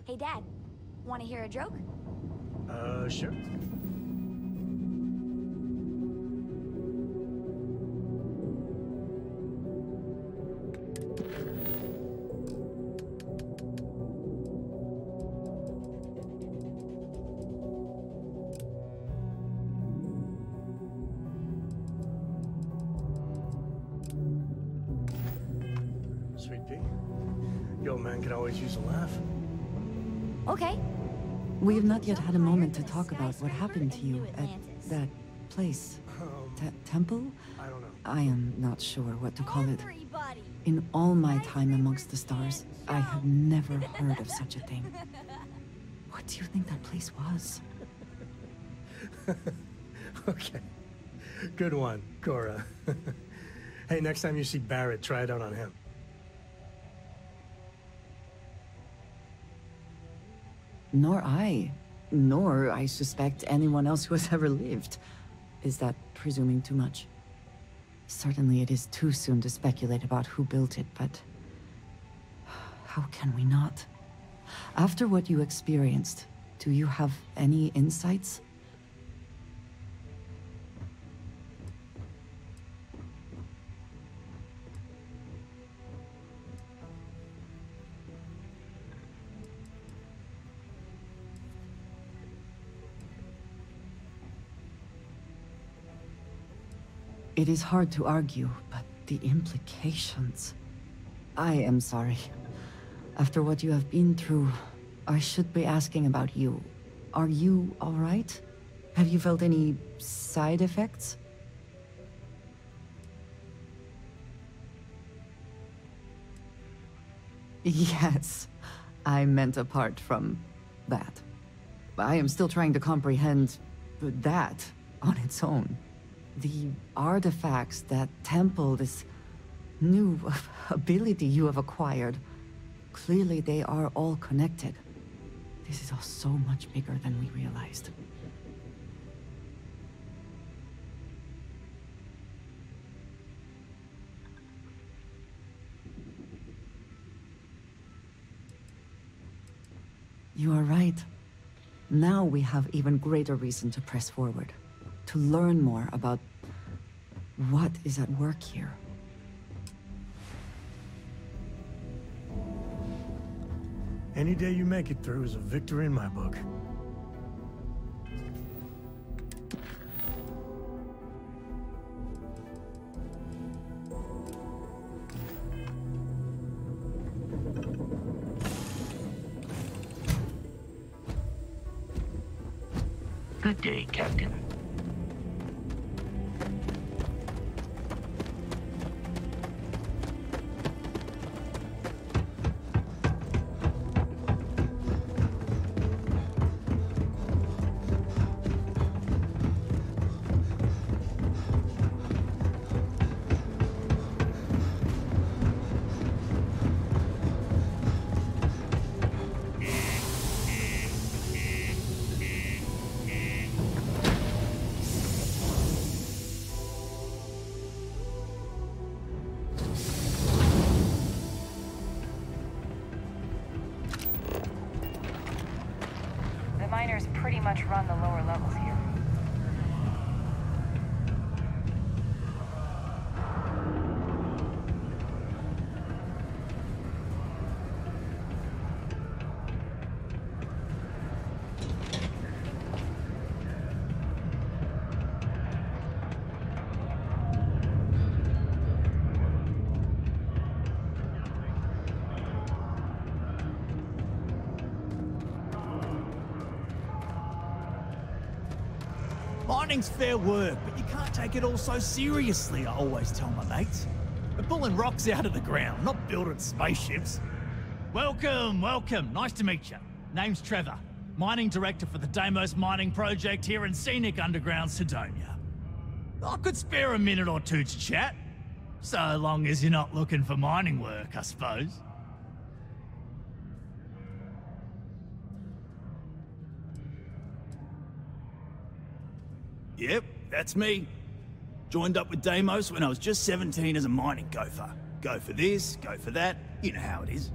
Hey, Dad. Want to hear a joke? Sure. Sweet pea. Yo, man, can always use a laugh. Okay. We have not yet had a moment to talk about what happened to you at that place. Temple? I don't know. I am not sure what to call it. In all my time amongst the stars, I have never heard of such a thing. What do you think that place was? Okay. Good one, Cora. Hey, next time you see Barrett, try it out on him. Nor I suspect anyone else who has ever lived. Is that presuming too much? Certainly it is too soon to speculate about who built it, but how can we not? After what you experienced, do you have any insights? It is hard to argue, but the implications... I am sorry. After what you have been through, I should be asking about you. Are you all right? Have you felt any side effects? Yes, I meant apart from that. I am still trying to comprehend that on its own. The artifacts, that temple, this new ability you have acquired, clearly they are all connected. This is all so much bigger than we realized. You are right. Now we have even greater reason to press forward. To learn more about what is at work here. Any day you make it through is a victory in my book. Good day, Captain. Pretty much run the lower levels here. Mining's fair work, but you can't take it all so seriously, I always tell my mates. We're pulling rocks out of the ground, not building spaceships. Welcome, welcome. Nice to meet you. Name's Trevor, mining director for the Deimos mining project here in scenic underground Sidonia. I could spare a minute or two to chat, so long as you're not looking for mining work, I suppose. Yep, that's me. Joined up with Deimos when I was just 17 as a mining gopher. Go for this, go for that, you know how it is.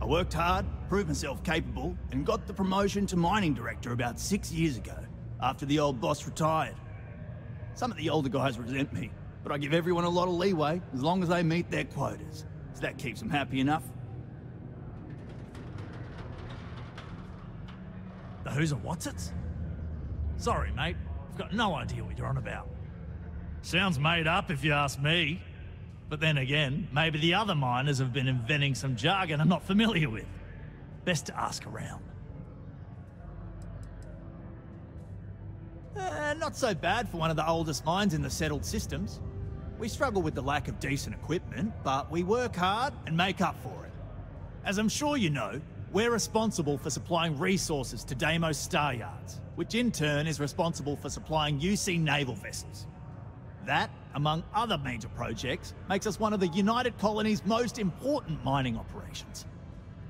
I worked hard, proved myself capable, and got the promotion to mining director about 6 years ago, after the old boss retired. Some of the older guys resent me, but I give everyone a lot of leeway as long as they meet their quotas. So that keeps them happy enough. The who's and what's it's? Sorry, mate. I've got no idea what you're on about. Sounds made up if you ask me. But then again, maybe the other miners have been inventing some jargon I'm not familiar with. Best to ask around. Not so bad for one of the oldest mines in the settled systems. We struggle with the lack of decent equipment, but we work hard and make up for it. As I'm sure you know, we're responsible for supplying resources to Deimos Star Yards, which in turn is responsible for supplying UC naval vessels. That, among other major projects, makes us one of the United Colony's most important mining operations.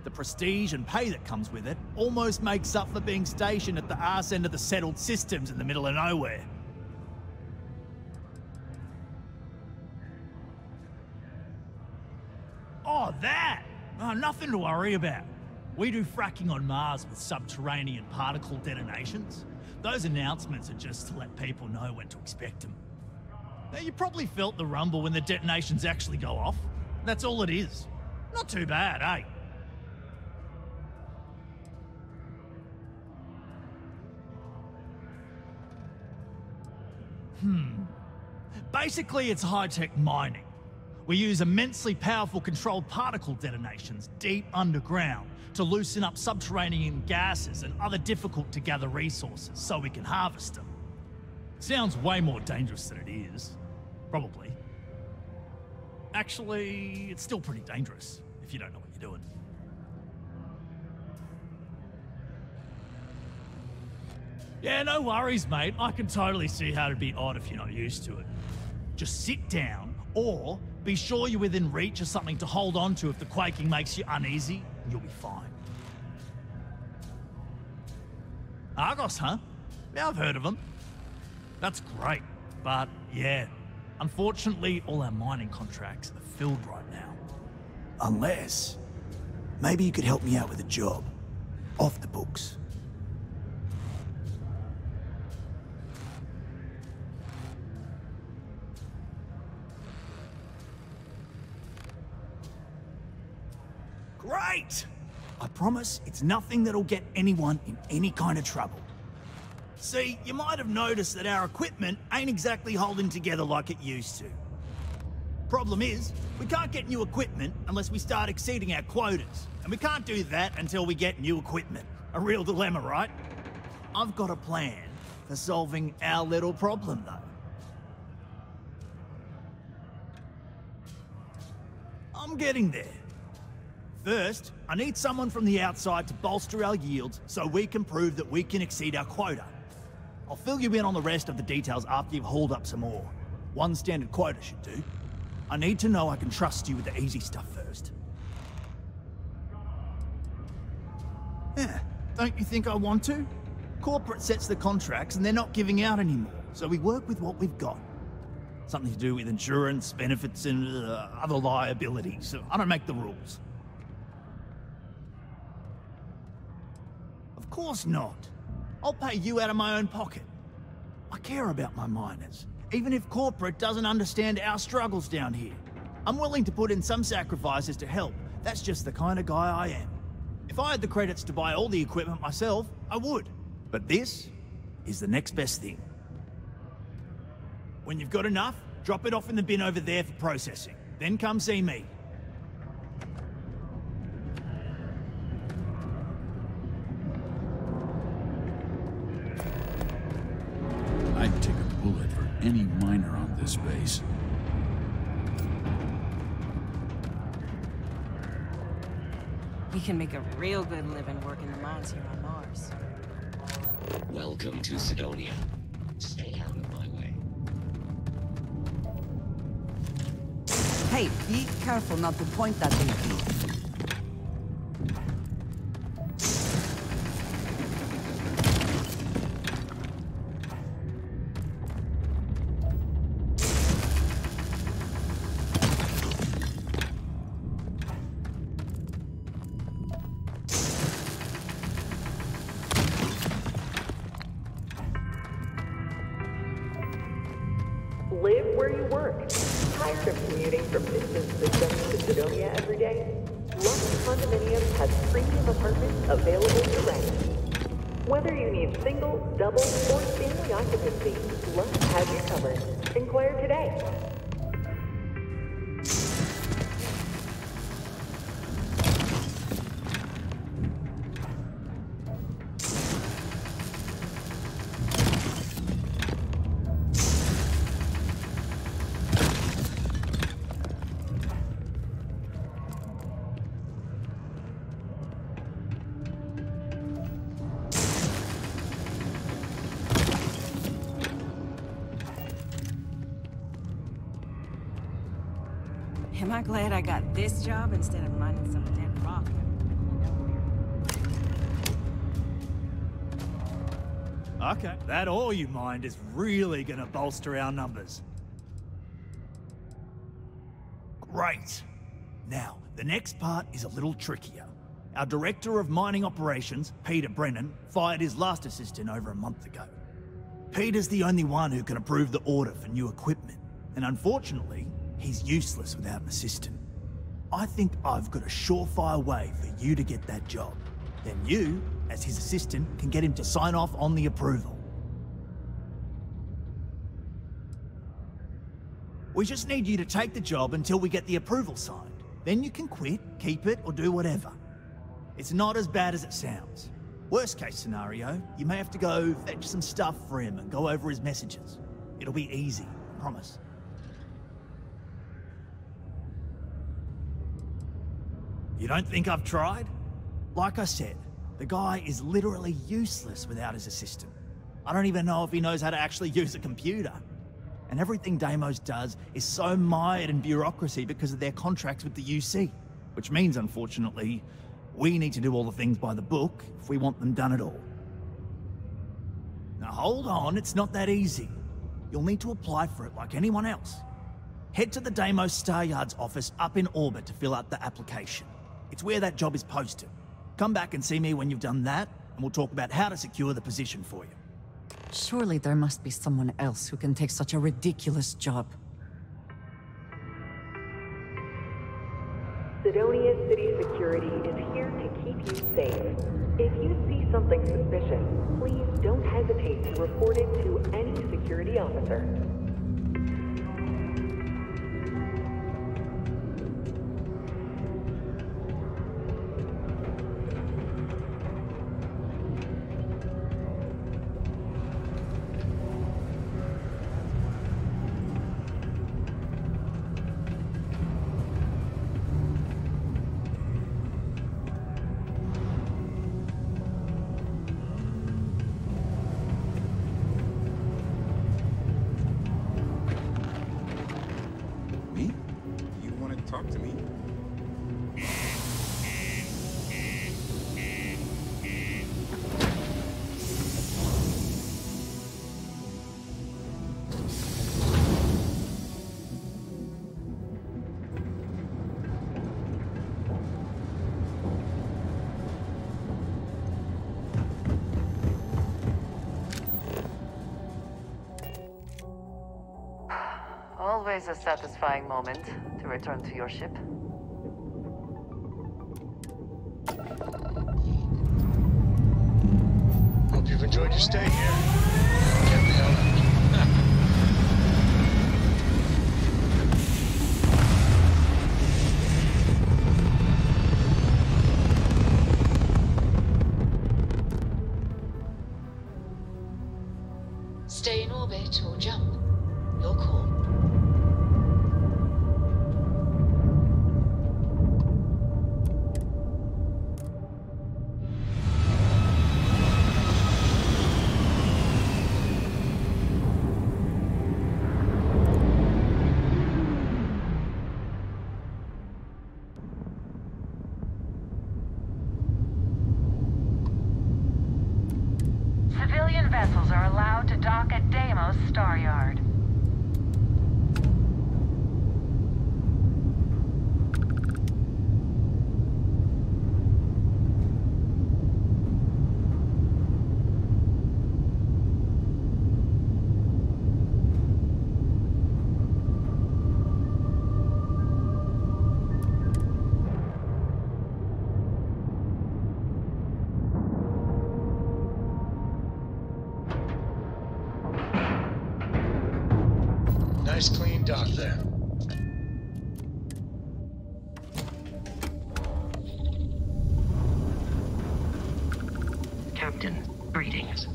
The prestige and pay that comes with it almost makes up for being stationed at the arse end of the settled systems in the middle of nowhere. Oh, that! Oh, nothing to worry about. We do fracking on Mars with subterranean particle detonations. Those announcements are just to let people know when to expect them. Now, you probably felt the rumble when the detonations actually go off. That's all it is. Not too bad, eh? Basically, it's high-tech mining. We use immensely powerful controlled particle detonations deep underground to loosen up subterranean gases and other difficult-to-gather resources so we can harvest them. Sounds way more dangerous than it is. Probably. Actually, it's still pretty dangerous if you don't know what you're doing. Yeah, no worries, mate. I can totally see how it'd be odd if you're not used to it. Just sit down, or be sure you're within reach of something to hold on to if the quaking makes you uneasy, and you'll be fine. Argos, huh? Yeah, I've heard of them. That's great, but yeah, unfortunately, all our mining contracts are filled right now. Unless, maybe you could help me out with a job. Off the books. Great! I promise it's nothing that'll get anyone in any kind of trouble. See, you might have noticed that our equipment ain't exactly holding together like it used to. Problem is, we can't get new equipment unless we start exceeding our quotas, and we can't do that until we get new equipment. A real dilemma, right? I've got a plan for solving our little problem, though. I'm getting there. First, I need someone from the outside to bolster our yields so we can prove that we can exceed our quota. I'll fill you in on the rest of the details after you've hauled up some more. One standard quota should do. I need to know I can trust you with the easy stuff first. Yeah, don't you think I want to? Corporate sets the contracts and they're not giving out anymore, so we work with what we've got. Something to do with insurance, benefits, and other liabilities, so I don't make the rules. Of course not. I'll pay you out of my own pocket. I care about my miners, even if corporate doesn't understand our struggles down here. I'm willing to put in some sacrifices to help. That's just the kind of guy I am. If I had the credits to buy all the equipment myself, I would. But this is the next best thing. When you've got enough, drop it off in the bin over there for processing. Then come see me. I'd take a bullet for any miner on this base. We can make a real good living working the mines here on Mars. Welcome to Sidonia. Stay out of my way. Hey, be careful not to point that thing at me. live where you work. Tired of commuting from distant systems to Sidonia every day? Lux Condominium has premium apartments available to rent. Whether you need single, double, or family occupancy, Lux has you covered. Inquire today. Am I glad I got this job instead of mining some dead rock? Okay, that ore you mined is really gonna bolster our numbers. Great. Now, the next part is a little trickier. Our Director of Mining Operations, Peter Brennan, fired his last assistant over a month ago. Peter's the only one who can approve the order for new equipment, and unfortunately, he's useless without an assistant. I think I've got a surefire way for you to get that job. Then you, as his assistant, can get him to sign off on the approval. We just need you to take the job until we get the approval signed. Then you can quit, keep it, or do whatever. It's not as bad as it sounds. Worst case scenario, you may have to go fetch some stuff for him and go over his messages. It'll be easy, I promise. You don't think I've tried? Like I said, the guy is literally useless without his assistant. I don't even know if he knows how to actually use a computer. And everything Deimos does is so mired in bureaucracy because of their contracts with the UC. Which means, unfortunately, we need to do all the things by the book if we want them done at all. Now hold on, it's not that easy. You'll need to apply for it like anyone else. Head to the Deimos Star Yard's office up in orbit to fill out the application. It's where that job is posted. Come back and see me when you've done that, and we'll talk about how to secure the position for you. Surely there must be someone else who can take such a ridiculous job. Sidonia City Security is here to keep you safe. If you see something suspicious, please don't hesitate to report it to any security officer. Always a satisfying moment to return to your ship. Hope you've enjoyed your stay here. Get the hell out. Stay in orbit or jump. Your call. Civilian vessels are allowed to dock at Deimos Star Yard. Requesting dock there. Captain, greetings.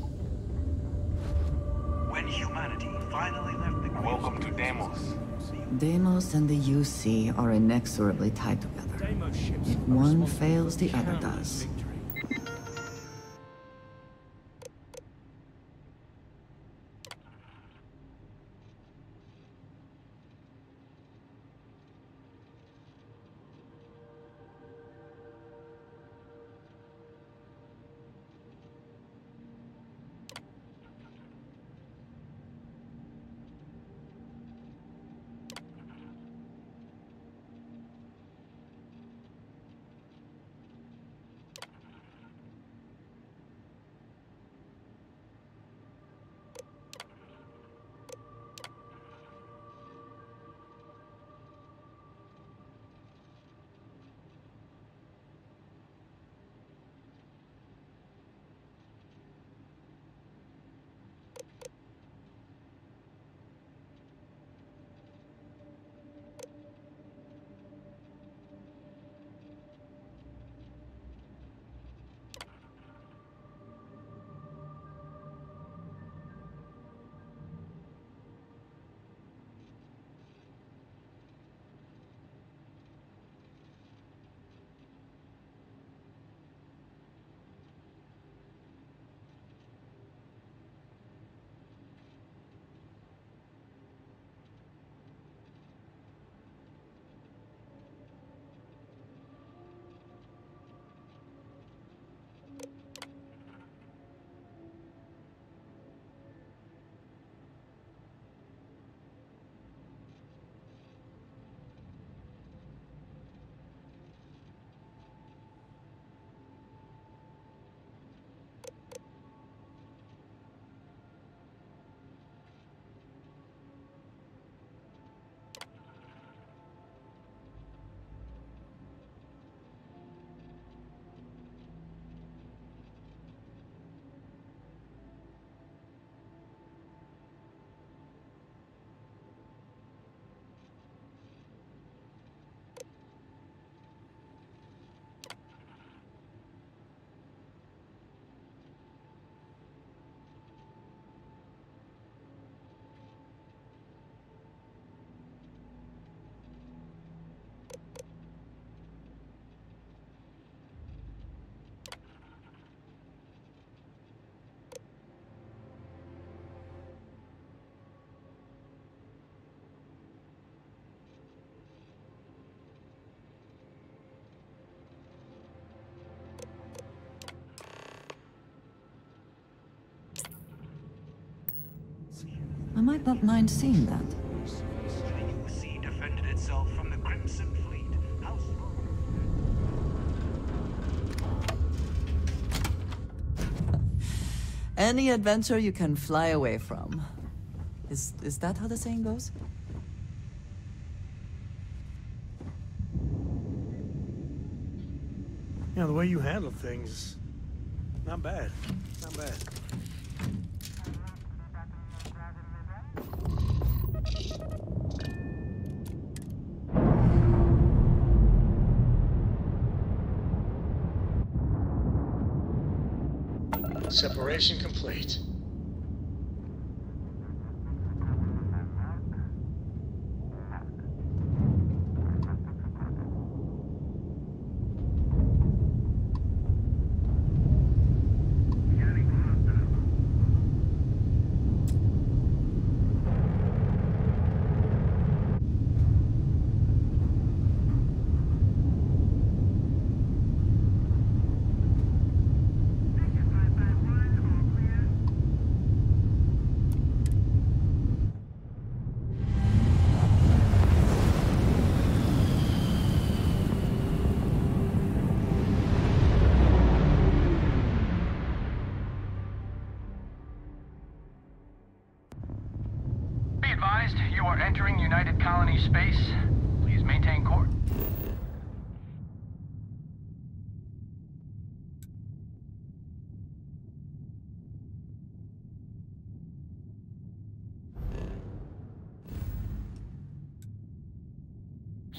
When humanity finally left the... Welcome to Deimos. Deimos and the UC are inexorably tied together. If one fails, the other does. I might not mind seeing that. The UC defended itself from the Crimson Fleet. How Any adventure you can fly away from. Is that how the saying goes? You know, the way you handle things, not bad. Not bad. Separation complete. You are entering United Colony space. Please maintain course.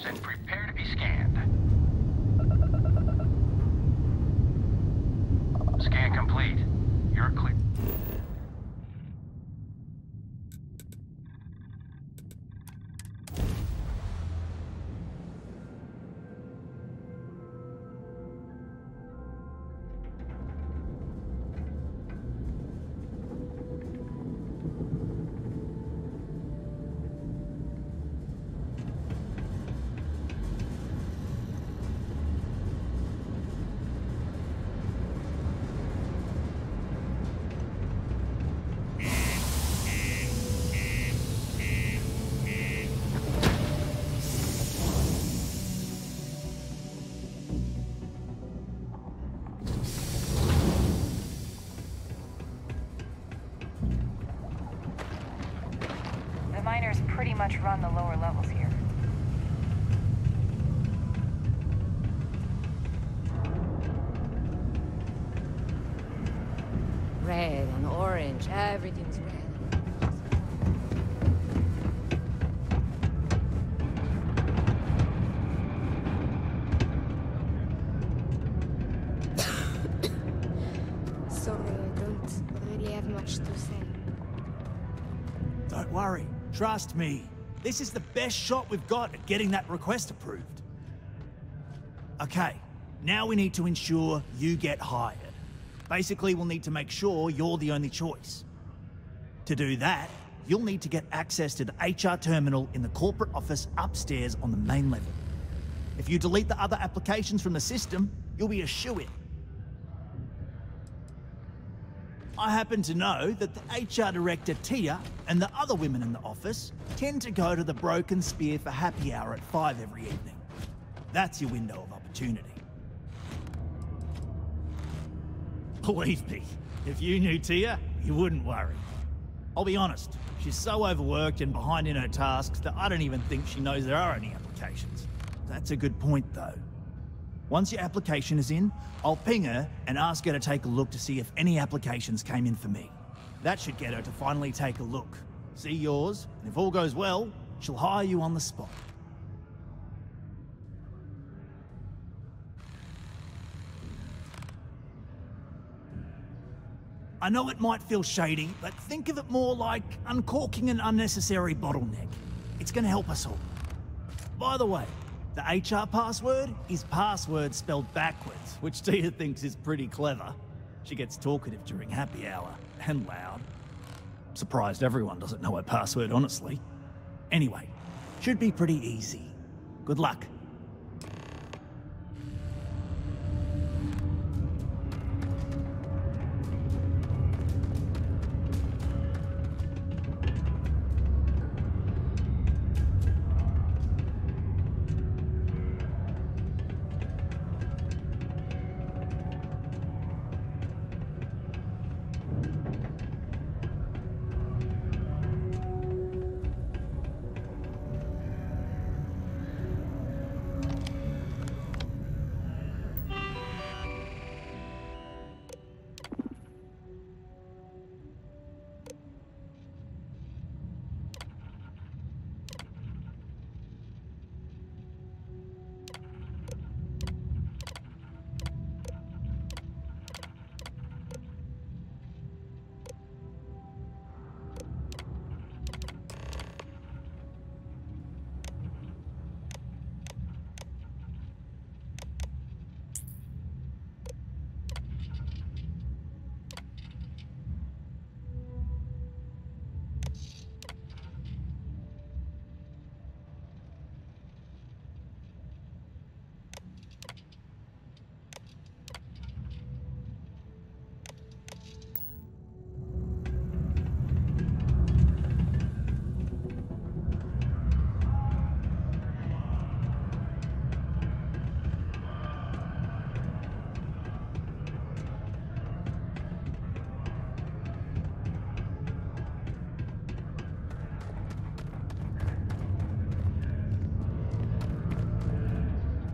and prepare to be scanned. Scan complete. You're clear. The miners pretty much run the lower levels here. Red and orange, everything's red. Sorry, I don't really have much to say. Don't worry. Trust me. This is the best shot we've got at getting that request approved. Okay, now we need to ensure you get hired. Basically, we'll need to make sure you're the only choice. To do that, you'll need to get access to the HR terminal in the corporate office upstairs on the main level. If you delete the other applications from the system, you'll be a shoo-in. I happen to know that the HR director, Tia, and the other women in the office tend to go to the Broken Spear for happy hour at 5 every evening. That's your window of opportunity. Believe me, if you knew Tia, you wouldn't worry. I'll be honest, she's so overworked and behind in her tasks that I don't even think she knows there are any applications. That's a good point, though. Once your application is in, I'll ping her and ask her to take a look to see if any applications came in for me. That should get her to finally take a look, see yours, and if all goes well, she'll hire you on the spot. I know it might feel shady, but think of it more like uncorking an unnecessary bottleneck. It's gonna help us all. By the way, the HR password is password spelled backwards, which Tia thinks is pretty clever. She gets talkative during happy hour, and loud. Surprised everyone doesn't know her password, honestly. Anyway, should be pretty easy. Good luck.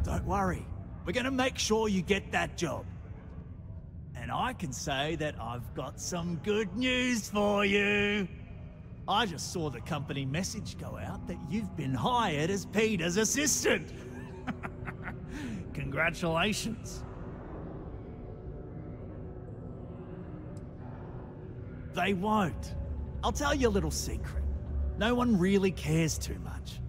Don't worry, we're gonna make sure you get that job. And I can say that I've got some good news for you. I just saw the company message go out that you've been hired as Peter's assistant. Congratulations. They won't. I'll tell you a little secret. No one really cares too much.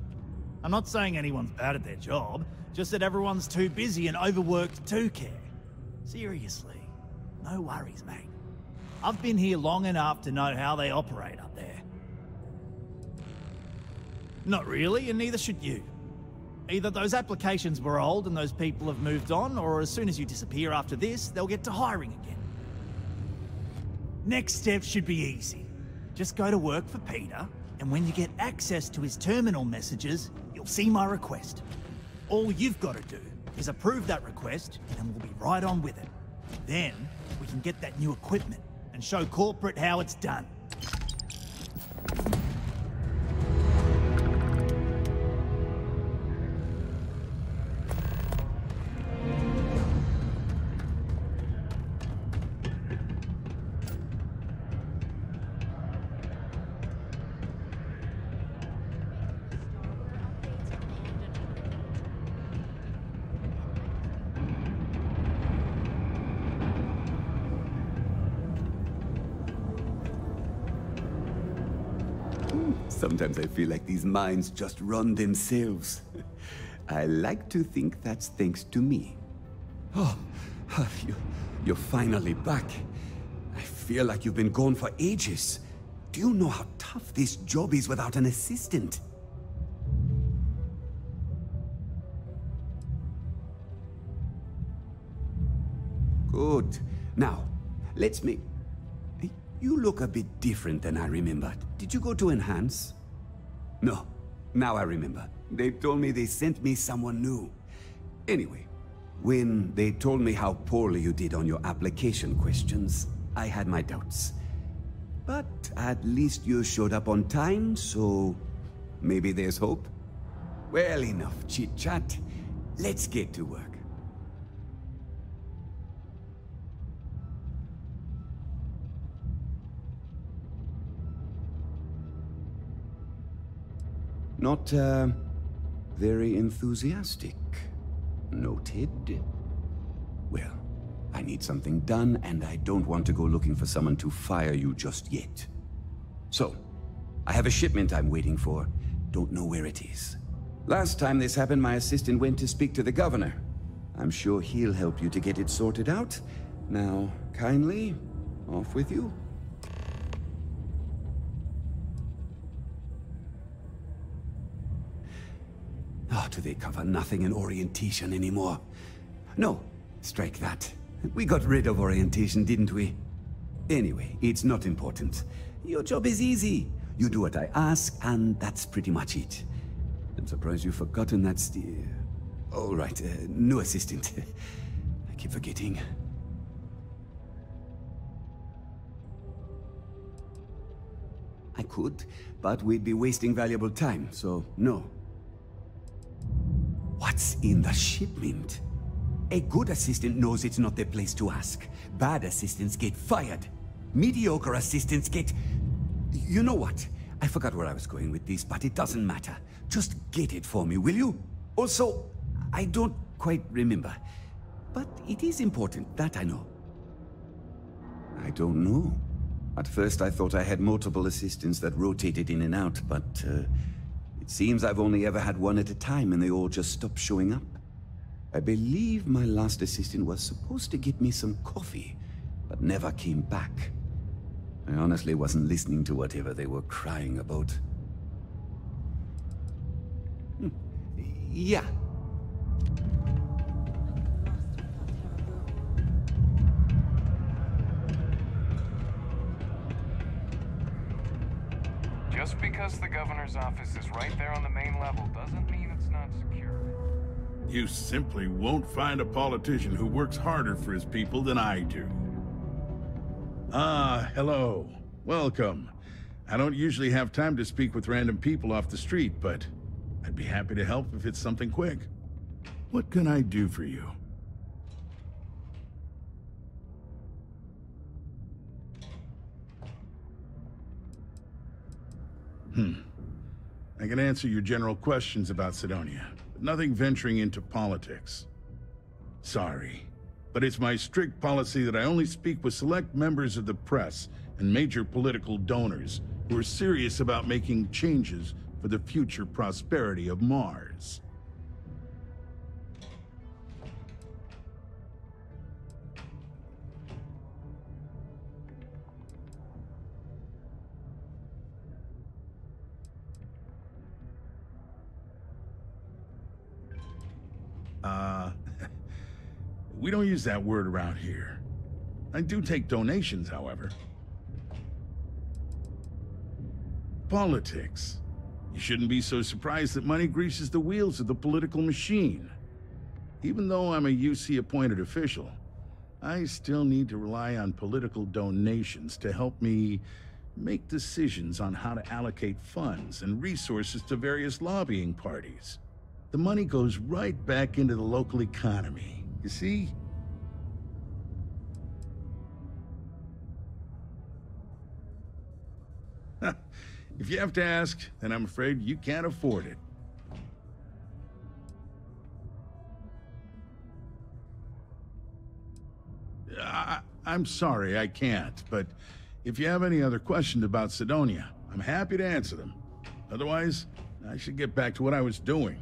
I'm not saying anyone's bad at their job, just that everyone's too busy and overworked to care. Seriously, no worries, mate. I've been here long enough to know how they operate up there. Not really, and neither should you. Either those applications were old and those people have moved on, or as soon as you disappear after this, they'll get to hiring again. Next step should be easy. Just go to work for Peter, and when you get access to his terminal messages, you'll see my request. All you've got to do is approve that request, and we'll be right on with it. Then, we can get that new equipment and show corporate how it's done. Sometimes I feel like these mines just run themselves. I like to think that's thanks to me. Oh, you're finally back. I feel like you've been gone for ages. Do you know how tough this job is without an assistant? Good. Now, let's make... You look a bit different than I remembered. Did you go to Enhance? No. Now I remember. They told me they sent me someone new. Anyway, when they told me how poorly you did on your application questions, I had my doubts. But at least you showed up on time, so maybe there's hope? Well, enough chit-chat. Let's get to work. Not, very enthusiastic. Noted. Well, I need something done, and I don't want to go looking for someone to fire you just yet. So, I have a shipment I'm waiting for. Don't know where it is. Last time this happened, my assistant went to speak to the governor. I'm sure he'll help you to get it sorted out. Now, kindly, off with you. Oh, do they cover nothing in orientation anymore? No, strike that. We got rid of orientation, didn't we? Anyway, it's not important. Your job is easy. You do what I ask, and that's pretty much it. I'm surprised you've forgotten that's the... All right, new assistant. I keep forgetting. I could, but we'd be wasting valuable time, so no. What's in the shipment? A good assistant knows it's not their place to ask. Bad assistants get fired. Mediocre assistants get... You know what? I forgot where I was going with this, but it doesn't matter. Just get it for me, will you? Also, I don't quite remember. But it is important, that I know. I don't know. At first I thought I had multiple assistants that rotated in and out, but... It seems I've only ever had one at a time, and they all just stopped showing up. I believe my last assistant was supposed to get me some coffee, but never came back. I honestly wasn't listening to whatever they were crying about. Yeah. Just because the governor's office is right there on the main level doesn't mean it's not secure. You simply won't find a politician who works harder for his people than I do. Ah, hello. Welcome. I don't usually have time to speak with random people off the street, but I'd be happy to help if it's something quick. What can I do for you? I can answer your general questions about Sidonia, but nothing venturing into politics. Sorry, but it's my strict policy that I only speak with select members of the press and major political donors who are serious about making changes for the future prosperity of Mars. We don't use that word around here. I do take donations, however. Politics. You shouldn't be so surprised that money greases the wheels of the political machine. Even though I'm a UC-appointed official, I still need to rely on political donations to help me make decisions on how to allocate funds and resources to various lobbying parties. The money goes right back into the local economy. You see? If you have to ask, then I'm afraid you can't afford it. I'm sorry, I can't, but if you have any other questions about Sidonia, I'm happy to answer them. Otherwise, I should get back to what I was doing.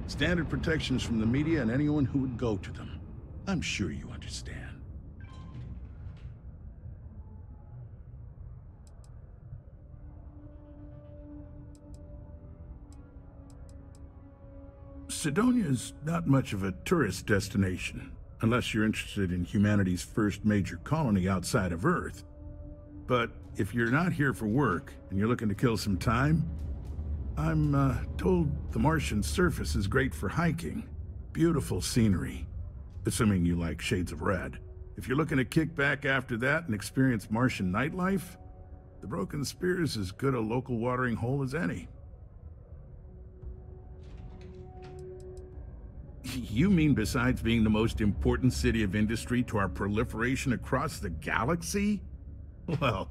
Standard protections from the media and anyone who would go to them. I'm sure you understand. Sidonia's not much of a tourist destination, unless you're interested in humanity's first major colony outside of Earth. But if you're not here for work and you're looking to kill some time, I'm told the Martian surface is great for hiking. Beautiful scenery, assuming you like shades of red. If you're looking to kick back after that and experience Martian nightlife, the Broken Spear is as good a local watering hole as any. You mean besides being the most important city of industry to our proliferation across the galaxy? Well,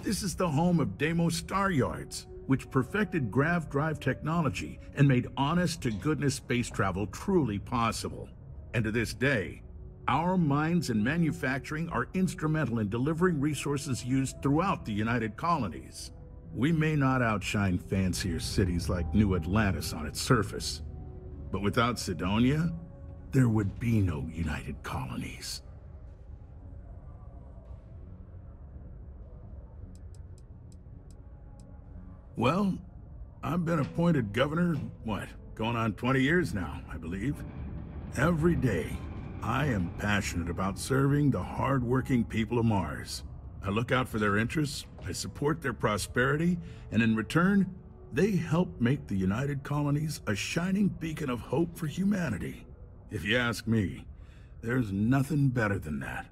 this is the home of Deimos Star Yards, which perfected grav drive technology and made honest-to-goodness space travel truly possible. And to this day, our mines and manufacturing are instrumental in delivering resources used throughout the United Colonies. We may not outshine fancier cities like New Atlantis on its surface, but without Sidonia, there would be no United Colonies. Well, I've been appointed governor, going on 20 years now, I believe. Every day, I am passionate about serving the hard-working people of Mars. I look out for their interests, I support their prosperity, and in return, they help make the United Colonies a shining beacon of hope for humanity. If you ask me, there's nothing better than that.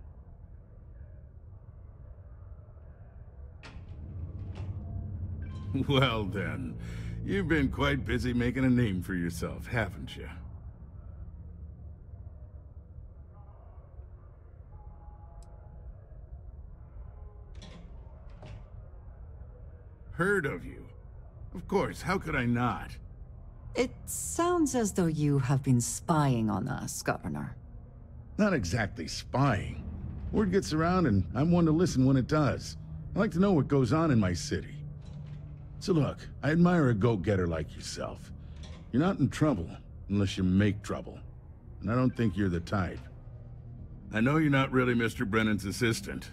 Well then, you've been quite busy making a name for yourself, haven't you? Heard of you. Of course, how could I not? It sounds as though you have been spying on us, Governor. Not exactly spying. Word gets around and I'm one to listen when it does. I like to know what goes on in my city. So look, I admire a go-getter like yourself. You're not in trouble unless you make trouble. And I don't think you're the type. I know you're not really Mr. Brennan's assistant.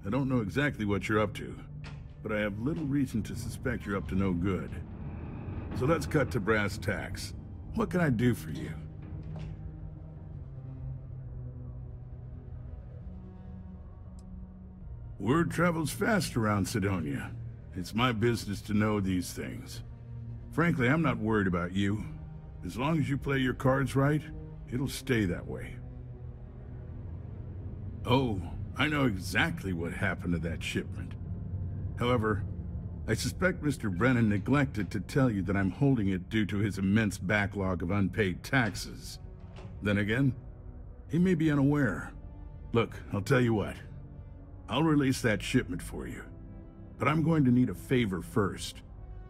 I don't know exactly what you're up to, but I have little reason to suspect you're up to no good. So let's cut to brass tacks. What can I do for you? Word travels fast around Sidonia. It's my business to know these things. Frankly, I'm not worried about you. As long as you play your cards right, it'll stay that way. Oh, I know exactly what happened to that shipment. However, I suspect Mr. Brennan neglected to tell you that I'm holding it due to his immense backlog of unpaid taxes. Then again, he may be unaware. Look, I'll tell you what. I'll release that shipment for you. But I'm going to need a favor first,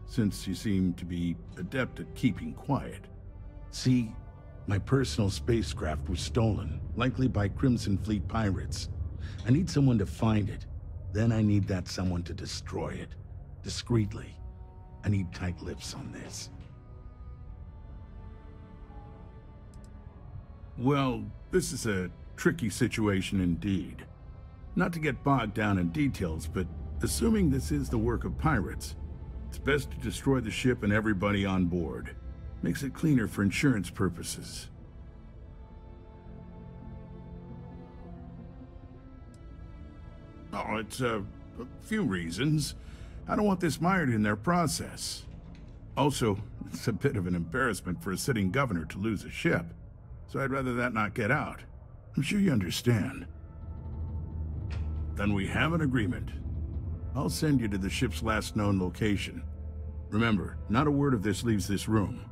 since you seem to be adept at keeping quiet. See, my personal spacecraft was stolen, likely by Crimson Fleet pirates. I need someone to find it. Then I need that someone to destroy it. Discreetly. I need tight lips on this. Well, this is a tricky situation indeed. Not to get bogged down in details, but assuming this is the work of pirates, it's best to destroy the ship and everybody on board. Makes it cleaner for insurance purposes. Oh, it's a few reasons. I don't want this mired in their process. Also, it's a bit of an embarrassment for a sitting governor to lose a ship, so I'd rather that not get out. I'm sure you understand. Then we have an agreement. I'll send you to the ship's last known location. Remember, not a word of this leaves this room.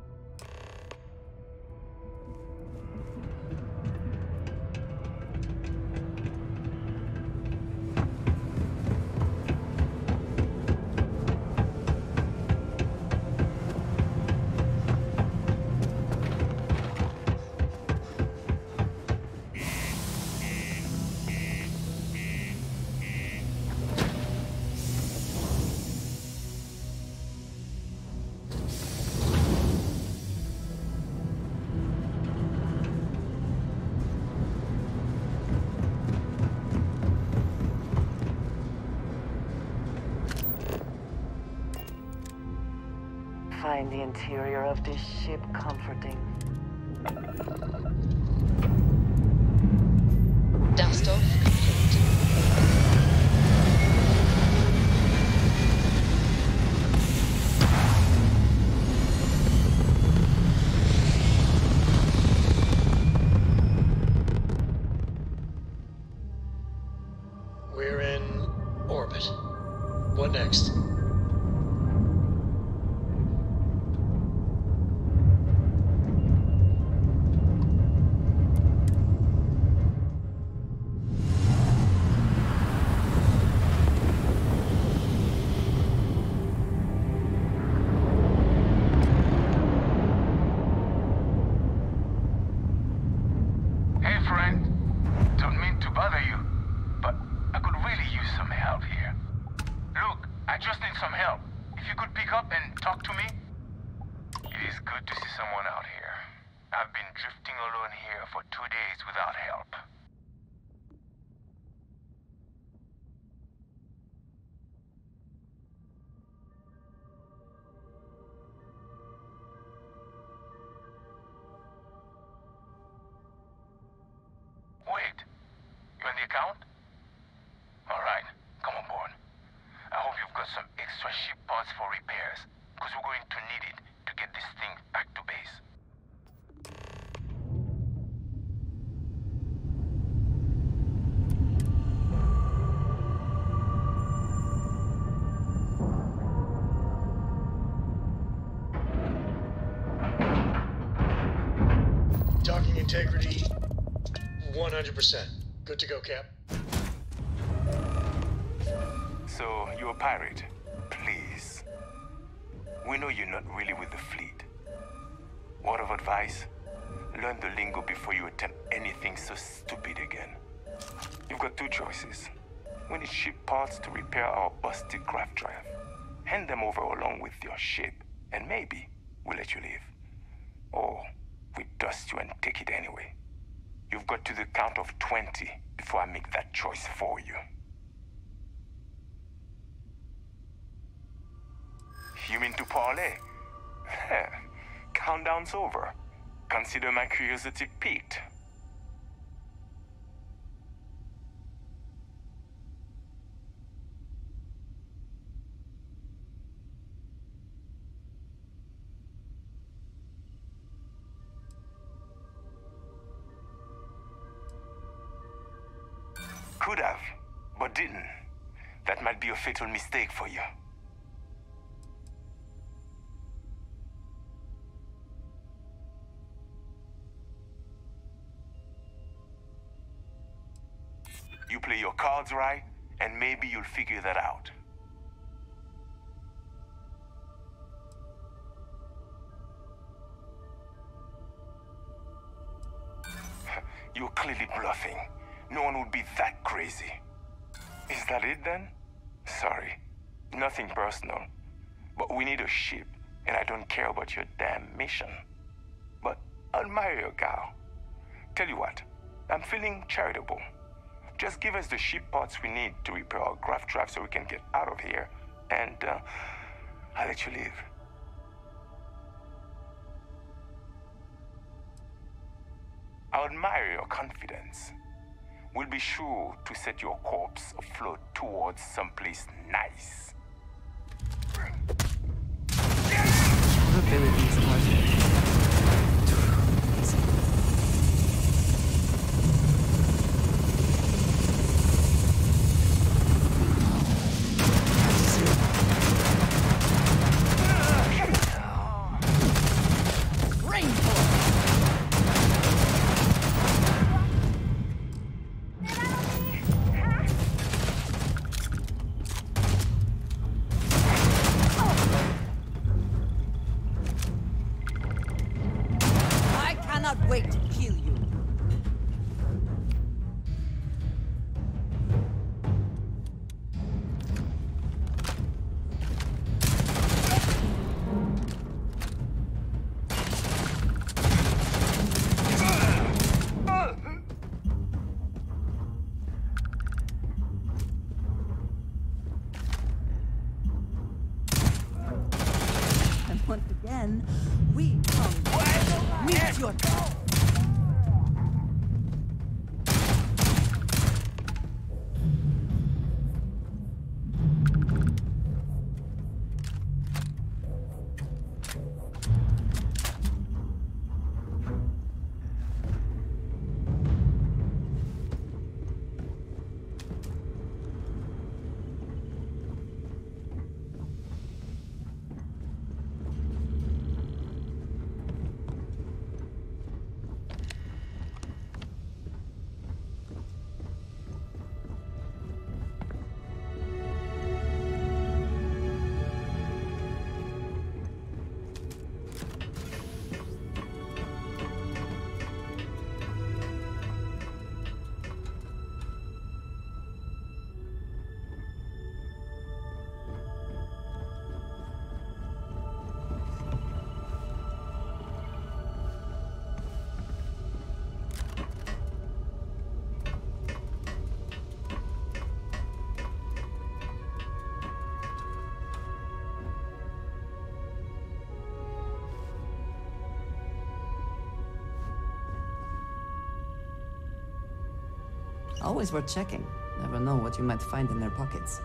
Find the interior of this ship comforting. Dust off complete. We're in orbit. What next? Docking integrity, 100%. Good to go, Cap. So, you're a pirate? Please. We know you're not really with the fleet. Word of advice? Learn the lingo before you attempt anything so stupid again. You've got two choices. We need ship parts to repair our busted craft drive. Hand them over along with your ship, and maybe we'll let you leave. Or we dust you and take it anyway. You've got to the count of 20 before I make that choice for you. You mean to parlay? Countdown's over. Consider my curiosity piqued. Could have, but didn't. That might be a fatal mistake for you. You play your cards right, and maybe you'll figure that out. You're clearly bluffing. No one would be that crazy. Is that it then? Sorry. Nothing personal. But we need a ship, and I don't care about your damn mission. But I admire your gal. Tell you what, I'm feeling charitable. Just give us the ship parts we need to repair our graft drive so we can get out of here, and I'll let you live. I admire your confidence. We'll be sure to set your corpse afloat towards someplace nice. Abilities are wait to kill you. And once again, we come meet your always worth checking. Never know what you might find in their pockets.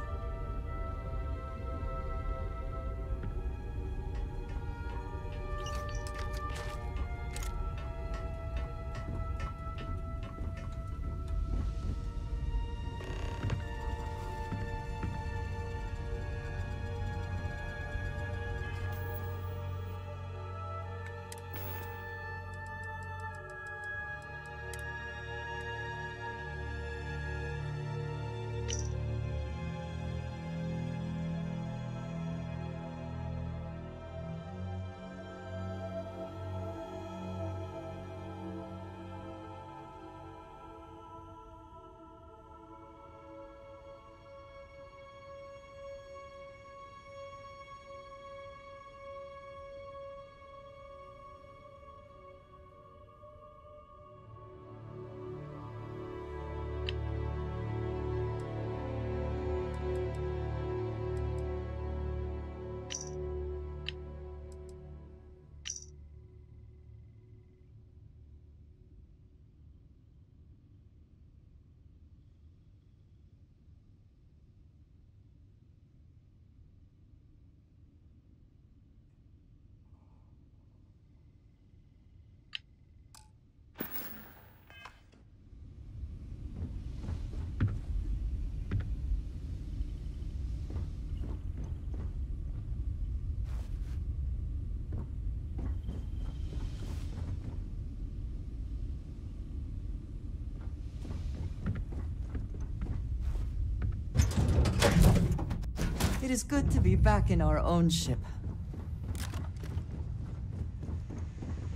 It is good to be back in our own ship.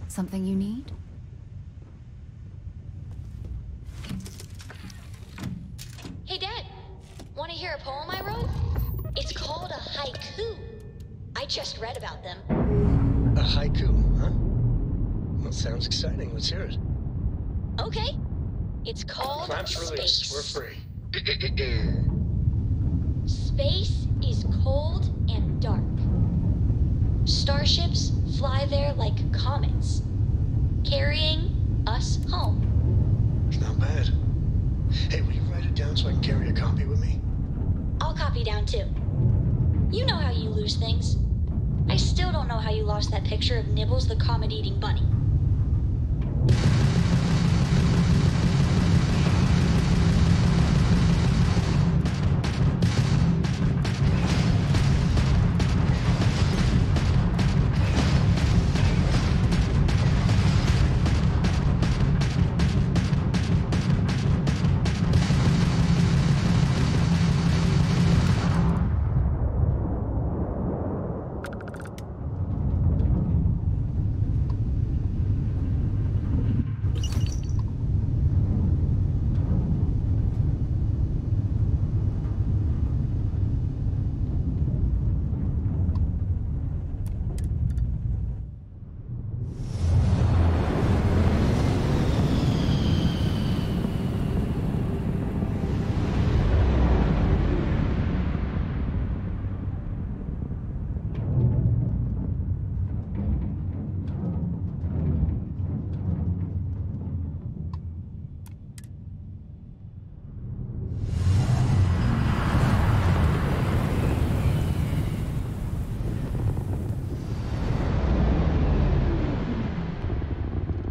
Something you need? sounds exciting. Let's hear it. Okay. It's called Claps released. space. We're free. Space is cold and dark. Starships fly there like comets, carrying us home. Not bad. Hey, will you write it down so I can carry a copy with me? I'll copy down too. You know how you lose things. I still don't know how you lost that picture of Nibbles the comet-eating bunny.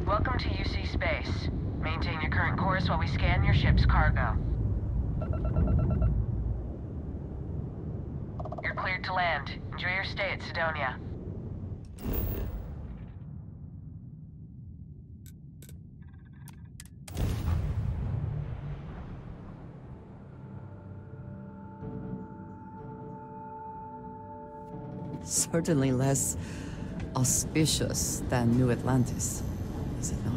Welcome to UC Space. Maintain your current course while we scan your ship's cargo. You're cleared to land. Enjoy your stay at Sidonia. Certainly less auspicious than New Atlantis, is it not?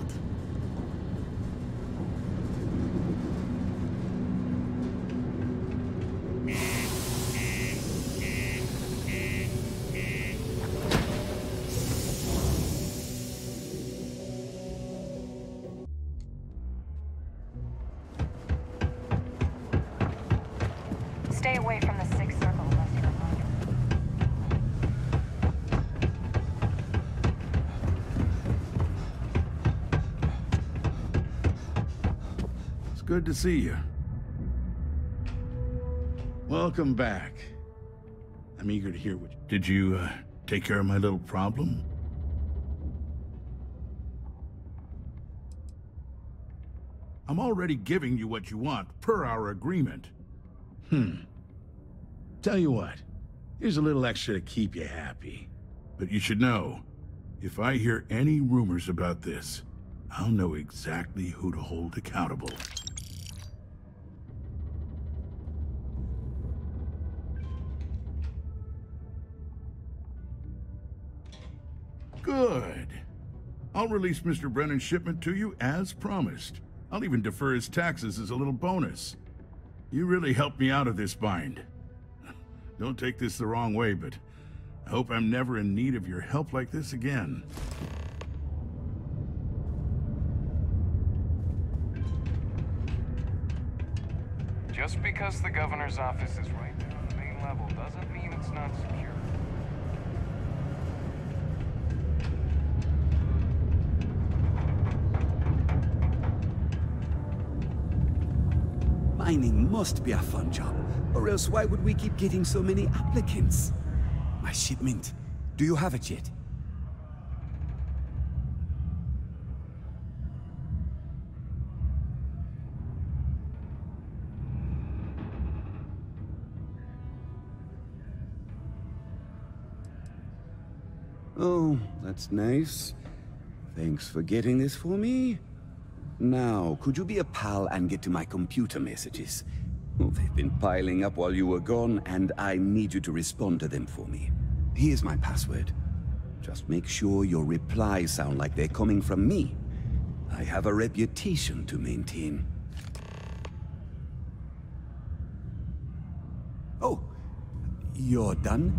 Stay away from the sixth circle unless you're a hunter. It's good to see you. Welcome back. I'm eager to hear what... Did you, take care of my little problem? I'm already giving you what you want, per our agreement. Tell you what, here's a little extra to keep you happy. But you should know, if I hear any rumors about this, I'll know exactly who to hold accountable. Good. I'll release Mr. Brennan's shipment to you as promised. I'll even defer his taxes as a little bonus. You really helped me out of this bind. Don't take this the wrong way, but I hope I'm never in need of your help like this again. Just because the governor's office is right there on the main level doesn't mean it's not secure. Mining must be a fun job, or else why would we keep getting so many applicants? My shipment. Do you have it yet? Oh, that's nice. Thanks for getting this for me. Now, could you be a pal and get to my computer messages? Oh, they've been piling up while you were gone, and I need you to respond to them for me. Here's my password. Just make sure your replies sound like they're coming from me. I have a reputation to maintain. Oh, you're done?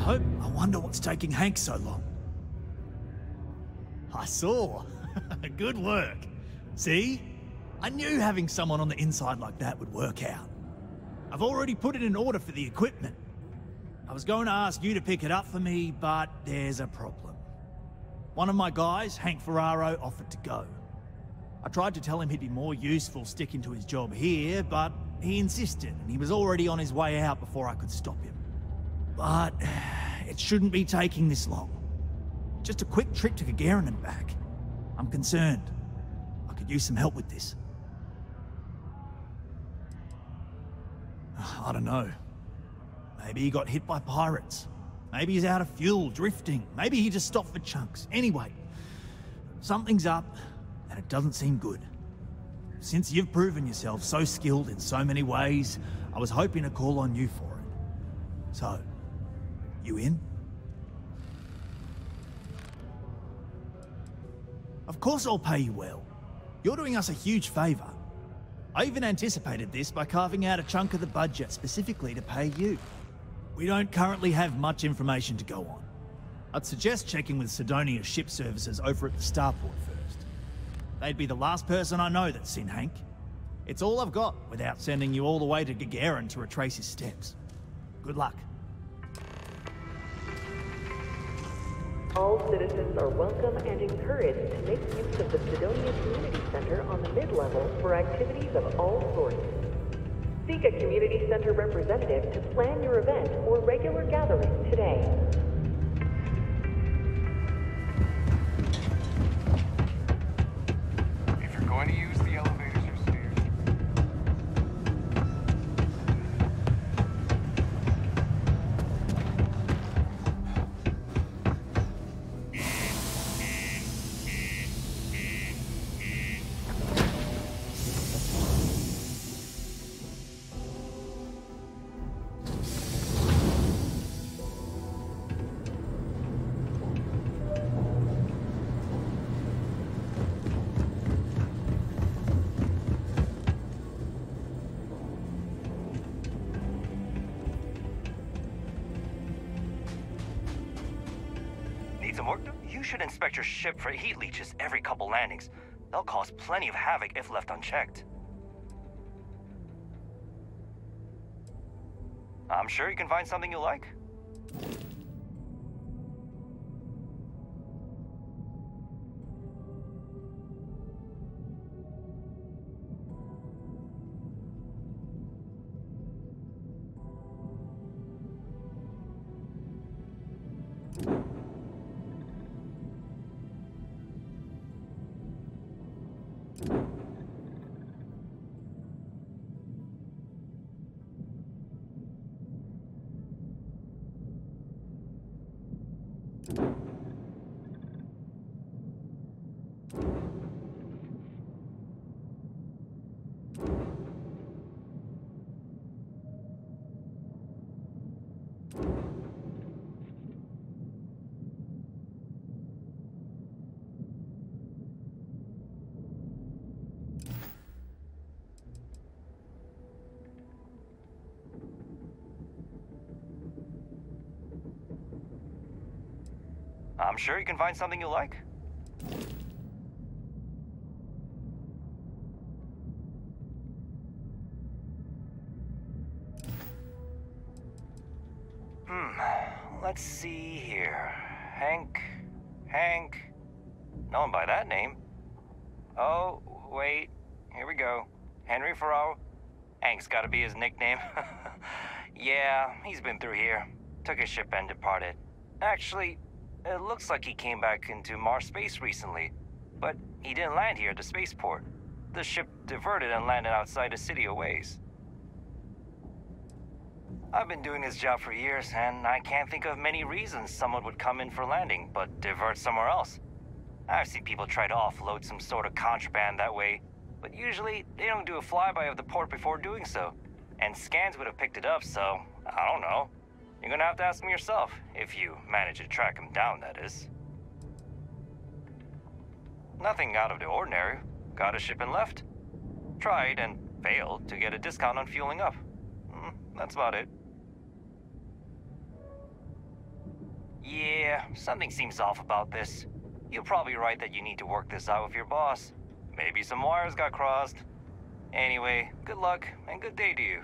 I wonder what's taking Hank so long. I saw. Good work. See? I knew having someone on the inside like that would work out. I've already put it in order for the equipment. I was going to ask you to pick it up for me, but there's a problem. One of my guys, Hank Ferraro, offered to go. I tried to tell him he'd be more useful sticking to his job here, but he insisted, and he was already on his way out before I could stop him. But it shouldn't be taking this long. Just a quick trip to Gagarin and back. I'm concerned. I could use some help with this. I don't know. Maybe he got hit by pirates. Maybe he's out of fuel, drifting. Maybe he just stopped for chunks. Anyway, something's up, and it doesn't seem good. Since you've proven yourself so skilled in so many ways, I was hoping to call on you for it. So, you in? Of course I'll pay you well. You're doing us a huge favor. I even anticipated this by carving out a chunk of the budget specifically to pay you. We don't currently have much information to go on. I'd suggest checking with Sidonia's ship services over at the starport first. They'd be the last person I know that's seen Hank. It's all I've got without sending you all the way to Gagarin to retrace his steps. Good luck. All citizens are welcome and encouraged to make use of the Sidonia Community Center on the mid-level for activities of all sorts. Seek a Community Center representative to plan your event or regular gathering today. If you're going to use the elevators or stairs... Need some work done? You should inspect your ship for heat leeches every couple landings. They'll cause plenty of havoc if left unchecked. I'm sure you can find something you like. I'm sure you can find something you like. Let's see here. Hank. No one by that name. Oh, wait. Here we go. Henry Ferraro. Hank's gotta be his nickname. Yeah, he's been through here. Took his ship and departed. Actually, it looks like he came back into Mars space recently, but he didn't land here at the spaceport. The ship diverted and landed outside the city a ways. I've been doing this job for years, and I can't think of many reasons someone would come in for landing, but divert somewhere else. I've seen people try to offload some sort of contraband that way, but usually they don't do a flyby of the port before doing so. And scans would have picked it up, so I don't know. You're gonna have to ask them yourself, if you manage to track him down, that is. Nothing out of the ordinary. Got a ship and left. Tried and failed to get a discount on fueling up. That's about it. Yeah, something seems off about this. You're probably right that you need to work this out with your boss. Maybe some wires got crossed. Anyway, good luck and good day to you.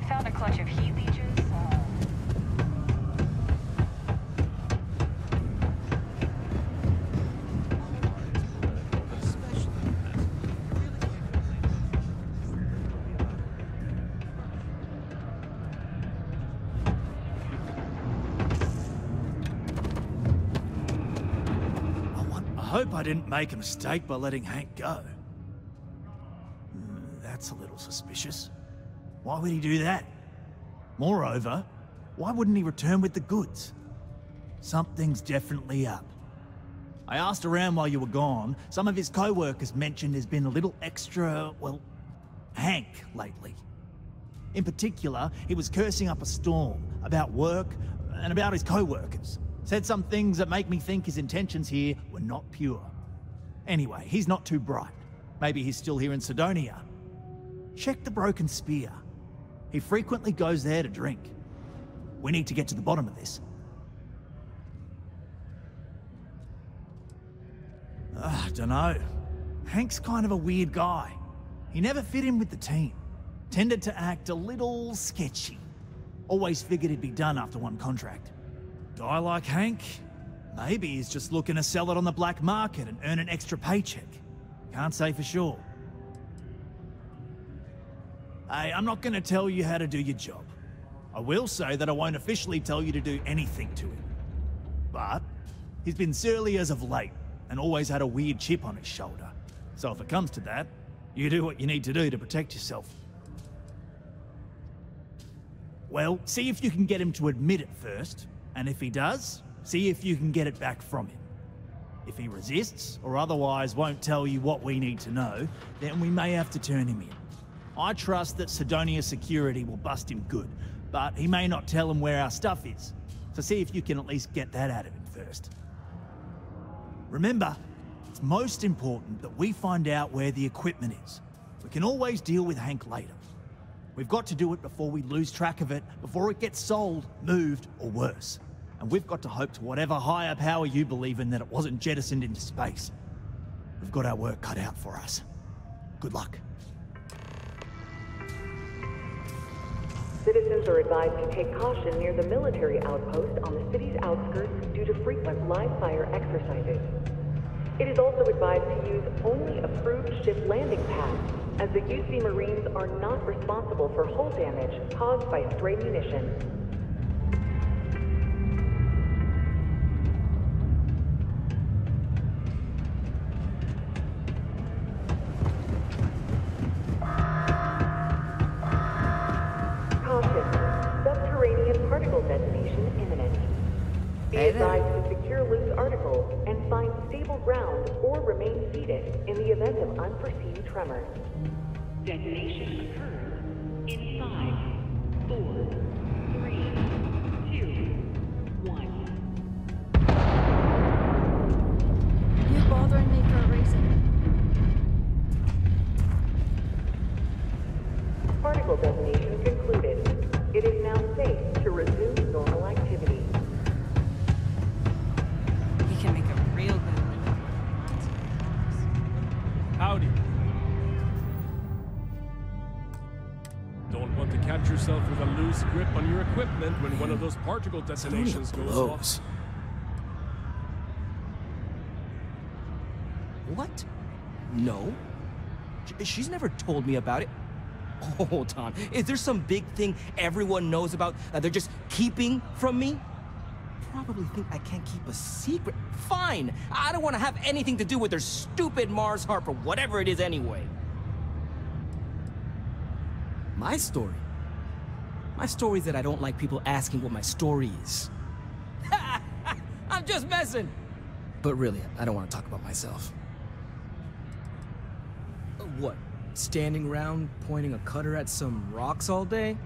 Found a clutch of heat leeches. I hope I didn't make a mistake by letting Hank go. That's a little suspicious. Why would he do that? Moreover, why wouldn't he return with the goods? Something's definitely up. I asked around while you were gone. Some of his co-workers mentioned there's been a little extra, well, Hank lately. In particular, he was cursing up a storm about work and about his co-workers. Said some things that make me think his intentions here were not pure. Anyway, he's not too bright. Maybe he's still here in Sidonia. Check the Broken Spear. He frequently goes there to drink. We need to get to the bottom of this. Dunno. Hank's kind of a weird guy. He never fit in with the team. Tended to act a little sketchy. Always figured he'd be done after one contract. Guy like Hank, maybe he's just looking to sell it on the black market and earn an extra paycheck. Can't say for sure. Hey, I'm not going to tell you how to do your job. I will say that I won't officially tell you to do anything to him. But he's been surly as of late and always had a weird chip on his shoulder. So if it comes to that, you do what you need to do to protect yourself. Well, see if you can get him to admit it first. And if he does, see if you can get it back from him. If he resists, or otherwise won't tell you what we need to know, then we may have to turn him in. I trust that Sidonia security will bust him good, but he may not tell him where our stuff is. So see if you can at least get that out of him first. Remember, it's most important that we find out where the equipment is. We can always deal with Hank later. We've got to do it before we lose track of it, before it gets sold, moved, or worse. And we've got to hope to whatever higher power you believe in that it wasn't jettisoned into space. We've got our work cut out for us. Good luck. Citizens are advised to take caution near the military outpost on the city's outskirts due to frequent live-fire exercises. It is also advised to use only approved ship landing pads, as the UC Marines are not responsible for hull damage caused by stray munitions. Be advised to secure loose articles and find stable ground or remain seated in the event of unforeseen tremors. Detonation occurs in 5, 4, 3, 2, 1. You're bothering me for a reason. Particle detonation concluded. It is now safe to resume normal activity. We can make a real good living. Howdy. Don't want to catch yourself with a loose grip on your equipment when one of those particle detonations goes off. What? No. She's never told me about it. Hold on. Is there some big thing everyone knows about that they're just keeping from me? Probably think I can't keep a secret. Fine. I don't want to have anything to do with their stupid Mars harp or whatever it is anyway. My story? My story's that I don't like people asking what my story is. I'm just messing! But really, I don't want to talk about myself. What? Standing around pointing a cutter at some rocks all day?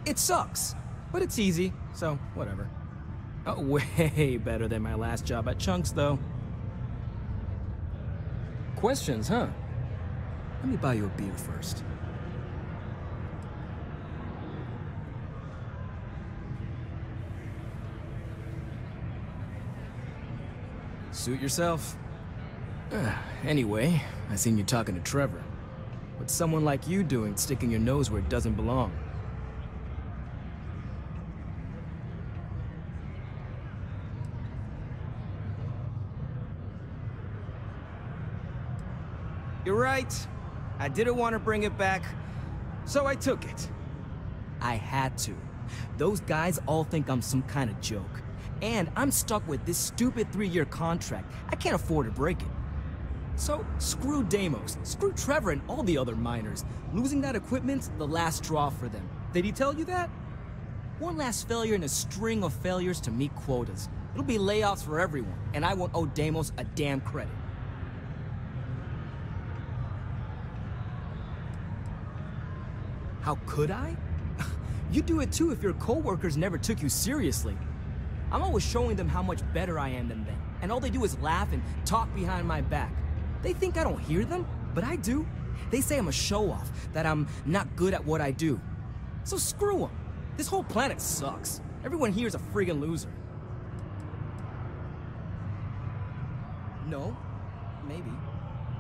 It sucks, but it's easy, so whatever. Way better than my last job at Chunks, though. Questions, huh? Let me buy you a beer first. Suit yourself. Anyway, I seen you talking to Trevor. What's someone like you doing sticking your nose where it doesn't belong? You're right. I didn't want to bring it back, so I took it. I had to. Those guys all think I'm some kind of joke. And I'm stuck with this stupid 3-year contract. I can't afford to break it. So, screw Deimos, screw Trevor and all the other miners. Losing that equipment's the last straw for them. Did he tell you that? One last failure in a string of failures to meet quotas. It'll be layoffs for everyone, and I won't owe Deimos a damn credit. How could I? You'd do it too if your coworkers never took you seriously. I'm always showing them how much better I am than them, and all they do is laugh and talk behind my back. They think I don't hear them, but I do. They say I'm a show-off, that I'm not good at what I do. So screw them. This whole planet sucks. Everyone here is a friggin' loser. No, maybe.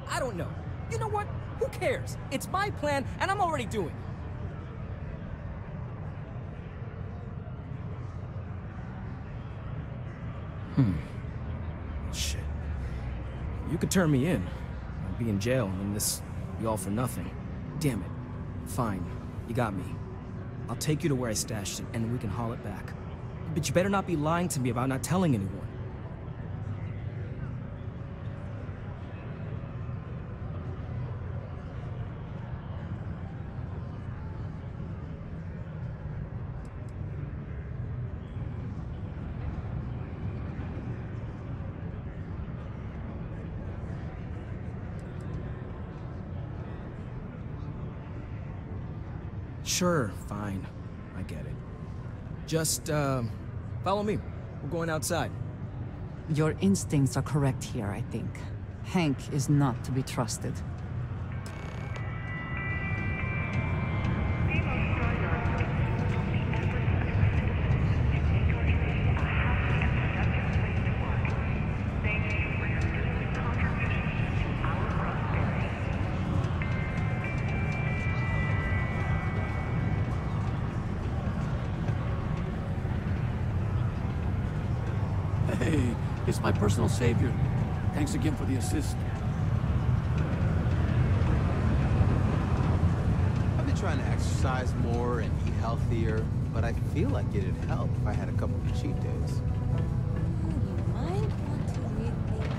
I don't know. You know what? Who cares? It's my plan, and I'm already doing it. Shit. You could turn me in. I'd be in jail, and this be all for nothing. Damn it. Fine. You got me. I'll take you to where I stashed it, and we can haul it back. But you better not be lying to me about not telling anyone. Sure, fine. I get it. Just, follow me. We're going outside. Your instincts are correct here, I think. Hank is not to be trusted. Hey, it's my personal savior. Thanks again for the assist. I've been trying to exercise more and eat healthier, but I feel like it'd help if I had a couple of cheat days. You might want to rethink.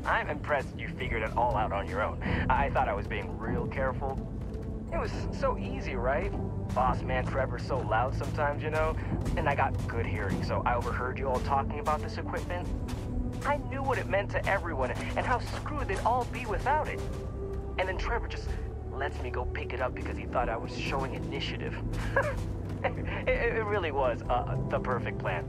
I'm impressed you figured it all out on your own. I thought I was being real careful. It was so easy, right? Boss man Trevor's so loud sometimes, you know? And I got good hearing, so I overheard you all talking about this equipment. I knew what it meant to everyone and how screwed they'd all be without it. And then Trevor just lets me go pick it up because he thought I was showing initiative. It really was the perfect plan.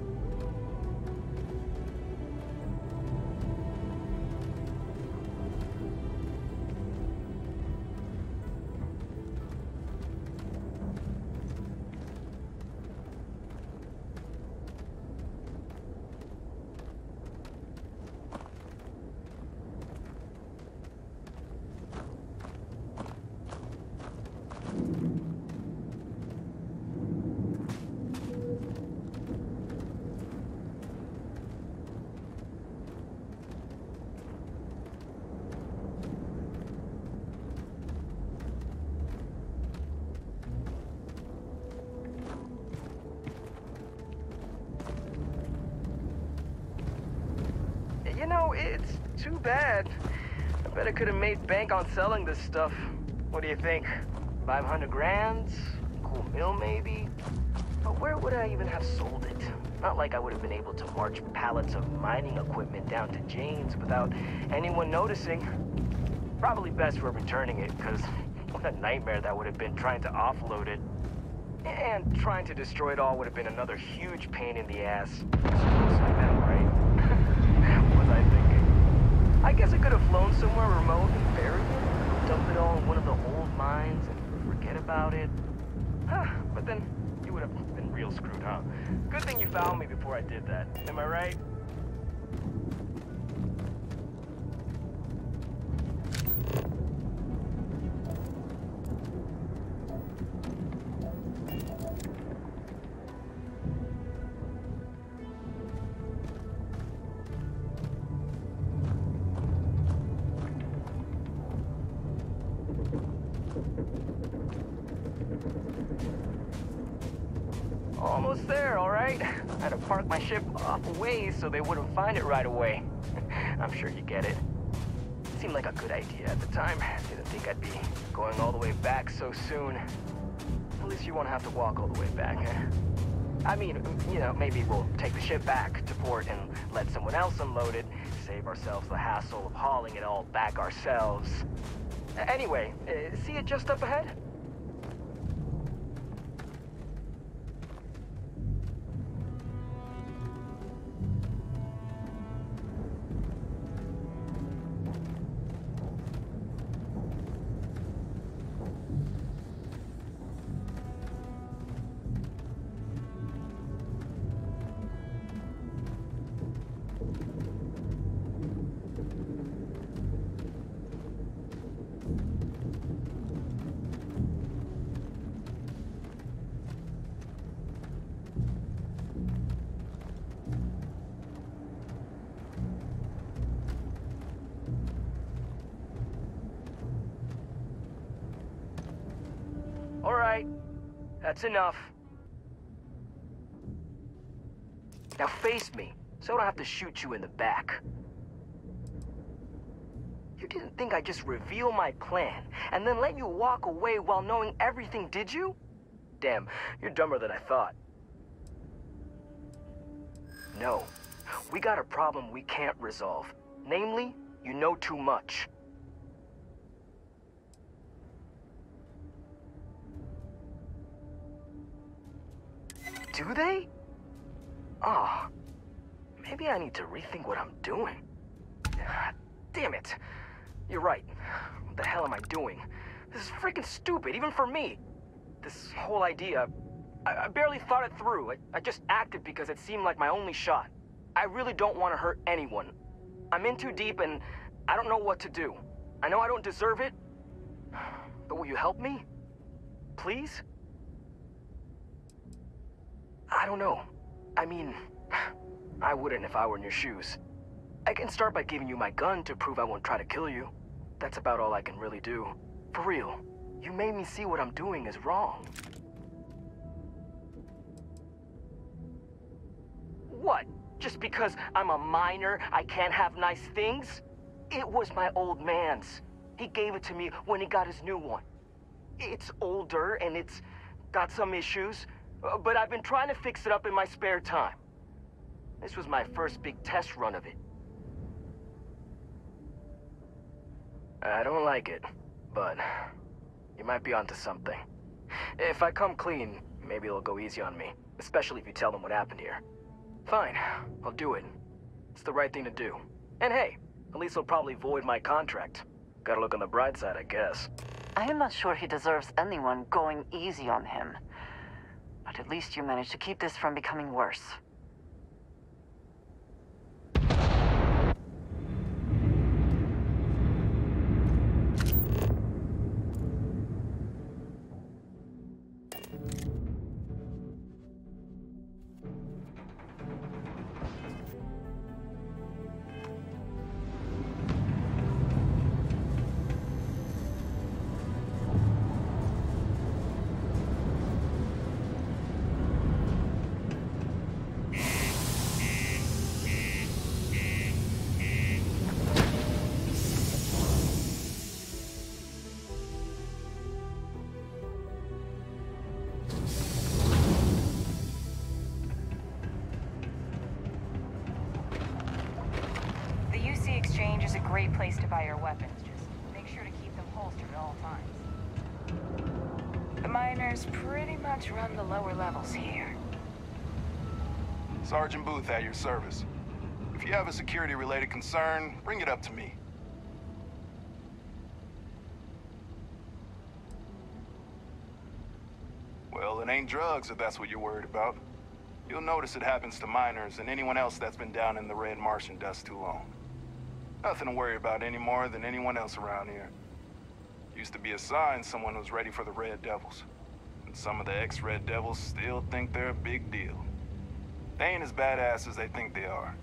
You know, it's too bad. I bet I could have made bank on selling this stuff. What do you think? 500 grand? Cool meal, maybe? But where would I even have sold it? Not like I would have been able to march pallets of mining equipment down to Jane's without anyone noticing. Probably best for returning it, because what a nightmare that would have been trying to offload it. And trying to destroy it all would have been another huge pain in the ass. Right? What was I thinking? I guess I could have flown somewhere remote and buried it, dump it all in one of the old mines and forget about it. But then you would have been real screwed, huh? Good thing you found me before I did that. Am I right? Almost there, all right? I had to park my ship off a ways so they wouldn't find it right away. I'm sure you get it. Seemed like a good idea at the time. Didn't think I'd be going all the way back so soon. At least you won't have to walk all the way back, huh? I mean, you know, maybe we'll take the ship back to port and let someone else unload it, save ourselves the hassle of hauling it all back ourselves. Anyway, see it just up ahead? All right, that's enough. Now face me, so I don't have to shoot you in the back. You didn't think I'd just reveal my plan, and then let you walk away while knowing everything, did you? Damn, you're dumber than I thought. No, we got a problem we can't resolve. Namely, you know too much. Do they? Oh, maybe I need to rethink what I'm doing. Damn it. You're right. What the hell am I doing? This is freaking stupid, even for me. This whole idea, I barely thought it through. I just acted because it seemed like my only shot. I really don't want to hurt anyone. I'm in too deep and I don't know what to do. I know I don't deserve it, but will you help me? Please? I don't know. I mean, I wouldn't if I were in your shoes. I can start by giving you my gun to prove I won't try to kill you. That's about all I can really do. For real, you made me see what I'm doing is wrong. What? Just because I'm a minor, I can't have nice things? It was my old man's. He gave it to me when he got his new one. It's older and it's got some issues, but I've been trying to fix it up in my spare time. This was my first big test run of it. I don't like it, but you might be onto something. If I come clean, maybe it'll go easy on me, especially if you tell them what happened here. Fine, I'll do it. It's the right thing to do. And hey, at least they'll probably void my contract. Gotta look on the bright side, I guess. I am not sure he deserves anyone going easy on him. But at least you managed to keep this from becoming worse. Exchange is a great place to buy your weapons. Just make sure to keep them holstered at all times. The miners pretty much run the lower levels here. Sergeant Booth at your service. If you have a security-related concern, bring it up to me. Well, it ain't drugs if that's what you're worried about. You'll notice it happens to miners and anyone else that's been down in the red Martian dust too long. Nothing to worry about any more than anyone else around here. Used to be a sign someone was ready for the Red Devils. And some of the ex-Red Devils still think they're a big deal. They ain't as badass as they think they are.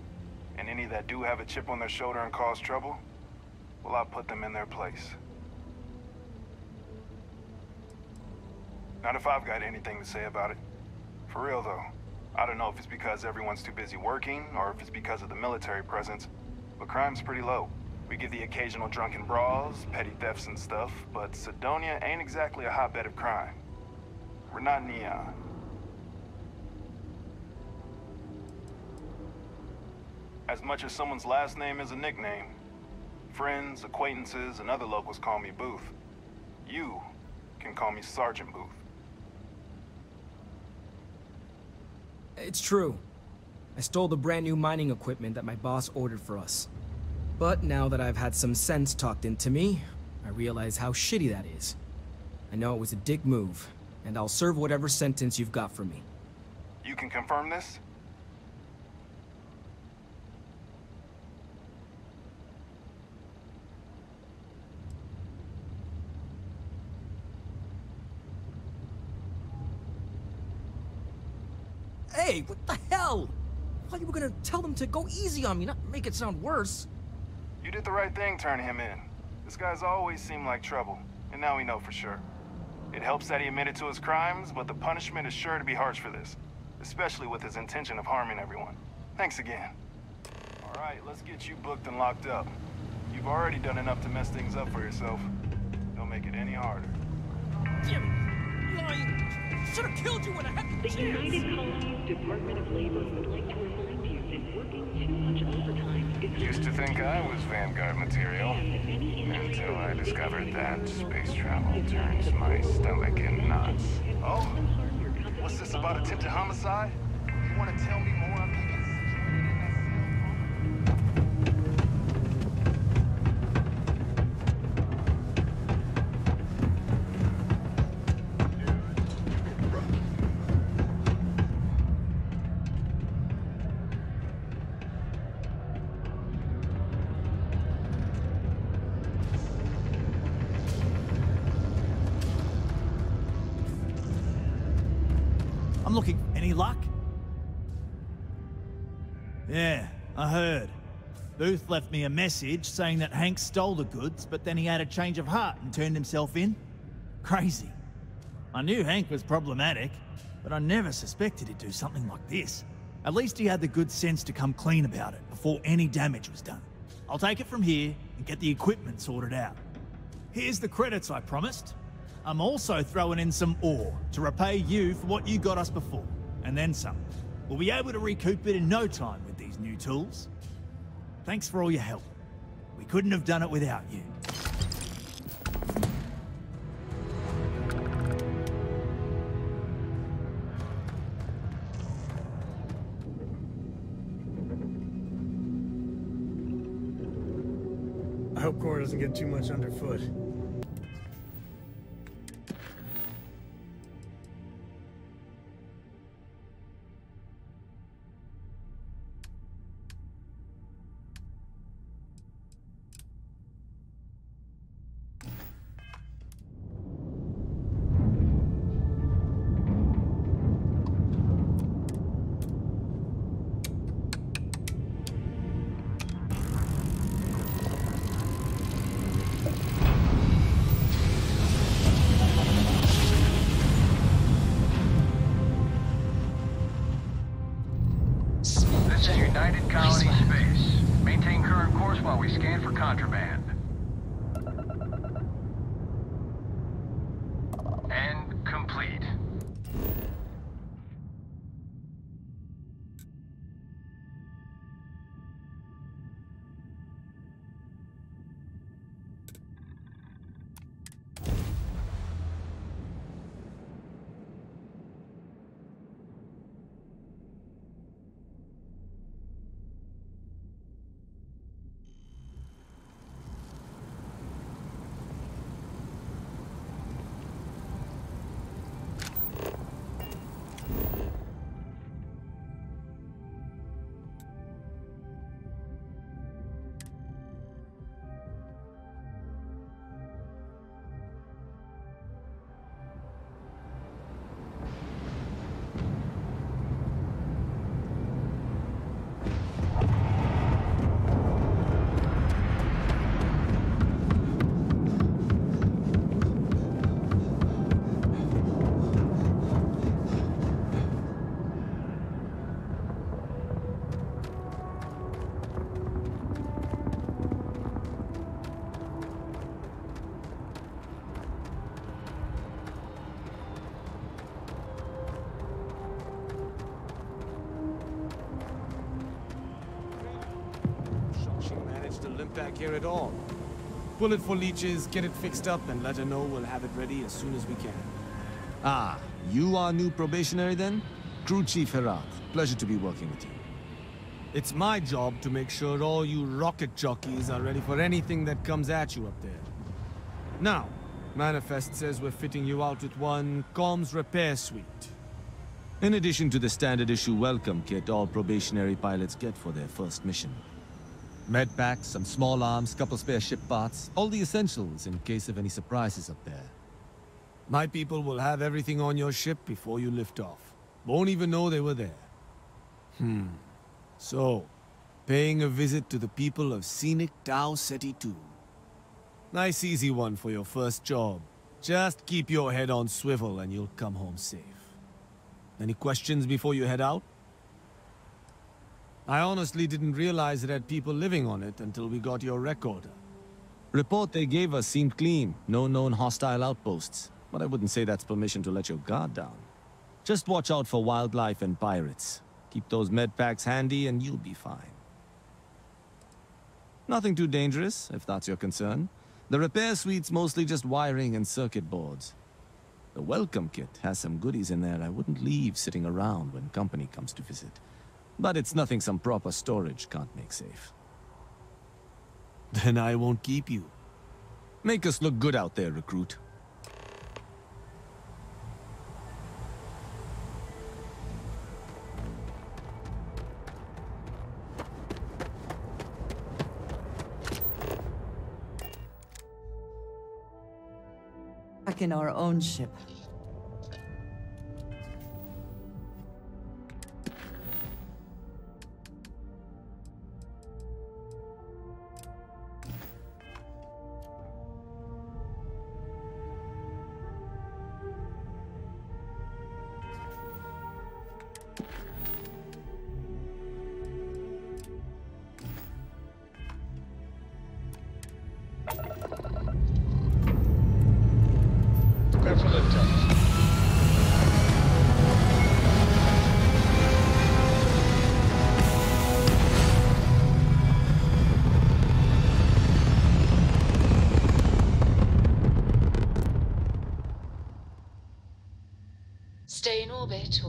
And any that do have a chip on their shoulder and cause trouble, well, I'll put them in their place. Not if I've got anything to say about it. For real, though. I don't know if it's because everyone's too busy working, or if it's because of the military presence, but crime's pretty low. We get the occasional drunken brawls, petty thefts and stuff, but Cydonia ain't exactly a hotbed of crime. We're not Neon. As much as someone's last name is a nickname, friends, acquaintances, and other locals call me Booth. You can call me Sergeant Booth. It's true. I stole the brand new mining equipment that my boss ordered for us. But now that I've had some sense talked into me, I realize how shitty that is. I know it was a dick move, and I'll serve whatever sentence you've got for me. You can confirm this? Hey, what the hell? I thought you were gonna tell them to go easy on me, not make it sound worse. You did the right thing turning him in. This guy's always seemed like trouble, and now we know for sure. It helps that he admitted to his crimes, but the punishment is sure to be harsh for this, especially with his intention of harming everyone. Thanks again. All right, let's get you booked and locked up. You've already done enough to mess things up for yourself. Don't make it any harder. Damn it! Lying! Should have killed you when I had the chance! The United Colonies Department of Labor would like to remind you that working too much overtime is... Used to think I was Vanguard material, until I discovered that space travel turns my stomach in knots. Oh? What's this about attempted homicide? You want to tell me more? I'm looking. Any luck? Yeah, I heard. Booth left me a message saying that Hank stole the goods, but then he had a change of heart and turned himself in. Crazy. I knew Hank was problematic, but I never suspected he'd do something like this. At least he had the good sense to come clean about it before any damage was done. I'll take it from here and get the equipment sorted out. Here's the credits I promised. I'm also throwing in some ore to repay you for what you got us before, and then some. We'll be able to recoup it in no time with these new tools. Thanks for all your help. We couldn't have done it without you. I hope Cora doesn't get too much underfoot. This is United Colony Space. Maintain current course while we scan for contraband. And complete. To limp back here at all. Pull it for leeches, get it fixed up, and let her know we'll have it ready as soon as we can. Ah, you are new probationary then? Crew Chief Herat. Pleasure to be working with you. It's my job to make sure all you rocket jockeys are ready for anything that comes at you up there. Now, Manifest says we're fitting you out with one comms repair suite. In addition to the standard issue welcome kit all probationary pilots get for their first mission. Med packs, some small arms, couple spare ship parts, all the essentials in case of any surprises up there. My people will have everything on your ship before you lift off. Won't even know they were there. So, paying a visit to the people of scenic Tau Ceti 2. Nice easy one for your first job. Just keep your head on swivel and you'll come home safe. Any questions before you head out? I honestly didn't realize it had people living on it until we got your recorder. Report they gave us seemed clean. No known hostile outposts. But I wouldn't say that's permission to let your guard down. Just watch out for wildlife and pirates. Keep those med packs handy and you'll be fine. Nothing too dangerous, if that's your concern. The repair suite's mostly just wiring and circuit boards. The welcome kit has some goodies in there I wouldn't leave sitting around when company comes to visit. But it's nothing some proper storage can't make safe. Then I won't keep you. Make us look good out there, recruit. Back in our own ship.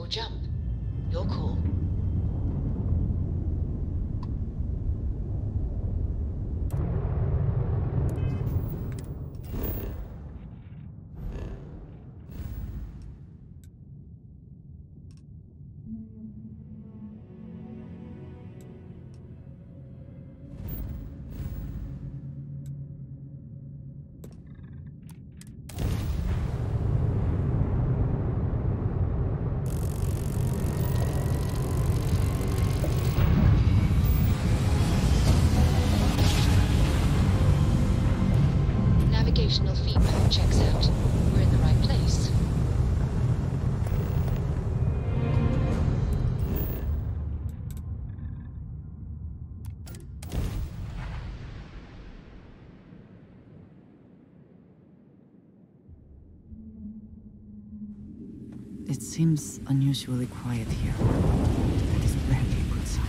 jump. You're cool. Navigational feedback checks out. We're in the right place. It seems unusually quiet here. That is rarely a good sign.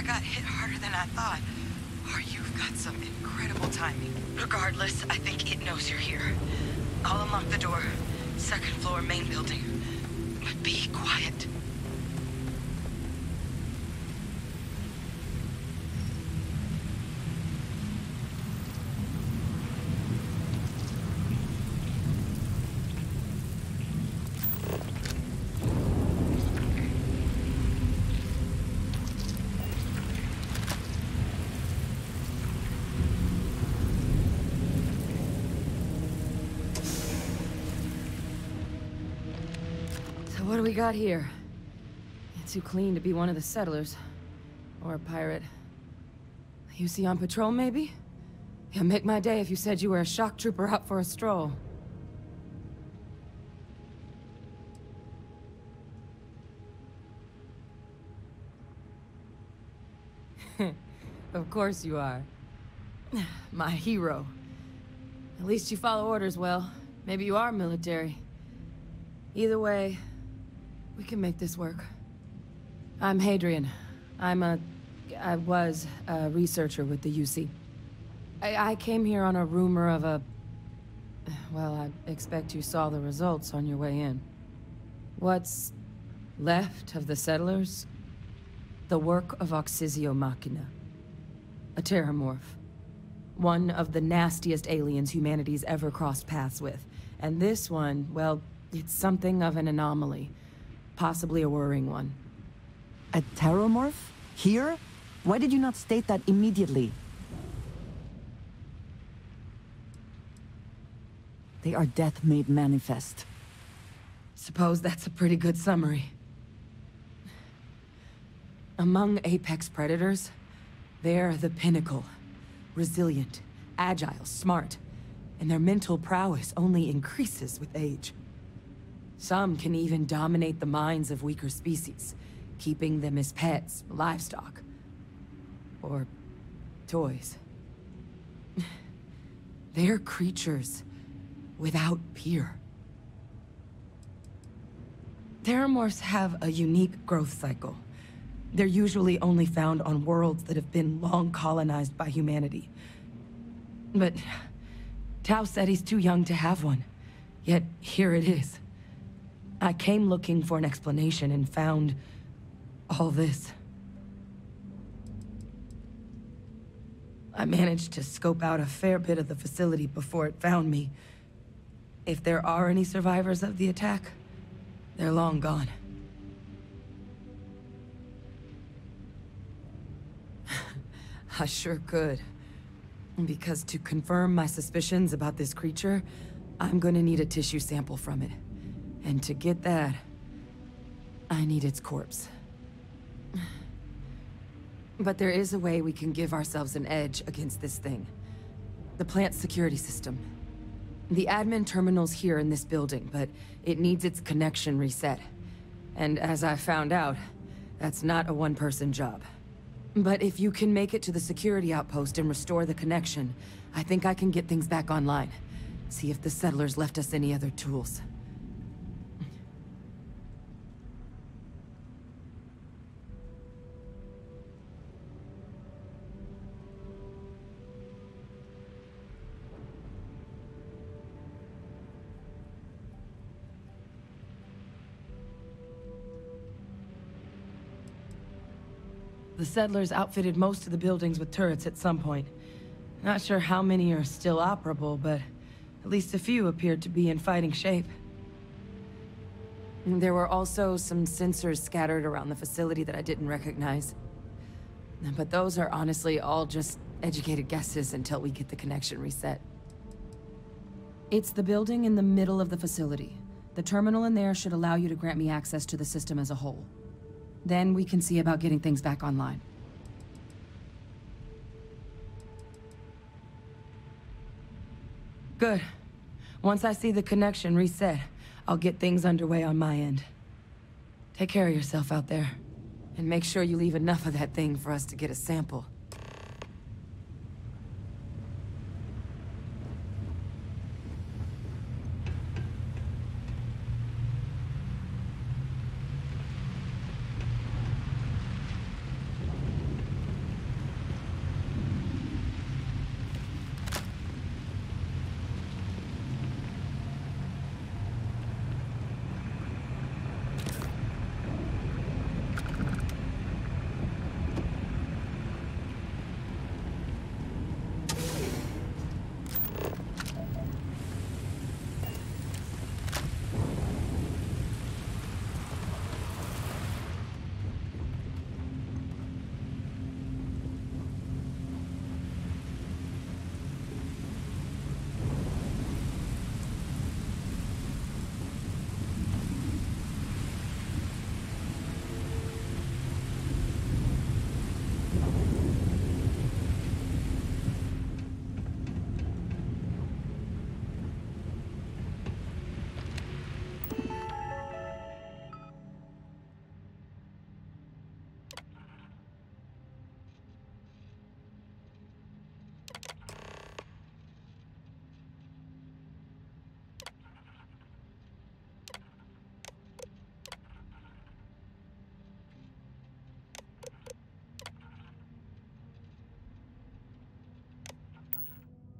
got hit harder than I thought. Or you've got some incredible timing. Regardless, I think it knows you're here. I'll unlock the door. Second floor, main building. But be quiet. What do we got here? Ain't too clean to be one of the settlers. Or a pirate. You see on patrol, maybe? Yeah, make my day if you said you were a shock trooper out for a stroll. Of course you are. My hero. At least you follow orders well. Maybe you are military. Either way, we can make this work. I'm Hadrian. I was a researcher with the UC. I came here on a rumor of a... Well, I expect you saw the results on your way in. What's left of the settlers? The work of Oxysio Machina. A Terramorph. One of the nastiest aliens humanity's ever crossed paths with. And this one, well, it's something of an anomaly. Possibly a worrying one. A Terramorph? Here? Why did you not state that immediately? They are death made manifest. Suppose that's a pretty good summary. Among apex predators, they're the pinnacle. Resilient, agile, smart. And their mental prowess only increases with age. Some can even dominate the minds of weaker species, keeping them as pets, livestock, or toys. They're creatures without peer. Terramorphs have a unique growth cycle. They're usually only found on worlds that have been long colonized by humanity. But Tao said he's too young to have one, yet here it is. I came looking for an explanation and found all this. I managed to scope out a fair bit of the facility before it found me. If there are any survivors of the attack, they're long gone. I sure could. Because to confirm my suspicions about this creature, I'm gonna need a tissue sample from it. And to get that, I need its corpse. But there is a way we can give ourselves an edge against this thing. The plant's security system. The admin terminal's here in this building, but it needs its connection reset. And as I found out, that's not a one-person job. But if you can make it to the security outpost and restore the connection, I think I can get things back online. See if the settlers left us any other tools. The settlers outfitted most of the buildings with turrets at some point. Not sure how many are still operable, but at least a few appeared to be in fighting shape. There were also some sensors scattered around the facility that I didn't recognize. But those are honestly all just educated guesses until we get the connection reset. It's the building in the middle of the facility. The terminal in there should allow you to grant me access to the system as a whole. Then we can see about getting things back online. Good. Once I see the connection reset, I'll get things underway on my end. Take care of yourself out there. And make sure you leave enough of that thing for us to get a sample.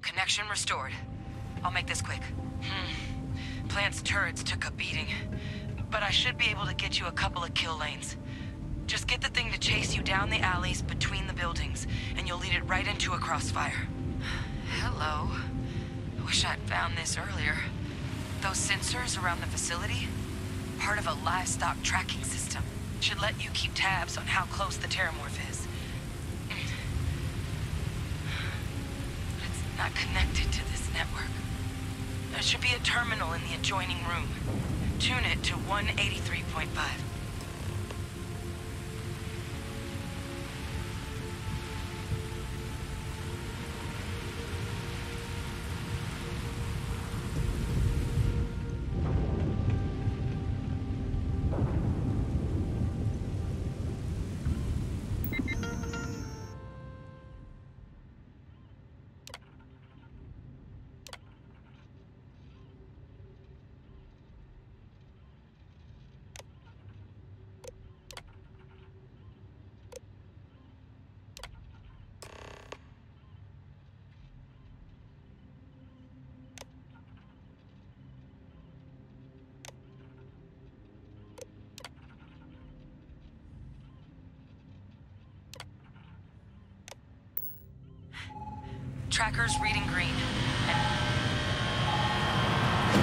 Connection restored. I'll make this quick. Plant's turrets took a beating, but I should be able to get you a couple of kill lanes. Just get the thing to chase you down the alleys between the buildings, and you'll lead it right into a crossfire. Hello. I wish I'd found this earlier. Those sensors around the facility? Part of a livestock tracking system. Should let you keep tabs on how close the Terramorph is. Not connected to this network. There should be a terminal in the adjoining room. Tune it to 183.5. Tracker's reading green.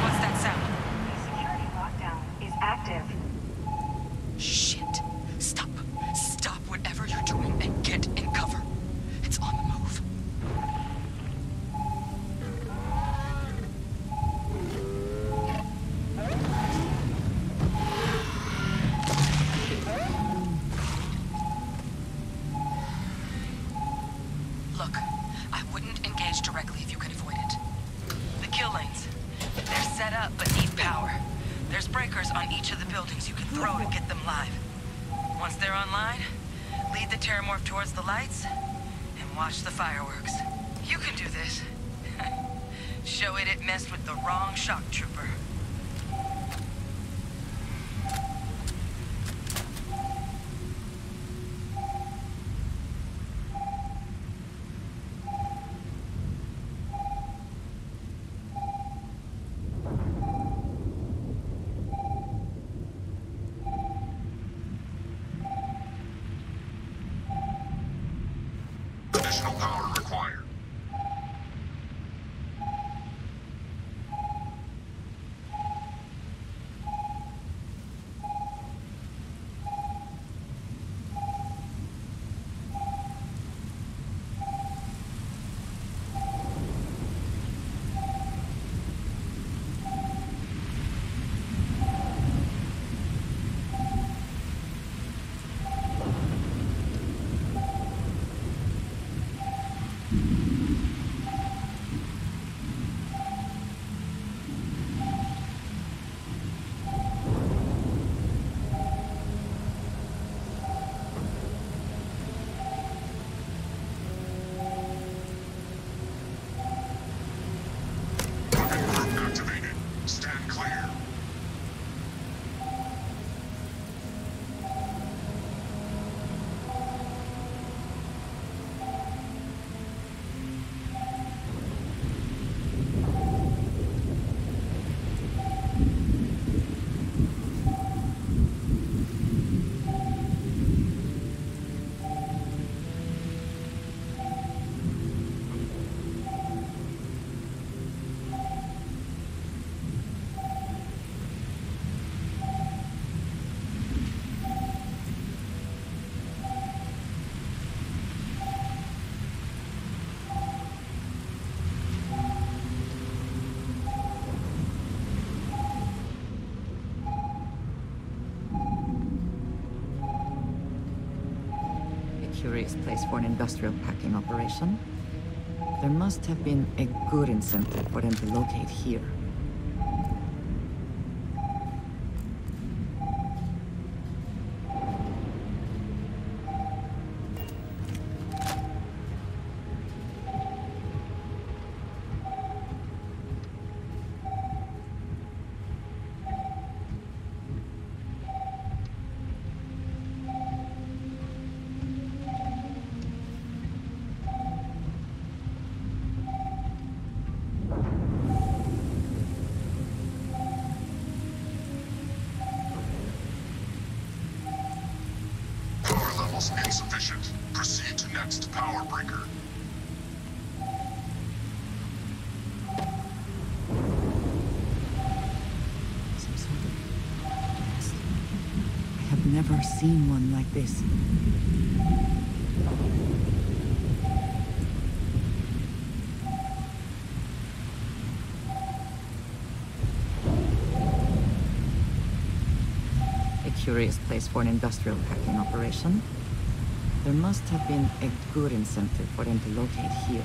What's that sound? The security lockdown is active. Shit. Stop. Stop whatever you're doing and get in cover. It's on the move. throw to get them live. Once they're online, lead the Terramorph towards the lights and watch the fireworks. You can do this. Show it messed with the wrong shock trooper. Additional power required. Stand clear. Curious place for an industrial packing operation. There must have been a good incentive for them to locate here. Insufficient. Proceed to next power breaker. Some sort of... I have never seen one like this. A curious place for an industrial packing operation. There must have been a good incentive for them to locate here.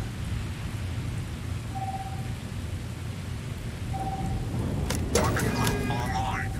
Weapon group online.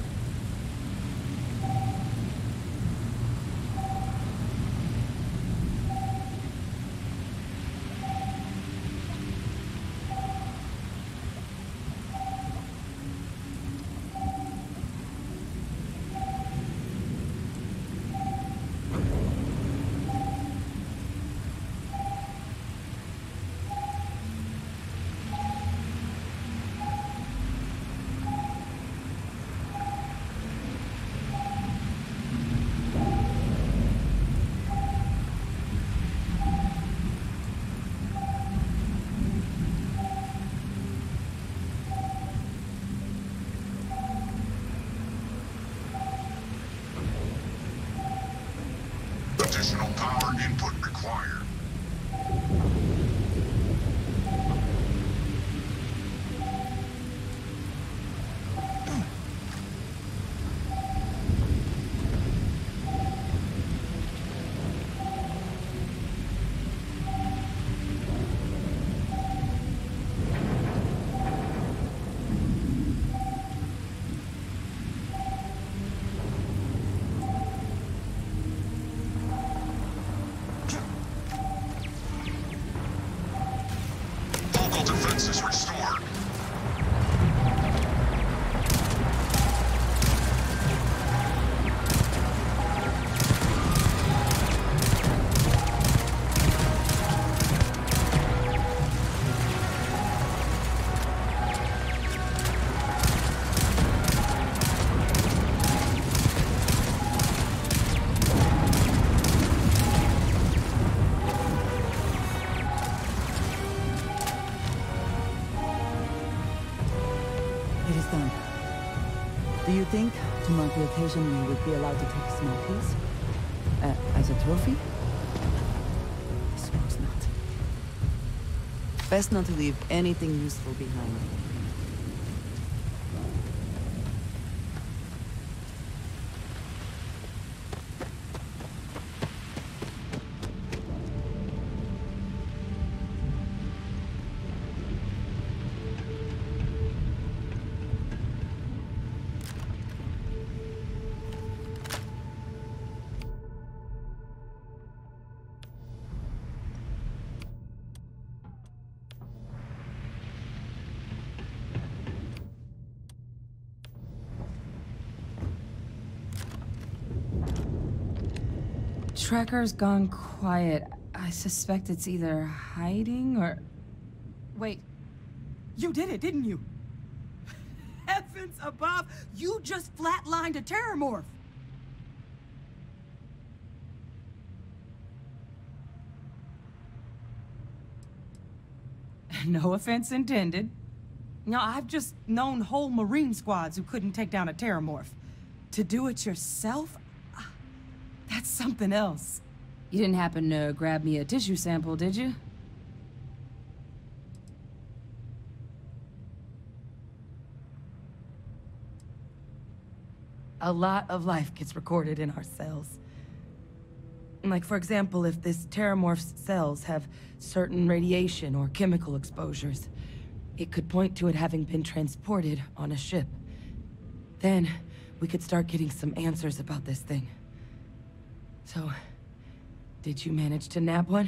Additional power input required. Balance is restored. It is done. Do you think, to mark the occasion, we would be allowed to take a small piece? As a trophy? I suppose not. Best not to leave anything useful behind. Tracker's gone quiet. I suspect it's either hiding or... Wait. You did it, didn't you? Heavens above! You just flatlined a Terramorph! No offense intended. No, I've just known whole Marine squads who couldn't take down a Terramorph. To do it yourself? That's something else. You didn't happen to grab me a tissue sample, did you? A lot of life gets recorded in our cells. Like, for example, if this Terramorph's cells have certain radiation or chemical exposures, it could point to it having been transported on a ship. Then, we could start getting some answers about this thing. So, did you manage to nab one?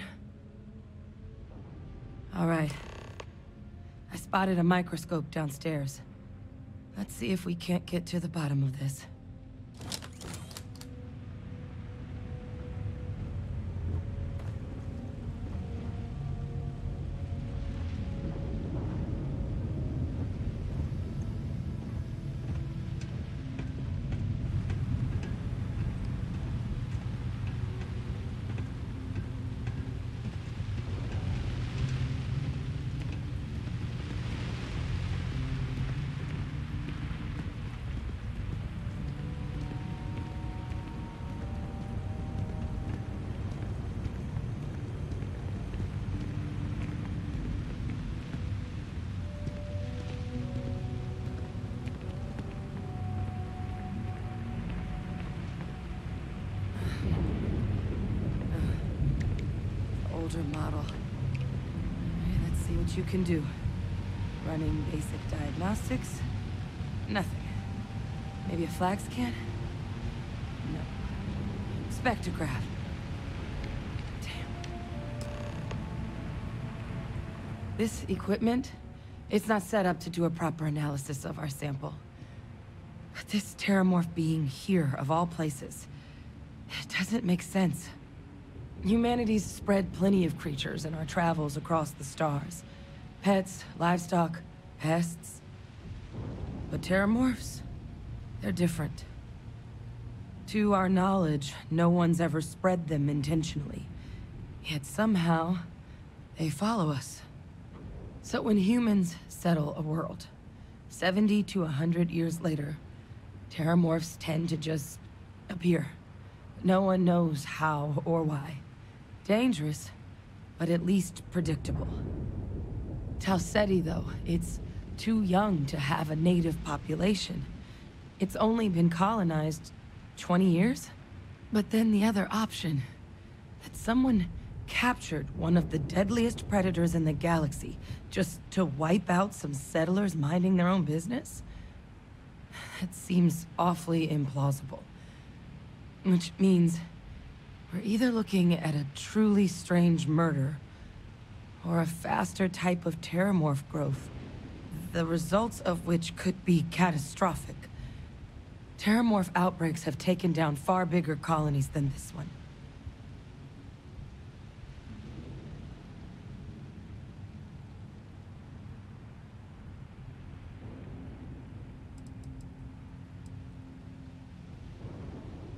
All right. I spotted a microscope downstairs. Let's see if we can't get to the bottom of this. Model. Okay, let's see what you can do. Running basic diagnostics? Nothing. Maybe a flag scan? No. Spectrograph. Damn. This equipment, it's not set up to do a proper analysis of our sample. But this Terramorph being here, of all places, it doesn't make sense. Humanity's spread plenty of creatures in our travels across the stars. Pets, livestock, pests. But Terramorphs, they're different. To our knowledge, no one's ever spread them intentionally. Yet somehow, they follow us. So when humans settle a world, 70 to 100 years later, Terramorphs tend to just appear. No one knows how or why. Dangerous, but at least predictable. Tau Ceti, though, it's too young to have a native population. It's only been colonized 20 years? But then the other option, that someone captured one of the deadliest predators in the galaxy just to wipe out some settlers minding their own business? That seems awfully implausible. Which means we're either looking at a truly strange murder, or a faster type of Terramorph growth, the results of which could be catastrophic. Terramorph outbreaks have taken down far bigger colonies than this one.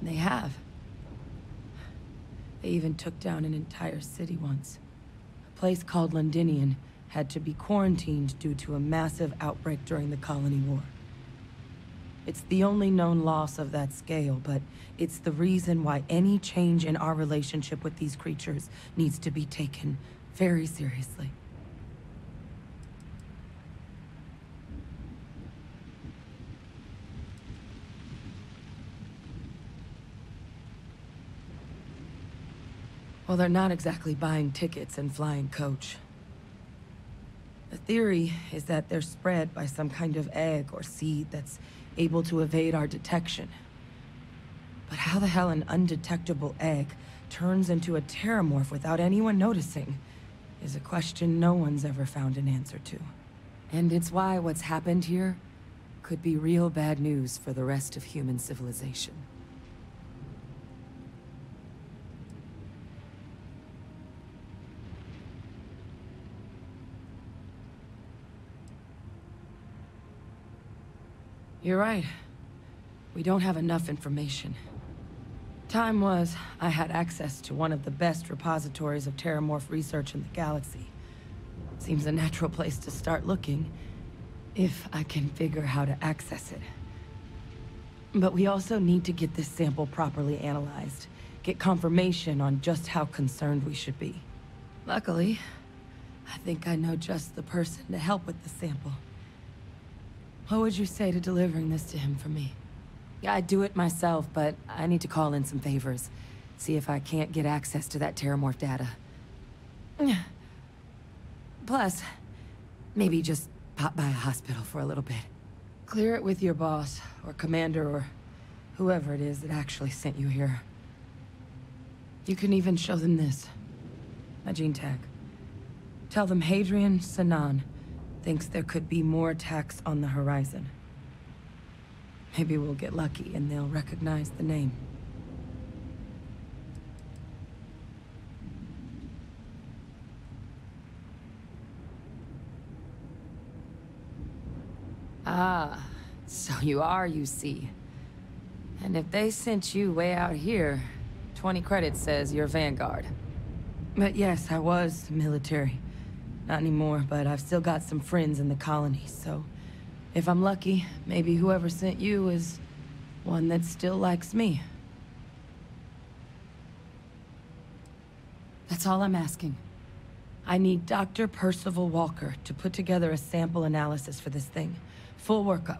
They have. They even took down an entire city once. A place called Londinian had to be quarantined due to a massive outbreak during the Colony War. It's the only known loss of that scale, but it's the reason why any change in our relationship with these creatures needs to be taken very seriously. Well, they're not exactly buying tickets and flying coach. The theory is that they're spread by some kind of egg or seed that's able to evade our detection. But how the hell an undetectable egg turns into a Terramorph without anyone noticing is a question no one's ever found an answer to. And it's why what's happened here could be real bad news for the rest of human civilization. You're right. We don't have enough information. Time was, I had access to one of the best repositories of Terramorph research in the galaxy. Seems a natural place to start looking, if I can figure how to access it. But we also need to get this sample properly analyzed, get confirmation on just how concerned we should be. Luckily, I think I know just the person to help with the sample. What would you say to delivering this to him for me? Yeah, I'd do it myself, but I need to call in some favors. See if I can't get access to that Terramorph data. Plus, maybe just pop by a hospital for a little bit. Clear it with your boss, or commander, or whoever it is that actually sent you here. You can even show them this. My gene tag. Tell them Hadrian Sanan thinks there could be more attacks on the horizon. Maybe we'll get lucky and they'll recognize the name. Ah, so you are UC. And if they sent you way out here, 20 credits says you're Vanguard. But yes, I was military. Not anymore, but I've still got some friends in the colony, so if I'm lucky, maybe whoever sent you is one that still likes me. That's all I'm asking. I need Dr. Percival Walker to put together a sample analysis for this thing. Full workup.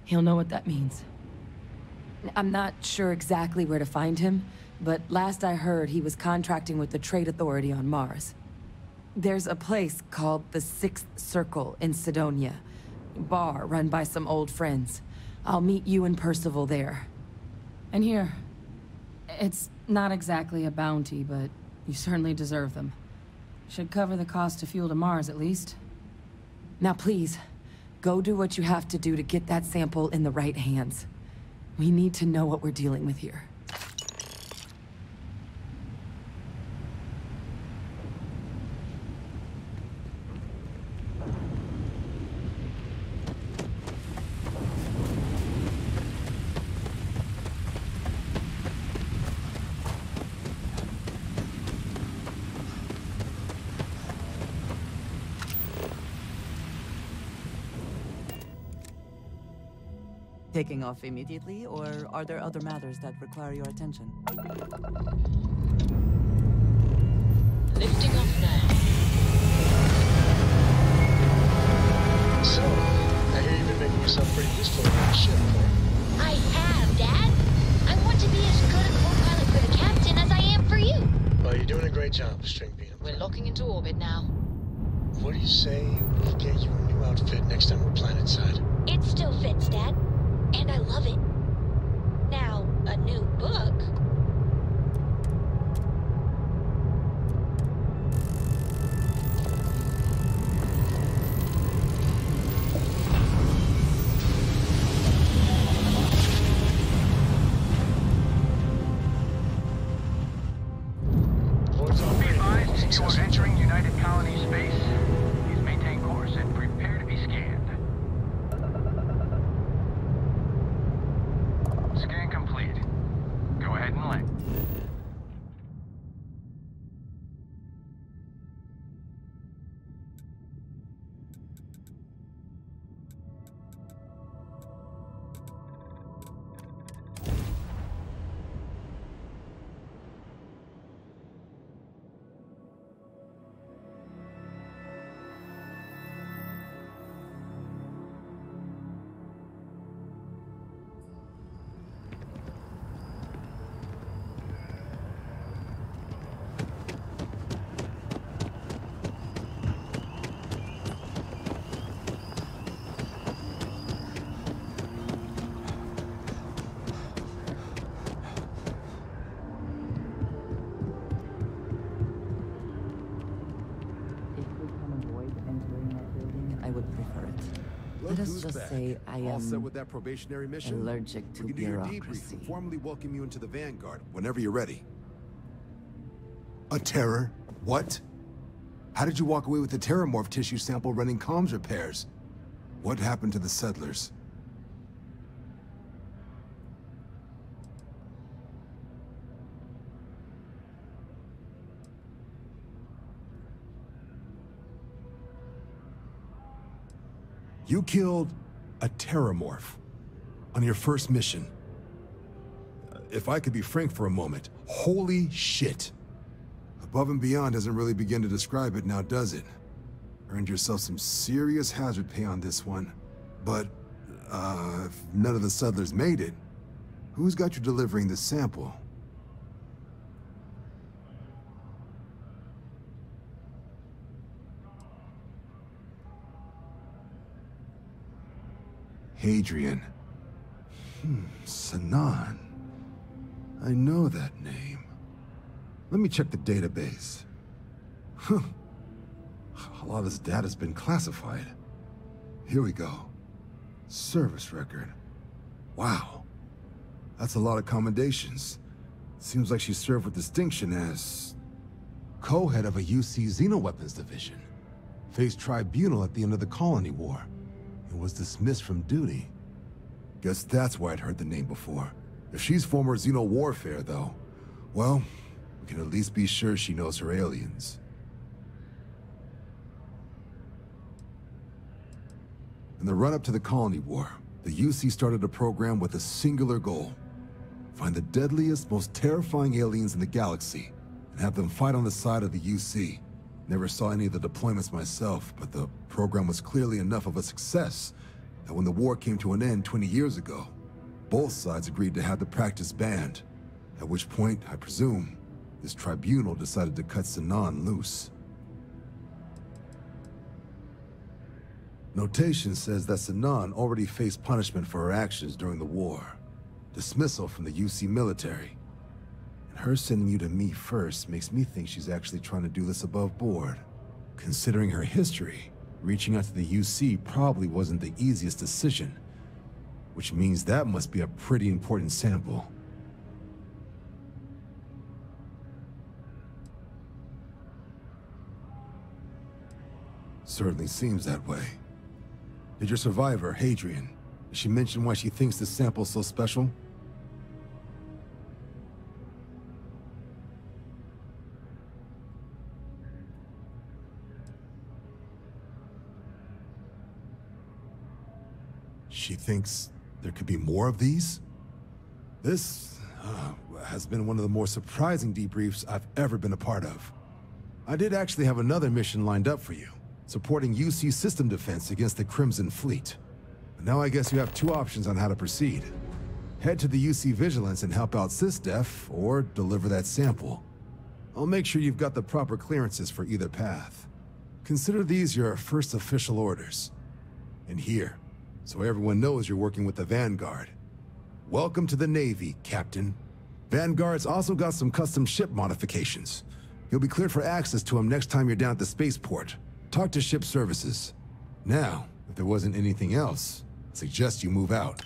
He'll know what that means. I'm not sure exactly where to find him, but last I heard he was contracting with the Trade Authority on Mars. There's a place called the Sixth Circle in Sidonia. Bar run by some old friends. I'll meet you and Percival there. And here. It's not exactly a bounty, but you certainly deserve them. Should cover the cost of fuel to Mars, at least. Now please, go do what you have to do to get that sample in the right hands. We need to know what we're dealing with here. Taking off immediately, or are there other matters that require your attention? Lifting off now. So, I hear you've been making yourself pretty useful on the ship, huh? I have, Dad. I want to be as good a co-pilot for the captain as I am for you. Well, you're doing a great job, String Bean. We're locking into orbit now. What do you say we get you a new outfit next time we're planetside? It still fits, Dad. And I love it. Now, a new book. prefer it. Look Let us who's just back. say I All set am with that probationary mission? allergic to We can do your debrief bureaucracy. and formally welcome you into the Vanguard whenever you're ready. A terror? What? How did you walk away with the Terramorph tissue sample running comms repairs? What happened to the settlers? You killed a Terramorph on your first mission. If I could be frank for a moment, holy shit. Above and beyond doesn't really begin to describe it now, does it? Earned yourself some serious hazard pay on this one. But, if none of the settlers made it, who's got you delivering the sample? Hadrian. Sanan. I know that name. Let me check the database. Huh. A lot of this data's been classified. Here we go. Service record. Wow. That's a lot of commendations. Seems like she served with distinction as co-head of a UC Xenoweapons division. Faced tribunal at the end of the Colony War. And was dismissed from duty. Guess that's why I'd heard the name before. If she's former Xeno warfare, though, well, we can at least be sure she knows her aliens. In the run-up to the Colony War, the UC started a program with a singular goal. Find the deadliest, most terrifying aliens in the galaxy, and have them fight on the side of the UC. Never saw any of the deployments myself, but the program was clearly enough of a success that when the war came to an end 20 years ago, both sides agreed to have the practice banned. At which point, I presume, this tribunal decided to cut Sanan loose. Notation says that Sanan already faced punishment for her actions during the war. Dismissal from the UC military. And her sending you to me first makes me think she's actually trying to do this above board. Considering her history, reaching out to the UC probably wasn't the easiest decision. Which means that must be a pretty important sample. Certainly seems that way. Did your survivor, Hadrian, did she mention why she thinks this sample's so special? She thinks there could be more of these? This has been one of the more surprising debriefs I've ever been a part of. I did actually have another mission lined up for you, supporting UC system defense against the Crimson Fleet. But now I guess you have two options on how to proceed. Head to the UC Vigilance and help out SysDef, or deliver that sample. I'll make sure you've got the proper clearances for either path. Consider these your first official orders. And here, so everyone knows you're working with the Vanguard. Welcome to the Navy, Captain. Vanguard's also got some custom ship modifications. You'll be cleared for access to them next time you're down at the spaceport. Talk to ship services. Now, if there wasn't anything else, I suggest you move out.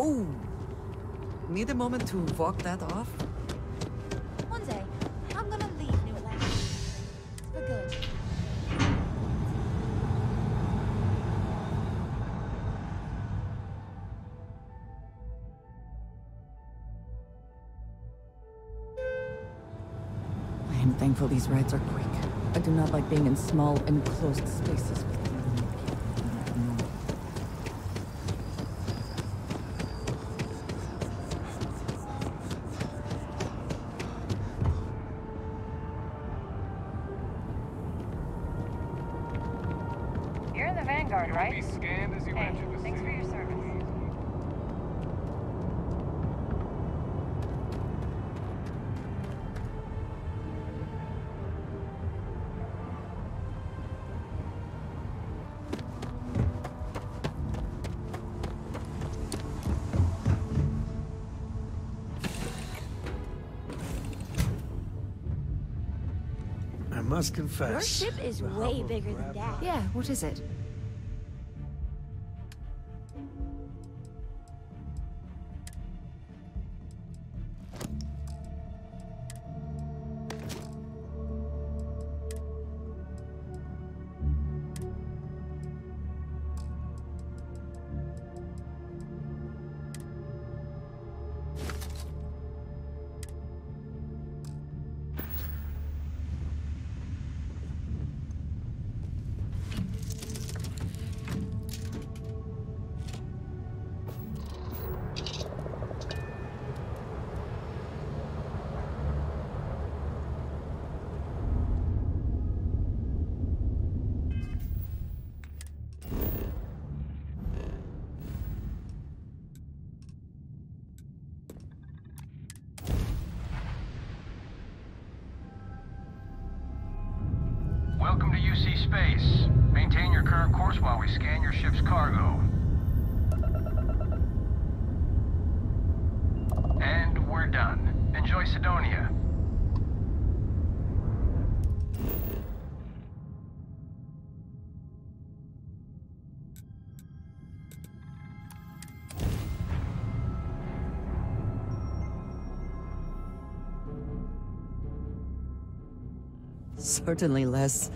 Oh! Need a moment to walk that off? One day, I'm gonna leave New Atlantis. For good. I am thankful these rides are quick. I do not like being in small, enclosed spaces with You're in the Vanguard, right? Be scanned as you Hey, enter the thanks for your service. I must confess. Your ship is way bigger than that. Yeah, what is it? Welcome to UC Space. Maintain your current course while we scan your ship's cargo. And we're done. Enjoy Sidonia. certainly less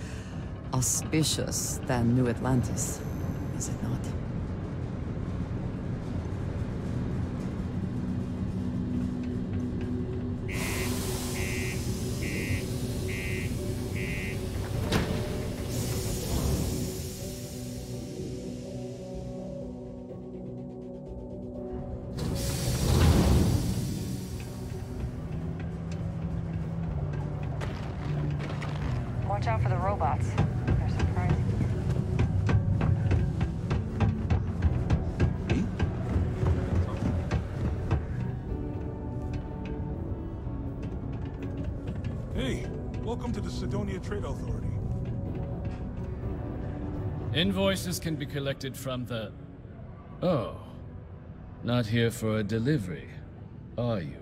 auspicious than New Atlantis, is it not? Watch out for the robots. They're surprising. Hey, welcome to the Sidonia Trade Authority. Invoices can be collected from the... Oh. Not here for a delivery, are you?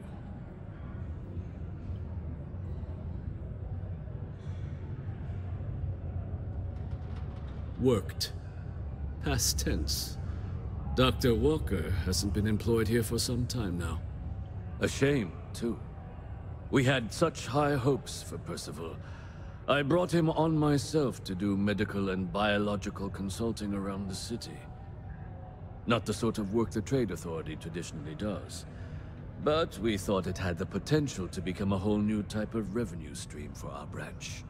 Worked. Past tense. Dr. Walker hasn't been employed here for some time now. A shame, too. We had such high hopes for Percival. I brought him on myself to do medical and biological consulting around the city. Not the sort of work the Trade Authority traditionally does. But we thought it had the potential to become a whole new type of revenue stream for our branch.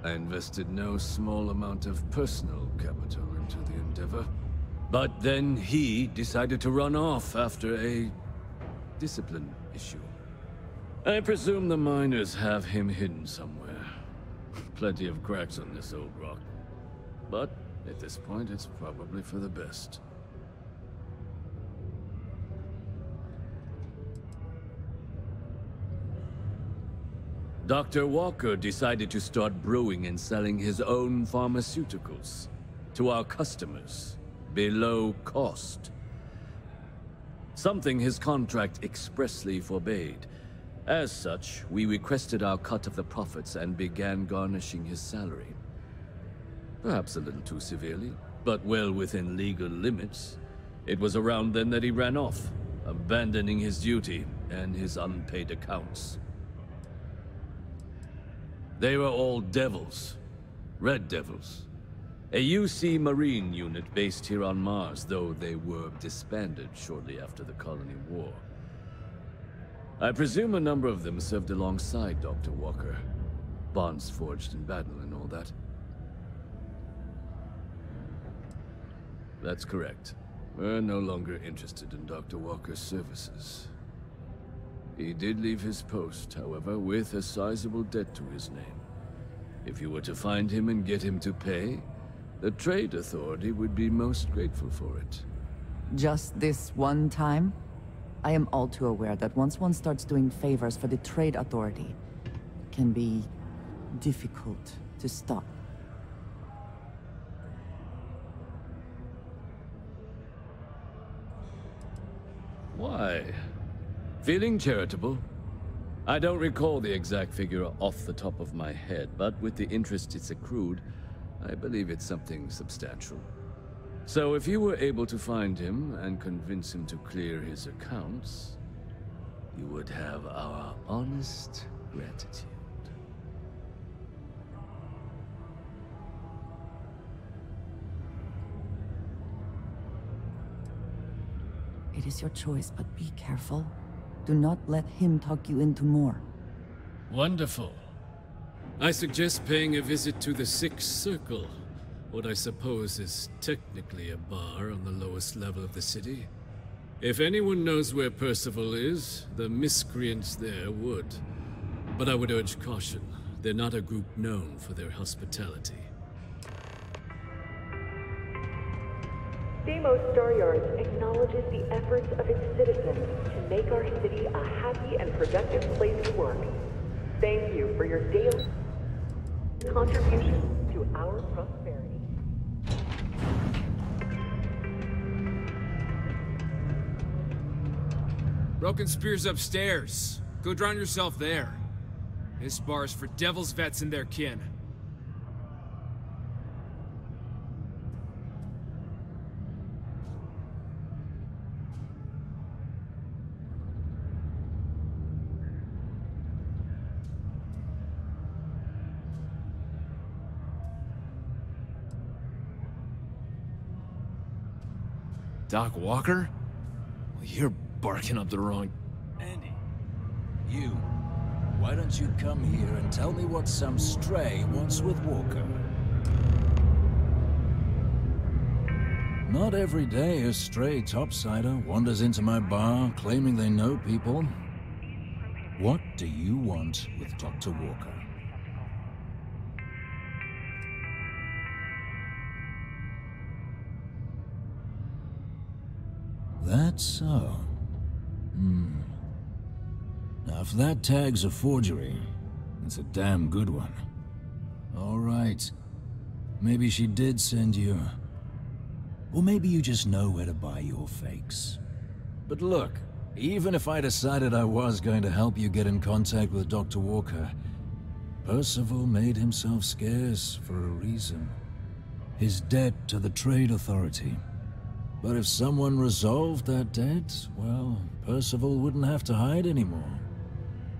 I invested no small amount of personal capital into the endeavor. But then he decided to run off after a discipline issue. I presume the miners have him hidden somewhere. Plenty of cracks on this old rock. But at this point, it's probably for the best. Dr. Walker decided to start brewing and selling his own pharmaceuticals to our customers, below cost. Something his contract expressly forbade. As such, we requested our cut of the profits and began garnishing his salary. Perhaps a little too severely, but well within legal limits. It was around then that he ran off, abandoning his duty and his unpaid accounts. They were all devils. Red Devils. A UC Marine unit based here on Mars, though they were disbanded shortly after the Colony War. I presume a number of them served alongside Dr. Walker. Bonds forged in battle and all that. That's correct. We're no longer interested in Dr. Walker's services. He did leave his post, however, with a sizable debt to his name. If you were to find him and get him to pay, the Trade Authority would be most grateful for it. Just this one time? I am all too aware that once one starts doing favors for the Trade Authority, it can be difficult to stop. Why? Feeling charitable? I don't recall the exact figure off the top of my head, but with the interest it's accrued, I believe it's something substantial. So if you were able to find him and convince him to clear his accounts, you would have our honest gratitude. It is your choice, but be careful. Do not let him talk you into more. Wonderful. I suggest paying a visit to the Sixth Circle, what I suppose is technically a bar on the lowest level of the city. If anyone knows where Percival is, the miscreants there would. But I would urge caution. They're not a group known for their hospitality. Deimos Staryards acknowledges the efforts of its citizens to make our city a happy and productive place to work. Thank you for your daily contribution to our prosperity. Broken Spear's upstairs. Go drown yourself there. This bar's for Devil's vets and their kin. Doc Walker? Well, you're barking up the wrong... Andy, you. Why don't you come here and tell me what some stray wants with Walker? Not every day a stray topsider wanders into my bar claiming they know people. What do you want with Dr. Walker? That's so. Now, if that tag's a forgery, it's a damn good one. All right. Maybe she did send you. Or maybe you just know where to buy your fakes. But look, even if I decided I was going to help you get in contact with Dr. Walker, Percival made himself scarce for a reason. His debt to the Trade Authority. But if someone resolved that debt, well, Percival wouldn't have to hide anymore.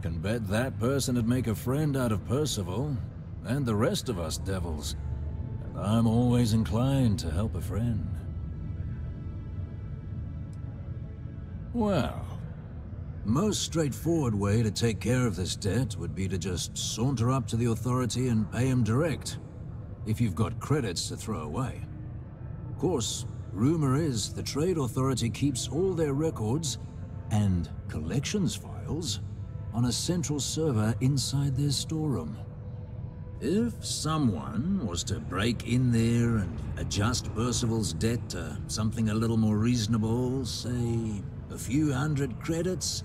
Can bet that person would make a friend out of Percival, and the rest of us devils. And I'm always inclined to help a friend. Well, most straightforward way to take care of this debt would be to just saunter up to the Authority and pay him direct, if you've got credits to throw away. Of course, rumor is the Trade Authority keeps all their records and collections files on a central server inside their storeroom. If someone was to break in there and adjust Percival's debt to something a little more reasonable, say a few hundred credits,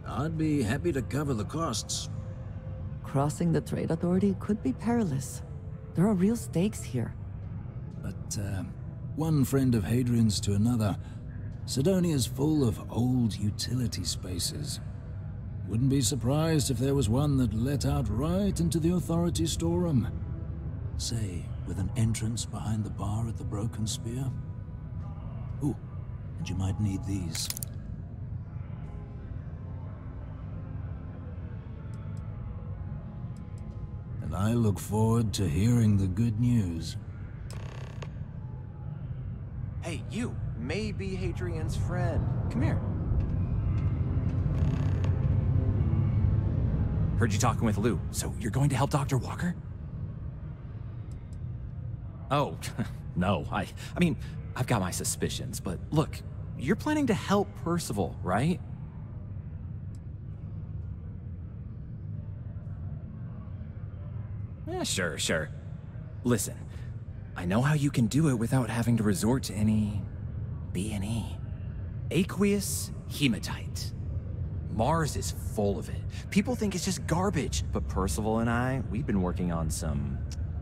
I'd be happy to cover the costs. Crossing the Trade Authority could be perilous. There are real stakes here. But, one friend of Hadrian's to another, Sidonia's full of old utility spaces. Wouldn't be surprised if there was one that let out right into the Authority storeroom. Say, with an entrance behind the bar at the Broken Spear. Ooh, and you might need these. And I look forward to hearing the good news. Hey, you may be Hadrian's friend. Come here. Heard you talking with Lou, so you're going to help Dr. Walker? Oh, no, I mean, I've got my suspicions, but look, you're planning to help Percival, right? Yeah, sure. Listen, I know how you can do it without having to resort to any B&E. Aqueous hematite. Mars is full of it. People think it's just garbage, but Percival and I, we've been working on some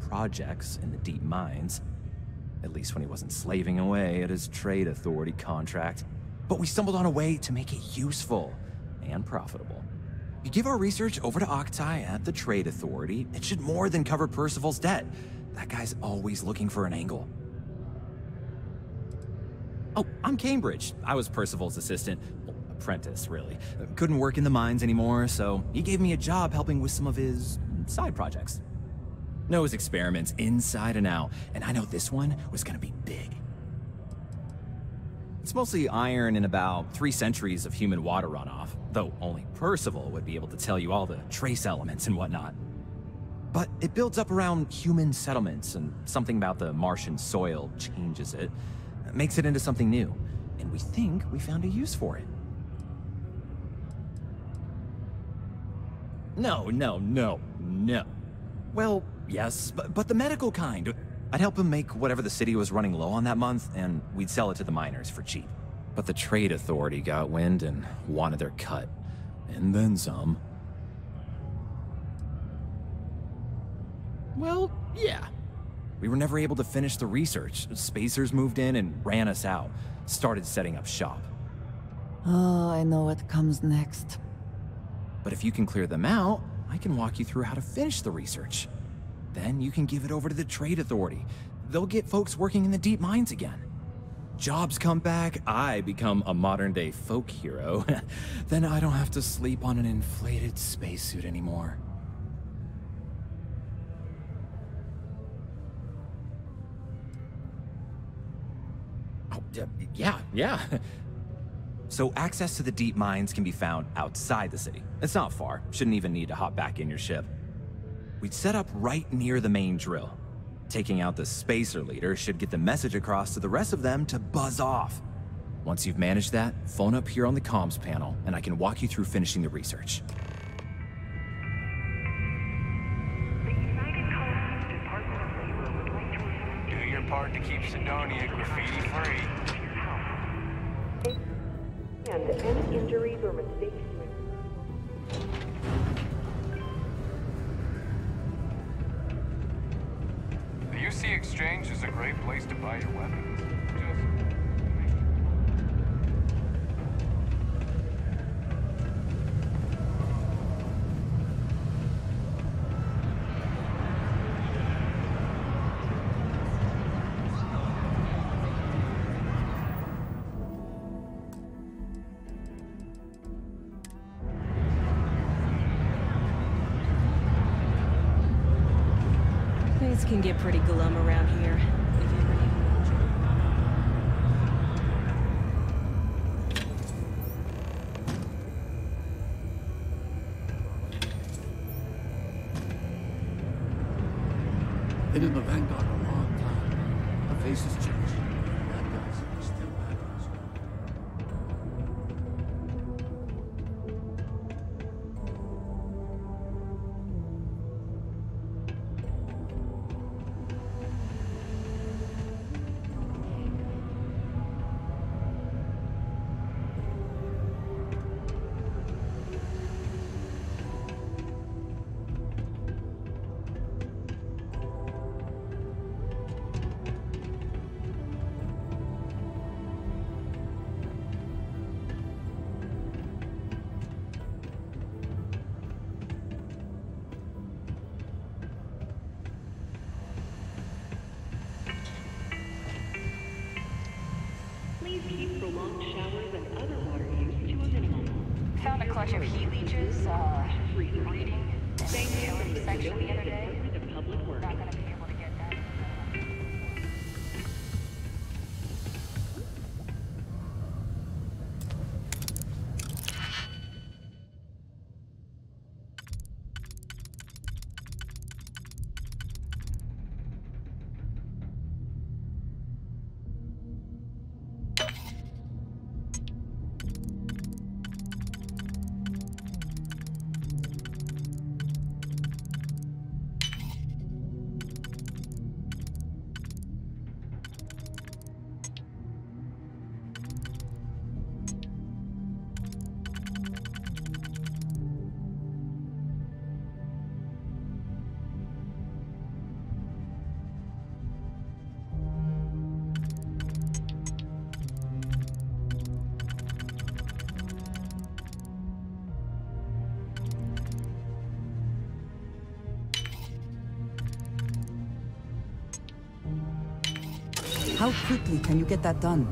projects in the deep mines. At least when he wasn't slaving away at his trade authority contract. But we stumbled on a way to make it useful and profitable. You give our research over to Octai at the trade authority, it should more than cover Percival's debt. That guy's always looking for an angle. Oh, I'm Cambridge. I was Percival's assistant. Well, apprentice, really. Couldn't work in the mines anymore, so he gave me a job helping with some of his side projects. Knows experiments inside and out, and I know this one was gonna be big. It's mostly iron and about 3 centuries of human water runoff, though only Percival would be able to tell you all the trace elements and whatnot. But it builds up around human settlements, and something about the Martian soil changes it, makes it into something new, and we think we found a use for it. No. Well, yes, but the medical kind. I'd help him make whatever the city was running low on that month, and we'd sell it to the miners for cheap. But the trade authority got wind and wanted their cut. And then some. Well, yeah. We were never able to finish the research. Spacers moved in and ran us out. Started setting up shop. Oh, I know what comes next. But if you can clear them out, I can walk you through how to finish the research. Then you can give it over to the trade authority. They'll get folks working in the deep mines again. Jobs come back, I become a modern-day folk hero. Then I don't have to sleep on an inflated spacesuit anymore. Oh, yeah. So access to the deep mines can be found outside the city. It's not far. Shouldn't even need to hop back in your ship. We'd set up right near the main drill. Taking out the spacer leader should get the message across to the rest of them to buzz off. Once you've managed that, phone up here on the comms panel, and I can walk you through finishing the research. Do your part to keep Sidonia graffiti-free. And any injuries or mistakes The UC Exchange is a great place to buy your weapons. Things can get pretty glum around here. If you ever need Been in the Vanguard a long time. The faces change. Bad guys are still bad guys. bunch of heat leeches, breeding and killing sexually the other day. We're not gonna be able to get that. How quickly can you get that done?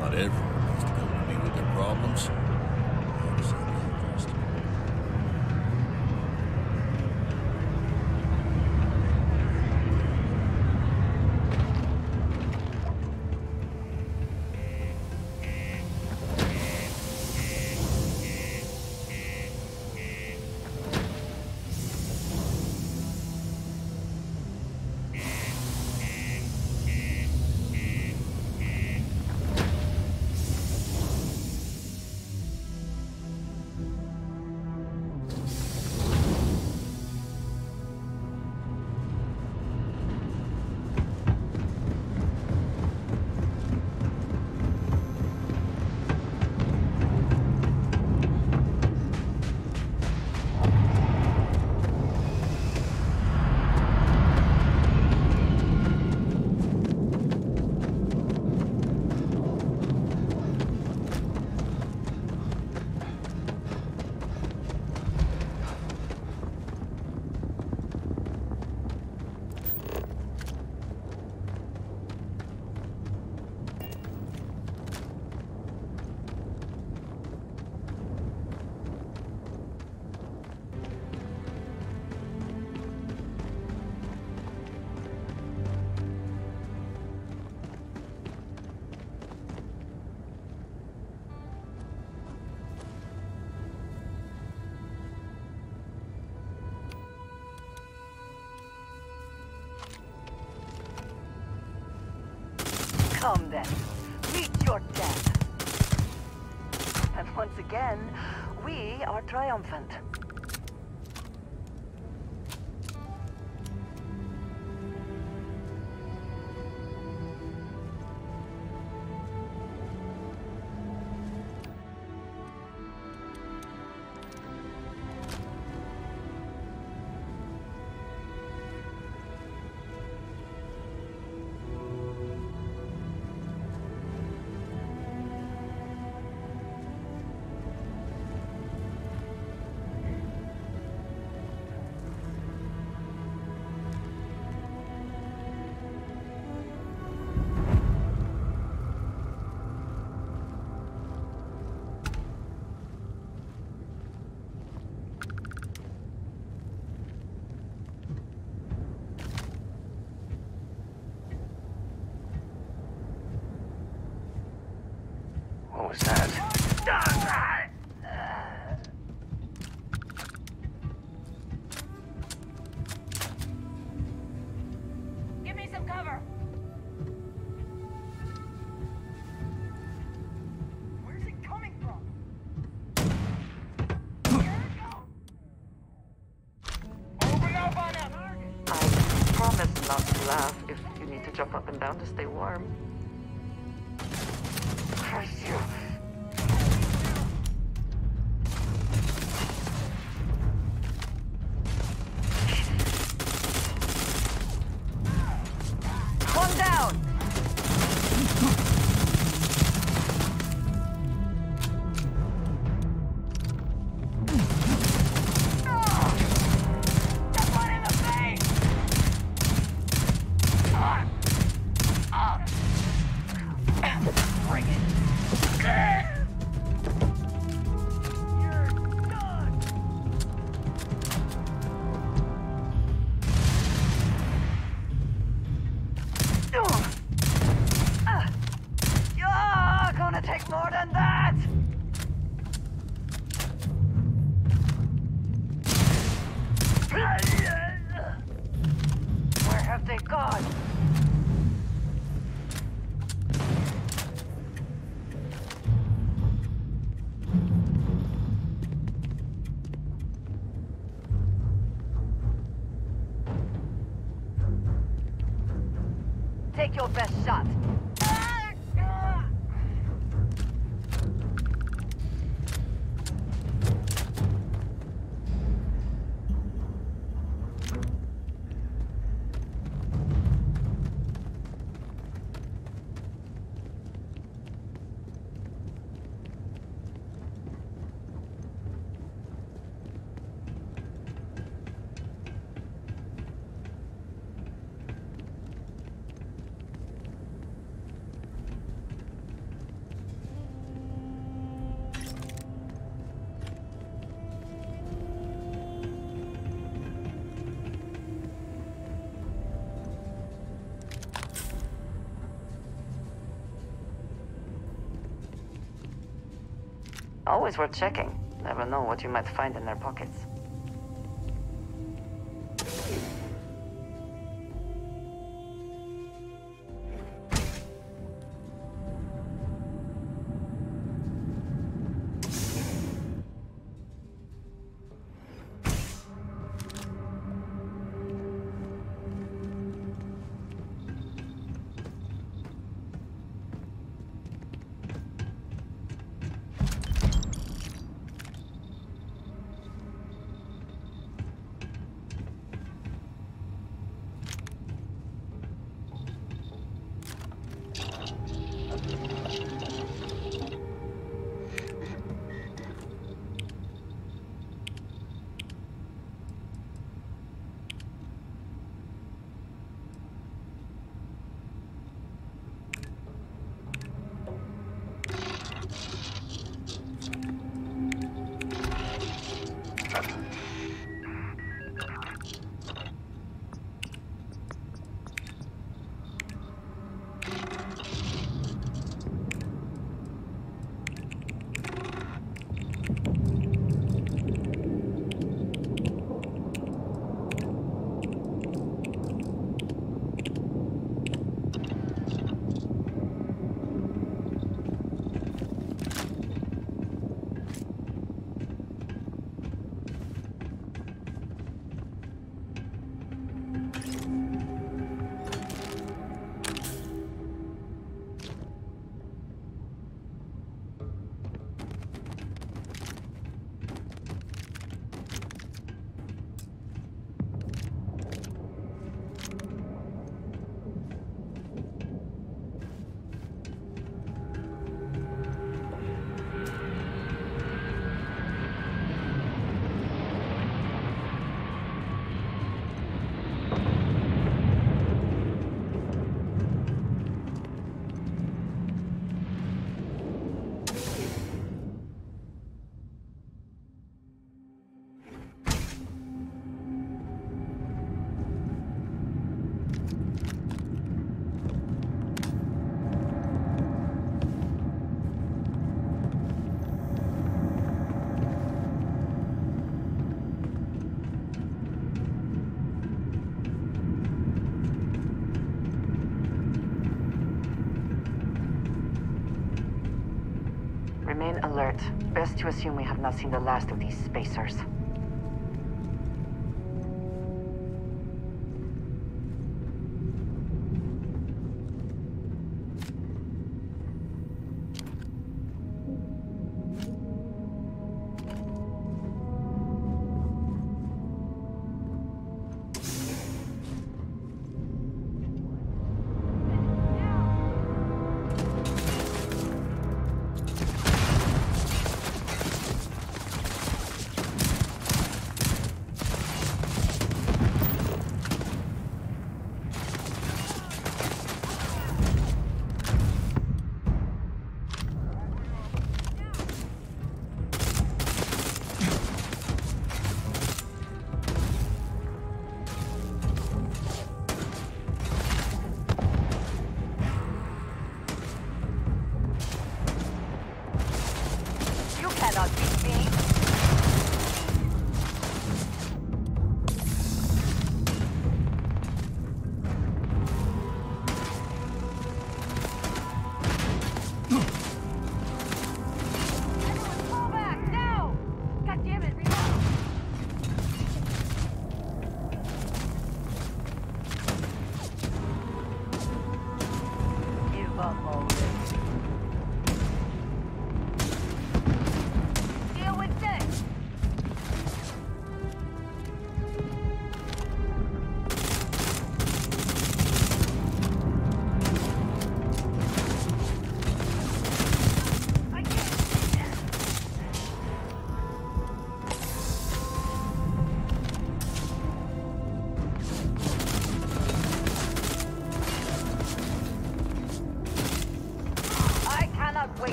Not everyone has to come to me with their problems. Come then, meet your death. And once again, we are triumphant. cover! Where's it coming from? Open up on him! I promise not to laugh if you need to jump up and down to stay warm. Curse you! One down! Just one in the face! Bring it! You're done! You're gonna take more than that! Where have they gone? Take your best shot. Always worth checking. Never know what you might find in their pockets. Remain alert. Best to assume we have not seen the last of these spacers.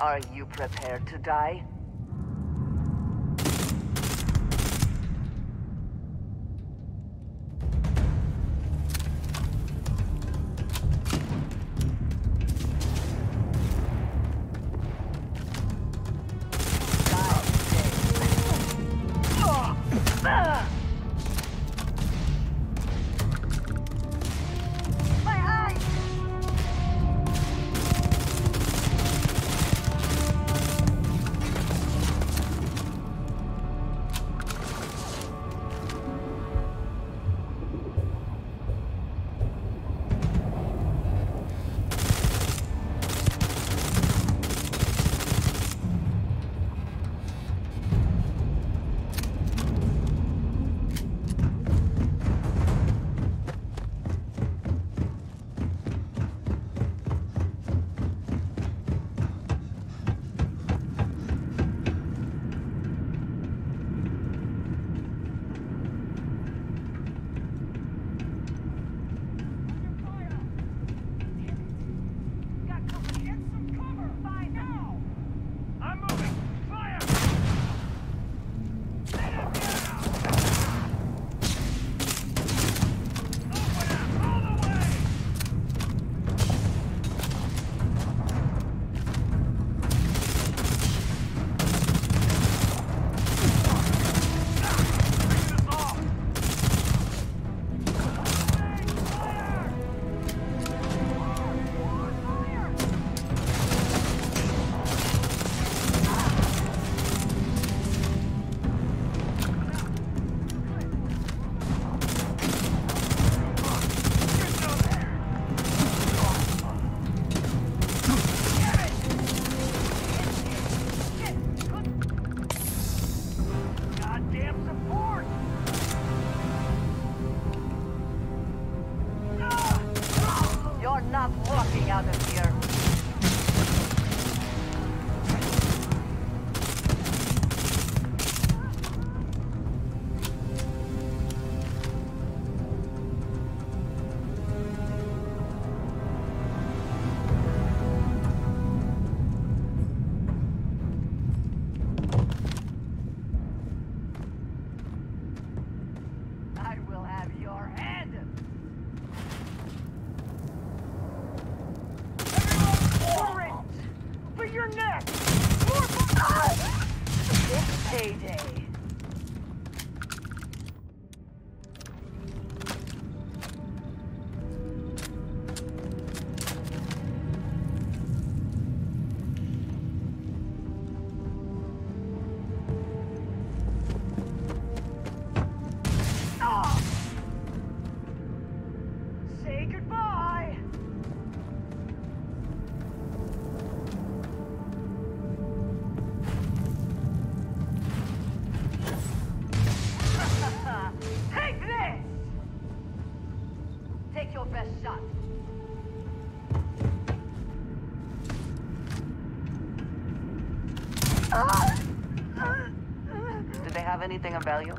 Are you prepared to die? out of here. I will have your head! For it! For your neck! More for us! It's payday. Ah! Say goodbye! Take this! Take your best shot. Do they have anything of value?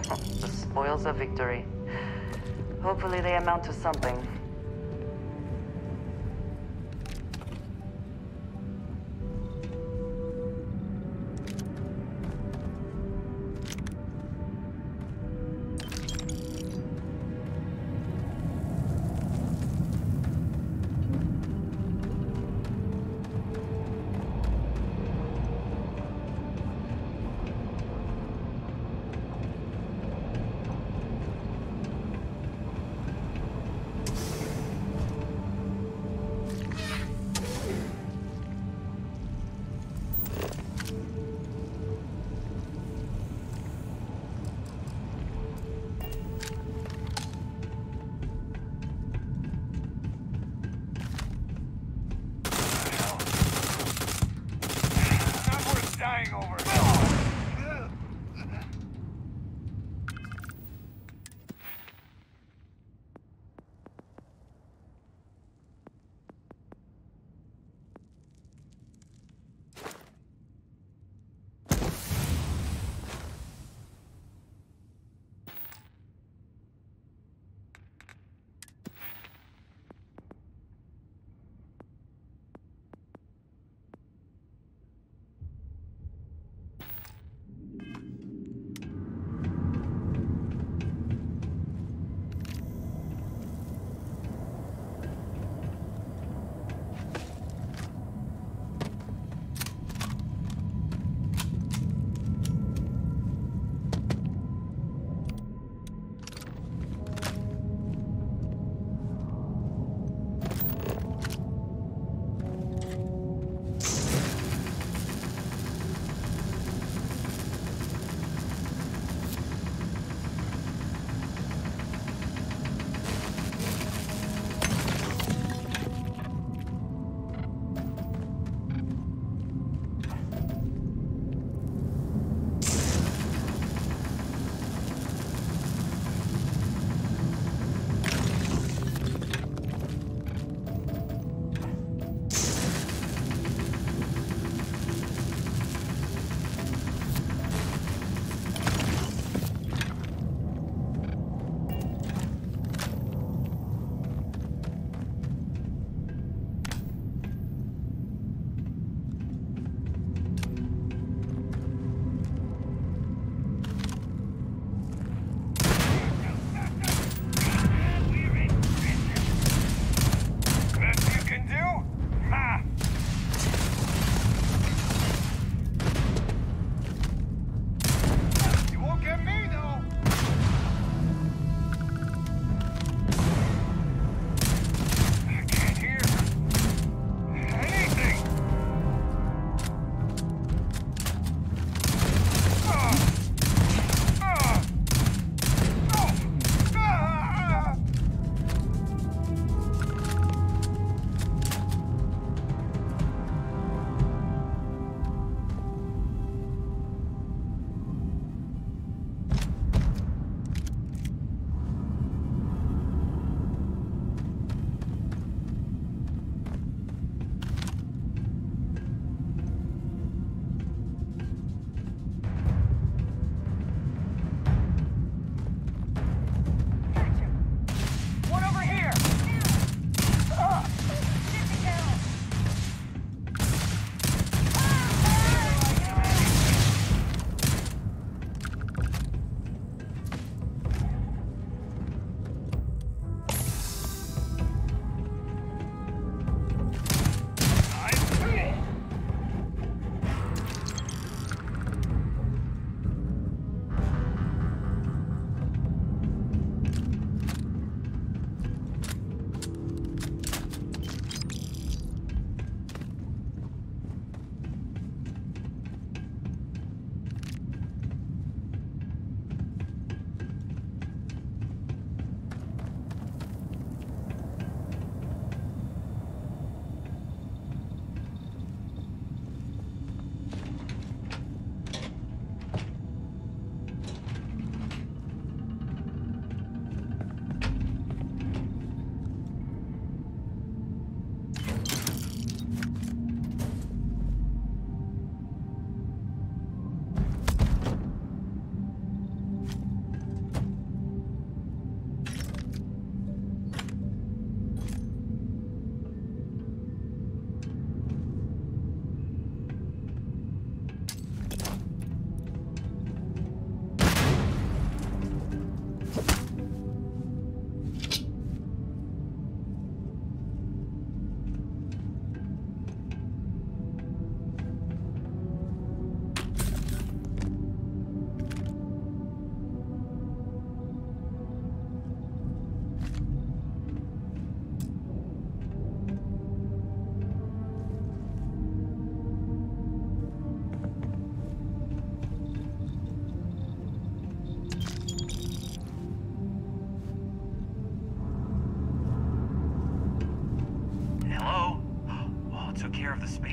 The spoils of victory. Hopefully they amount to something.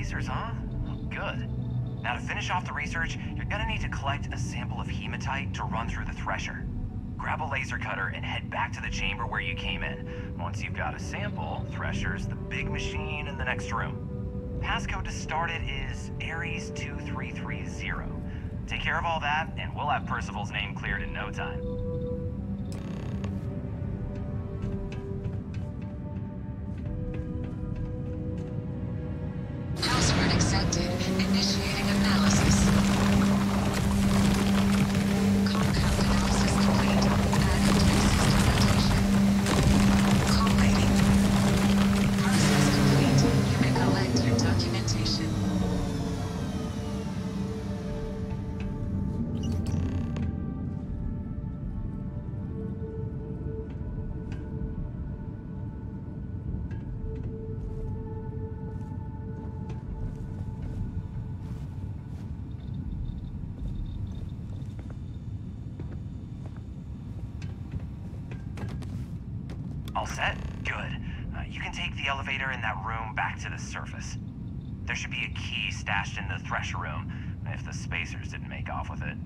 spacers, huh? Good. Now to finish off the research, you're gonna need to collect a sample of hematite to run through the thresher. Grab a laser cutter and head back to the chamber where you came in. Once you've got a sample, thresher's the big machine in the next room. Passcode to start it is Ares 2330. Take care of all that, and we'll have Percival's name cleared in no time. Password accepted. Initiating analysis. Compound analysis complete. Adding to system notation. Collating. Process complete. You may collect your documentation. All set? Good. You can take the elevator in that room back to the surface. There should be a key stashed in the thresher room, if the spacers didn't make off with it.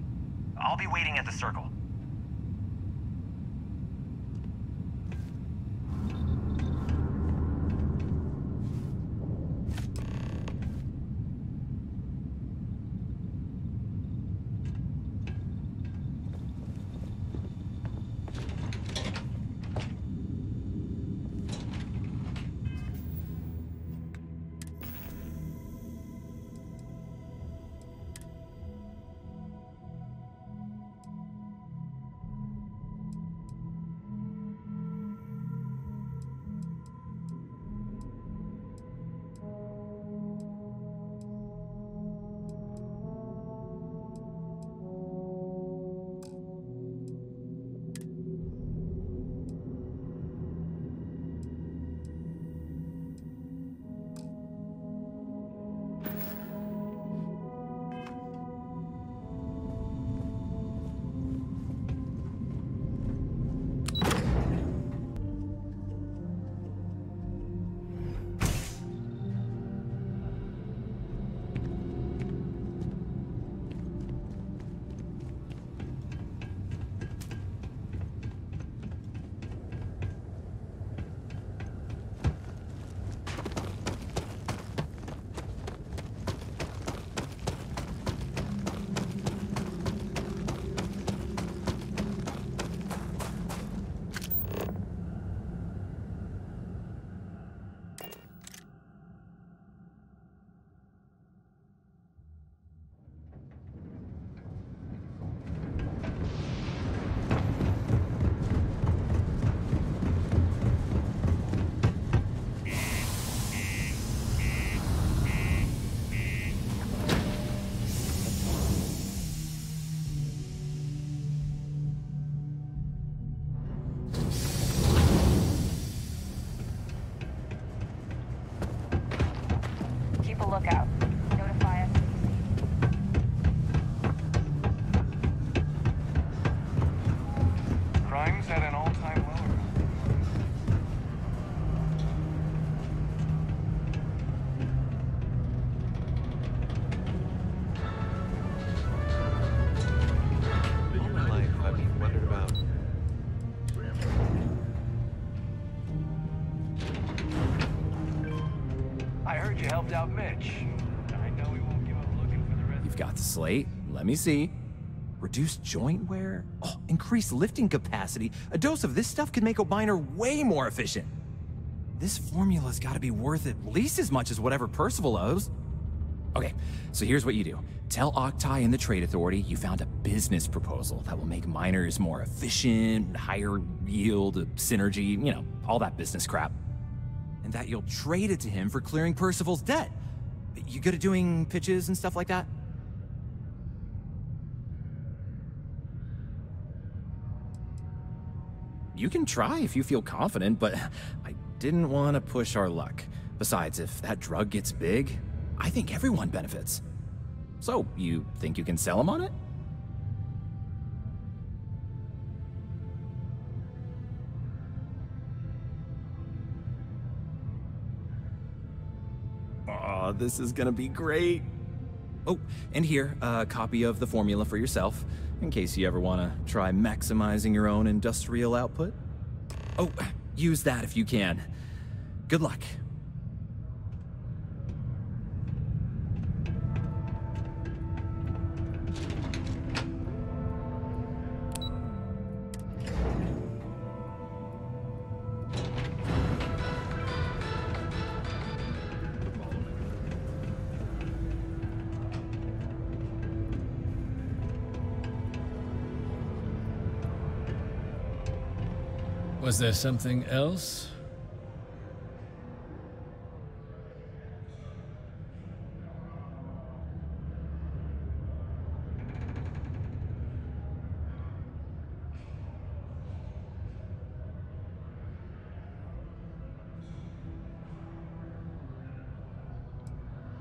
I'll be waiting at the circle. Keep a lookout. Notify us. Crime's at an all-time low. All my life, I've wondered about... I heard you helped out Mitch. I know he won't give up looking for the rest. You've got the slate. Let me see. Reduced joint wear? Oh, increased lifting capacity. A dose of this stuff could make a miner way more efficient. This formula's gotta be worth at least as much as whatever Percival owes. Okay, so here's what you do. Tell Octai and the Trade Authority you found a business proposal that will make miners more efficient, higher yield, synergy, you know, all that business crap. And that you'll trade it to him for clearing Percival's debt. You good at doing pitches and stuff like that? You can try if you feel confident, but I didn't want to push our luck. Besides, if that drug gets big, I think everyone benefits. So, you think you can sell him on it? Oh, this is gonna be great. Oh, and here, a copy of the formula for yourself, in case you ever want to try maximizing your own industrial output. Oh, use that if you can. Good luck. Was there something else?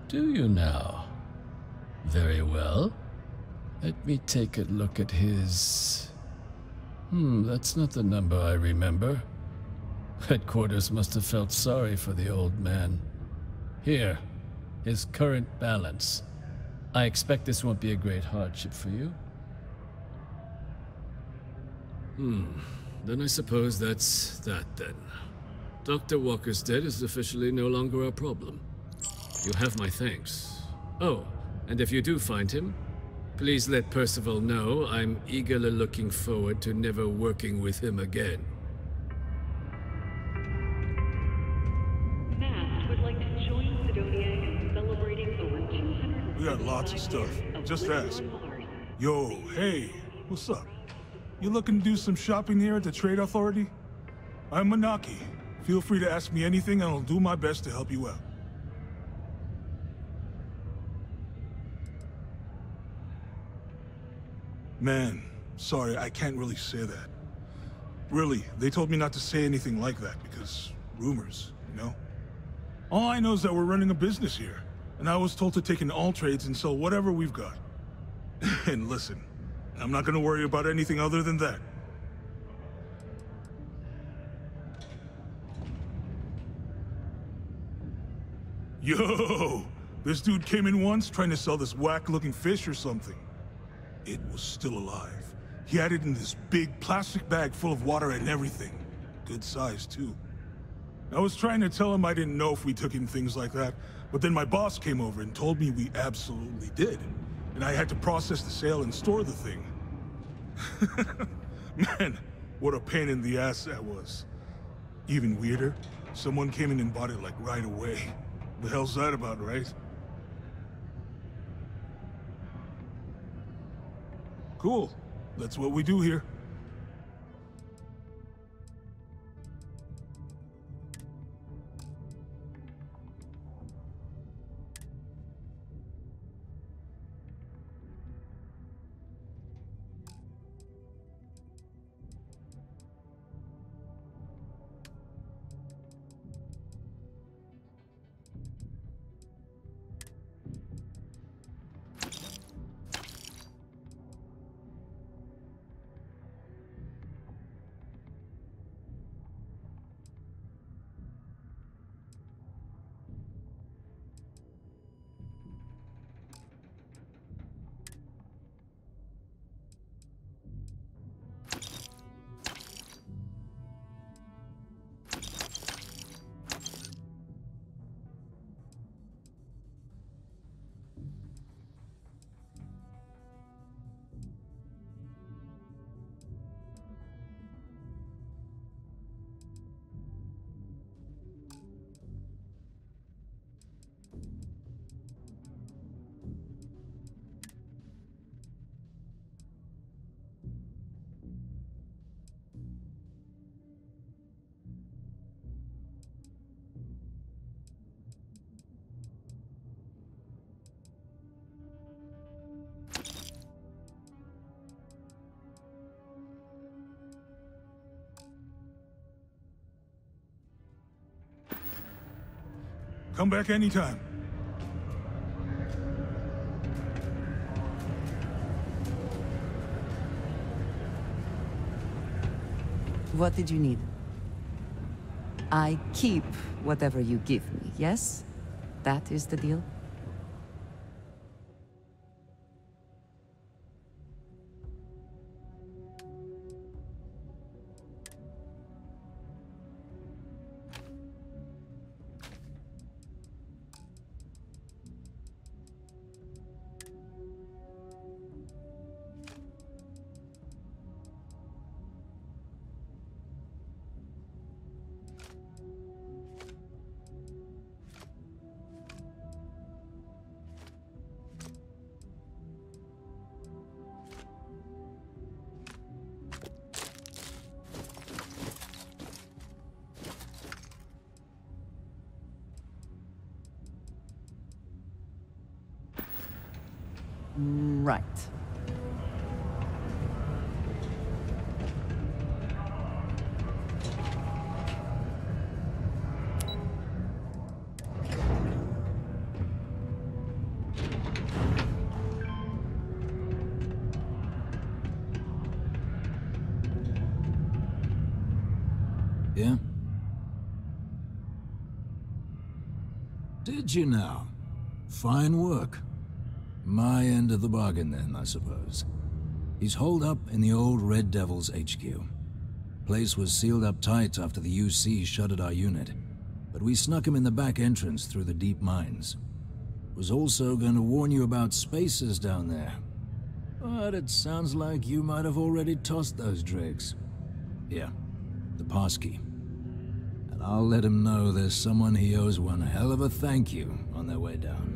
Do you now? Very well. Let me take a look at his... that's not the number I remember. Headquarters must have felt sorry for the old man. Here, his current balance. I expect this won't be a great hardship for you. Then I suppose that's that then. Dr. Walker's death is officially no longer a problem. You have my thanks. Oh, and if you do find him, please let Percival know I'm eagerly looking forward to never working with him again. Mast would like to join Sidonia in celebrating over 200. We got lots of stuff. Just ask. Yo, hey, what's up? You looking to do some shopping here at the Trade Authority? I'm Manaki. Feel free to ask me anything and I'll do my best to help you out. Man, sorry, I can't really say that. Really, they told me not to say anything like that because rumors, you know? All I know is that we're running a business here, and I was told to take in all trades and sell whatever we've got. And listen, I'm not gonna worry about anything other than that. Yo! This dude came in once trying to sell this whack-looking fish or something. It was still alive. He had it in this big plastic bag full of water and everything. Good size, too. I was trying to tell him I didn't know if we took in things like that, but then my boss came over and told me we absolutely did. And I had to process the sale and store the thing. Man, what a pain in the ass that was. Even weirder, someone came in and bought it like right away. The hell's that about, right? Cool. That's what we do here. Come back anytime. What did you need? I keep whatever you give me, yes? That is the deal? Right. Yeah? Did you now? Fine work. My end of the bargain then, I suppose. He's holed up in the old Red Devil's HQ. Place was sealed up tight after the UC shuttered our unit, but we snuck him in the back entrance through the deep mines. Was also going to warn you about spacers down there. But it sounds like you might have already tossed those dregs. Yeah, the passkey. And I'll let him know there's someone he owes one hell of a thank you on their way down.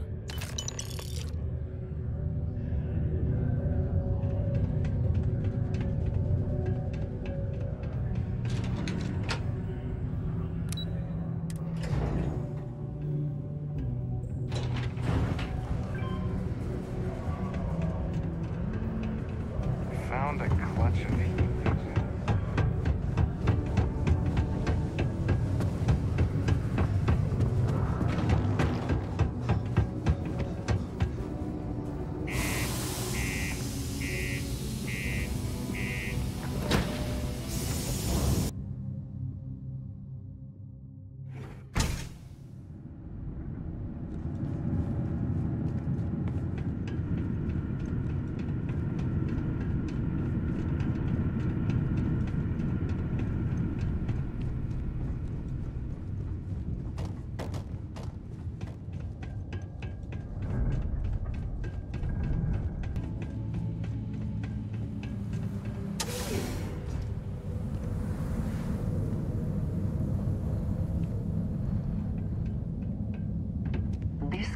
Found a clutch of heat.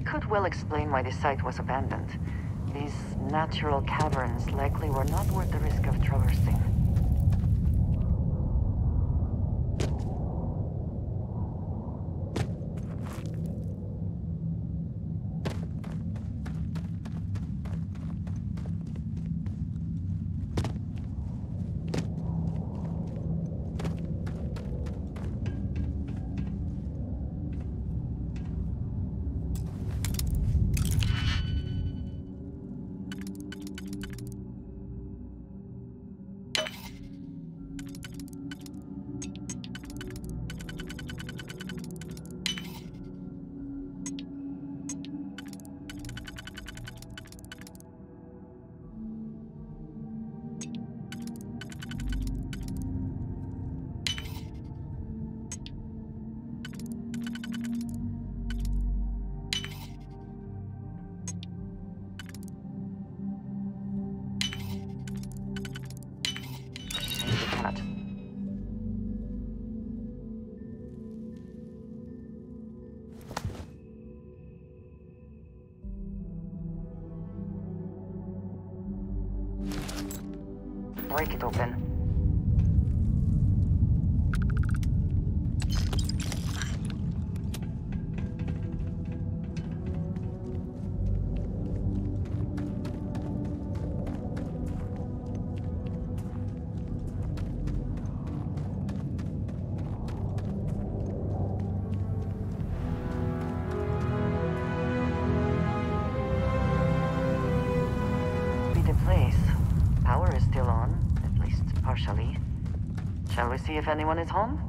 Could well explain why the site was abandoned. These natural caverns likely were not worth the risk of traversing. Break it open. Shall we see if anyone is home?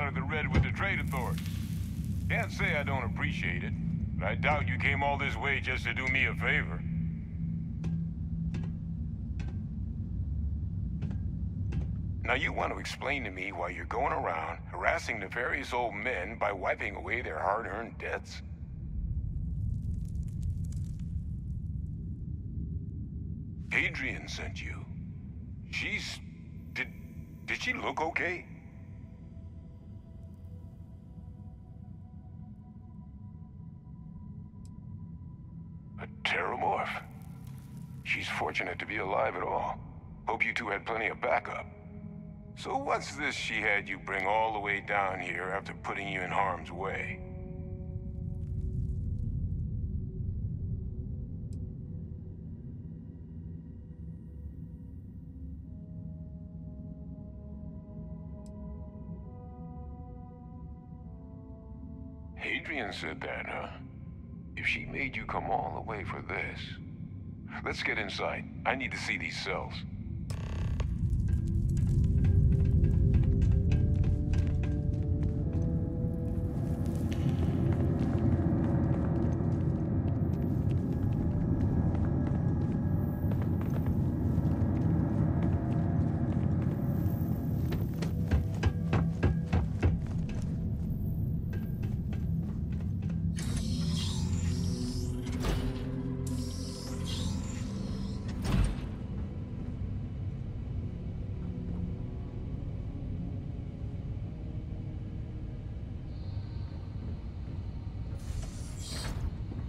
out of the red with the trade authorities. Can't say I don't appreciate it, but I doubt you came all this way just to do me a favor. Now you want to explain to me why you're going around harassing nefarious old men by wiping away their hard-earned debts? Adrian sent you. Did she look okay? A Terramorph? She's fortunate to be alive at all. Hope you two had plenty of backup. So what's this she had you bring all the way down here after putting you in harm's way? Adrian said that, huh? If she made you come all the way for this... Let's get inside. I need to see these cells.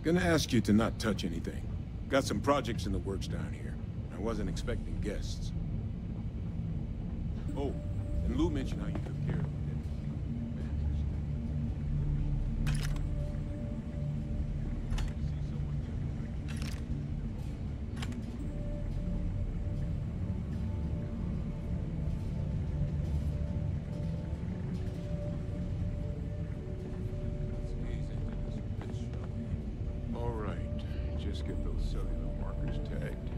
Gonna ask you to not touch anything. Got some projects in the works down here. I wasn't expecting guests. Oh, and Lou mentioned how you took care of it. Get those cellular markers tagged.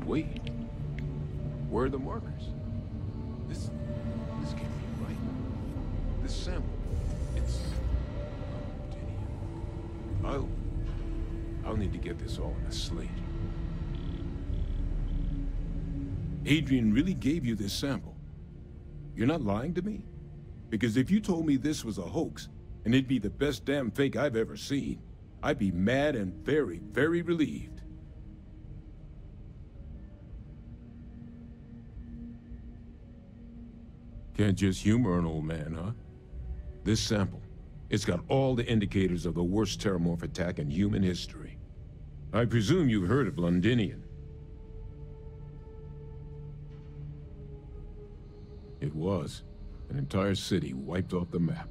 Wait, where are the markers? This can't be right. This sample, it's I'll need to get this all on a slate. Adrian really gave you this sample. You're not lying to me? Because if you told me this was a hoax, and it'd be the best damn fake I've ever seen, I'd be mad and very, very relieved. Can't just humor an old man, huh? This sample, it's got all the indicators of the worst Terramorph attack in human history. I presume you've heard of Londinian. It was. An entire city wiped off the map.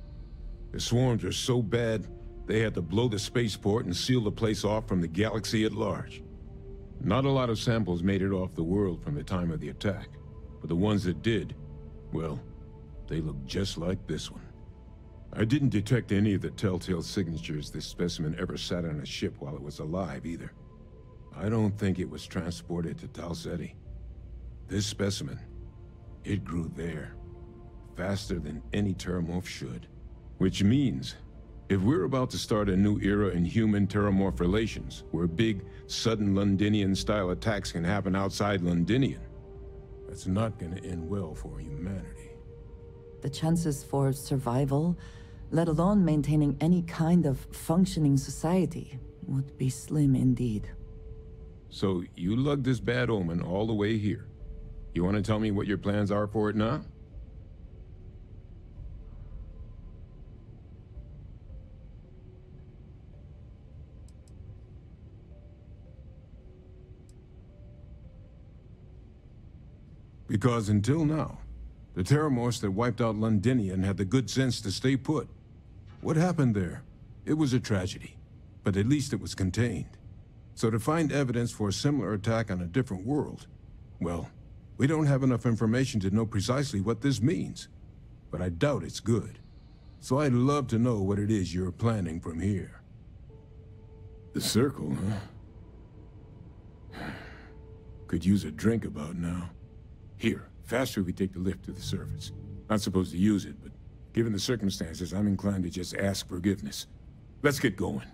The swarms were so bad, they had to blow the spaceport and seal the place off from the galaxy at large. Not a lot of samples made it off the world from the time of the attack, but the ones that did, well, they look just like this one. I didn't detect any of the telltale signatures this specimen ever sat on a ship while it was alive, either. I don't think it was transported to Tal Ceti. This specimen, it grew there, faster than any Terramorph should. Which means, if we're about to start a new era in human-Terramorph relations, where big, sudden Londinian-style attacks can happen outside Londinian, that's not gonna end well for humanity. The chances for survival, let alone maintaining any kind of functioning society, would be slim indeed. So, you lugged this bad omen all the way here. You want to tell me what your plans are for it now? Because until now, the Terramorphs that wiped out Londinian had the good sense to stay put. What happened there? It was a tragedy, but at least it was contained. So to find evidence for a similar attack on a different world, well, we don't have enough information to know precisely what this means. But I doubt it's good. So I'd love to know what it is you're planning from here. The circle, huh? Could use a drink about now. Here, faster we take the lift to the surface. Not supposed to use it, but Given the circumstances, I'm inclined to just ask forgiveness. Let's get going.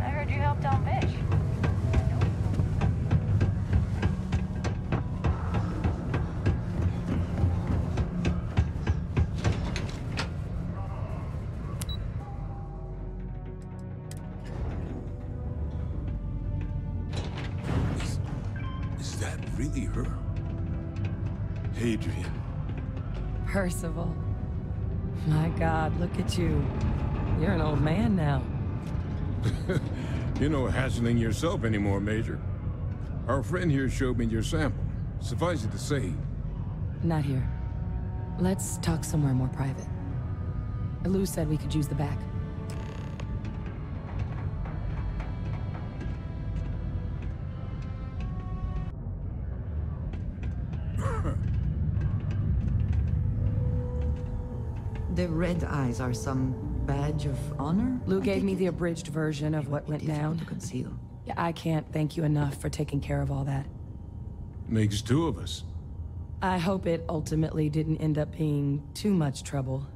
I heard you helped out Mitch. Is that really her? Adrian. Percival. My God, look at you. You're an old man now. You're no hassling yourself anymore, Major. Our friend here showed me your sample. Suffice it to say... Not here. Let's talk somewhere more private. Lou said we could use the back. The red eyes are some badge of honor? Lou gave me the abridged version of what went down. To conceal. Yeah, I can't thank you enough for taking care of all that. Makes two of us. I hope it ultimately didn't end up being too much trouble.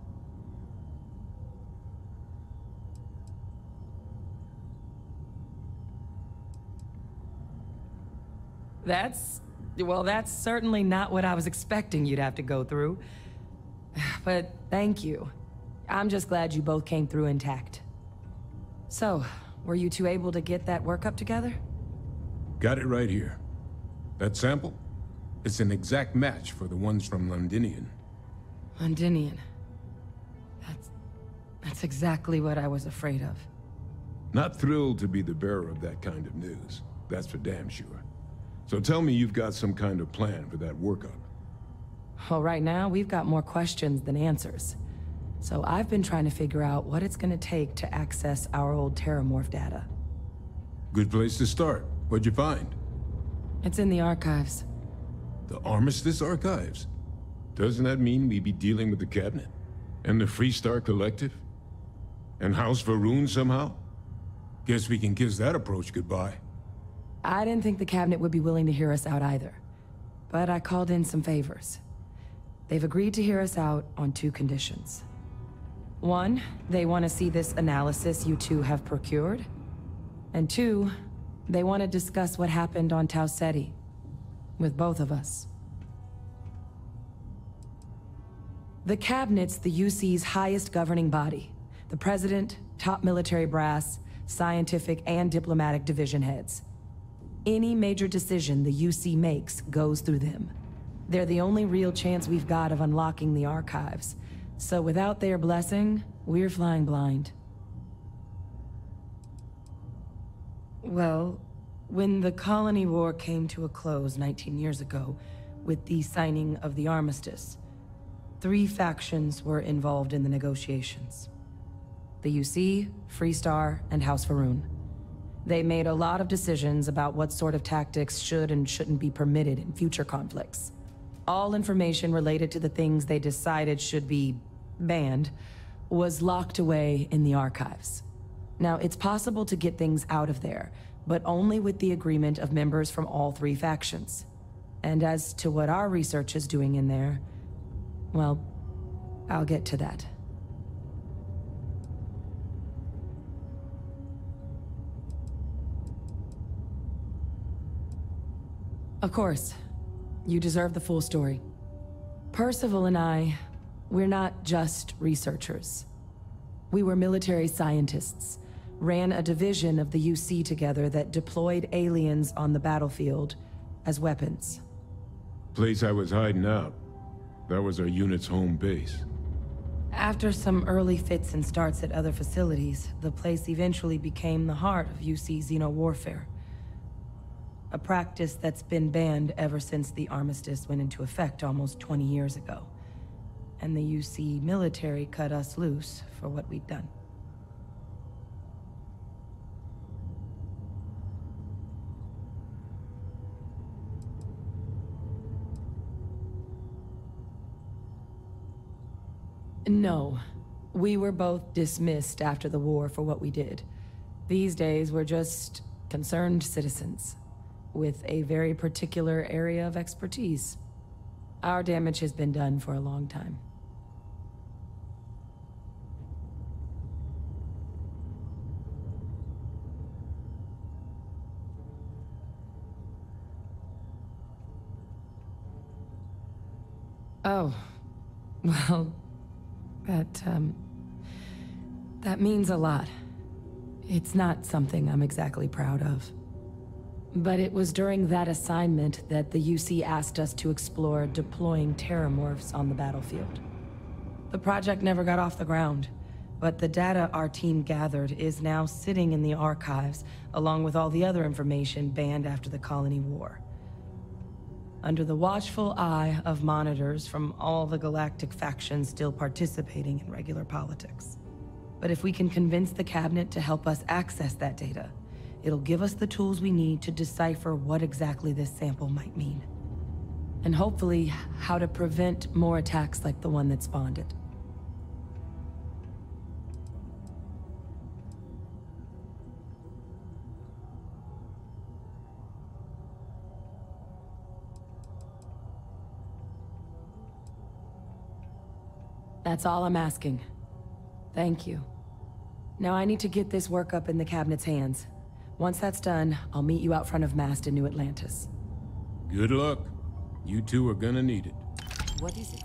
Well, that's certainly not what I was expecting you'd have to go through. But thank you. I'm just glad you both came through intact. So, were you two able to get that workup together? Got it right here. That sample? It's an exact match for the ones from Londinian. Londinian. That's exactly what I was afraid of. Not thrilled to be the bearer of that kind of news. That's for damn sure. So tell me you've got some kind of plan for that workup. Well, right now, we've got more questions than answers. So I've been trying to figure out what it's gonna take to access our old Terramorph data. Good place to start. What'd you find? It's in the archives. The Armistice Archives? Doesn't that mean we'd be dealing with the Cabinet? And the Freestar Collective? And House Varun somehow? Guess we can kiss that approach goodbye. I didn't think the Cabinet would be willing to hear us out either. But I called in some favors. They've agreed to hear us out on two conditions. One, they want to see this analysis you two have procured. And two, they want to discuss what happened on Tau Ceti. With both of us. The Cabinet's the UC's highest governing body. The President, top military brass, scientific and diplomatic division heads. Any major decision the UC makes goes through them. They're the only real chance we've got of unlocking the archives. So without their blessing, we're flying blind. Well, when the Colony War came to a close 19 years ago, with the signing of the Armistice, 3 factions were involved in the negotiations. The UC, Freestar, and House Varun. They made a lot of decisions about what sort of tactics should and shouldn't be permitted in future conflicts. All information related to the things they decided should be banned was locked away in the archives. Now, it's possible to get things out of there, but only with the agreement of members from all 3 factions. And as to what our research is doing in there, well, I'll get to that. Of course, you deserve the full story. Percival and we're not just researchers. We were military scientists, ran a division of the UC together that deployed aliens on the battlefield as weapons. Place I was hiding out. That was our unit's home base. After some early fits and starts at other facilities, the place eventually became the heart of UC xeno-warfare. A practice that's been banned ever since the armistice went into effect almost 20 years ago. And the UC military cut us loose for what we'd done. No. We were both dismissed after the war for what we did. These days, we're just concerned citizens with a very particular area of expertise. Our damage has been done for a long time. Oh, well, that means a lot. It's not something I'm exactly proud of. But it was during that assignment that the UC asked us to explore deploying Terramorphs on the battlefield. The project never got off the ground, but the data our team gathered is now sitting in the archives, along with all the other information banned after the Colony War. Under the watchful eye of monitors from all the galactic factions still participating in regular politics. But if we can convince the cabinet to help us access that data, it'll give us the tools we need to decipher what exactly this sample might mean. And hopefully, how to prevent more attacks like the one that spawned it. That's all I'm asking. Thank you. Now I need to get this work up in the cabinet's hands. Once that's done, I'll meet you out front of Mast in New Atlantis. Good luck. You two are gonna need it. What is it?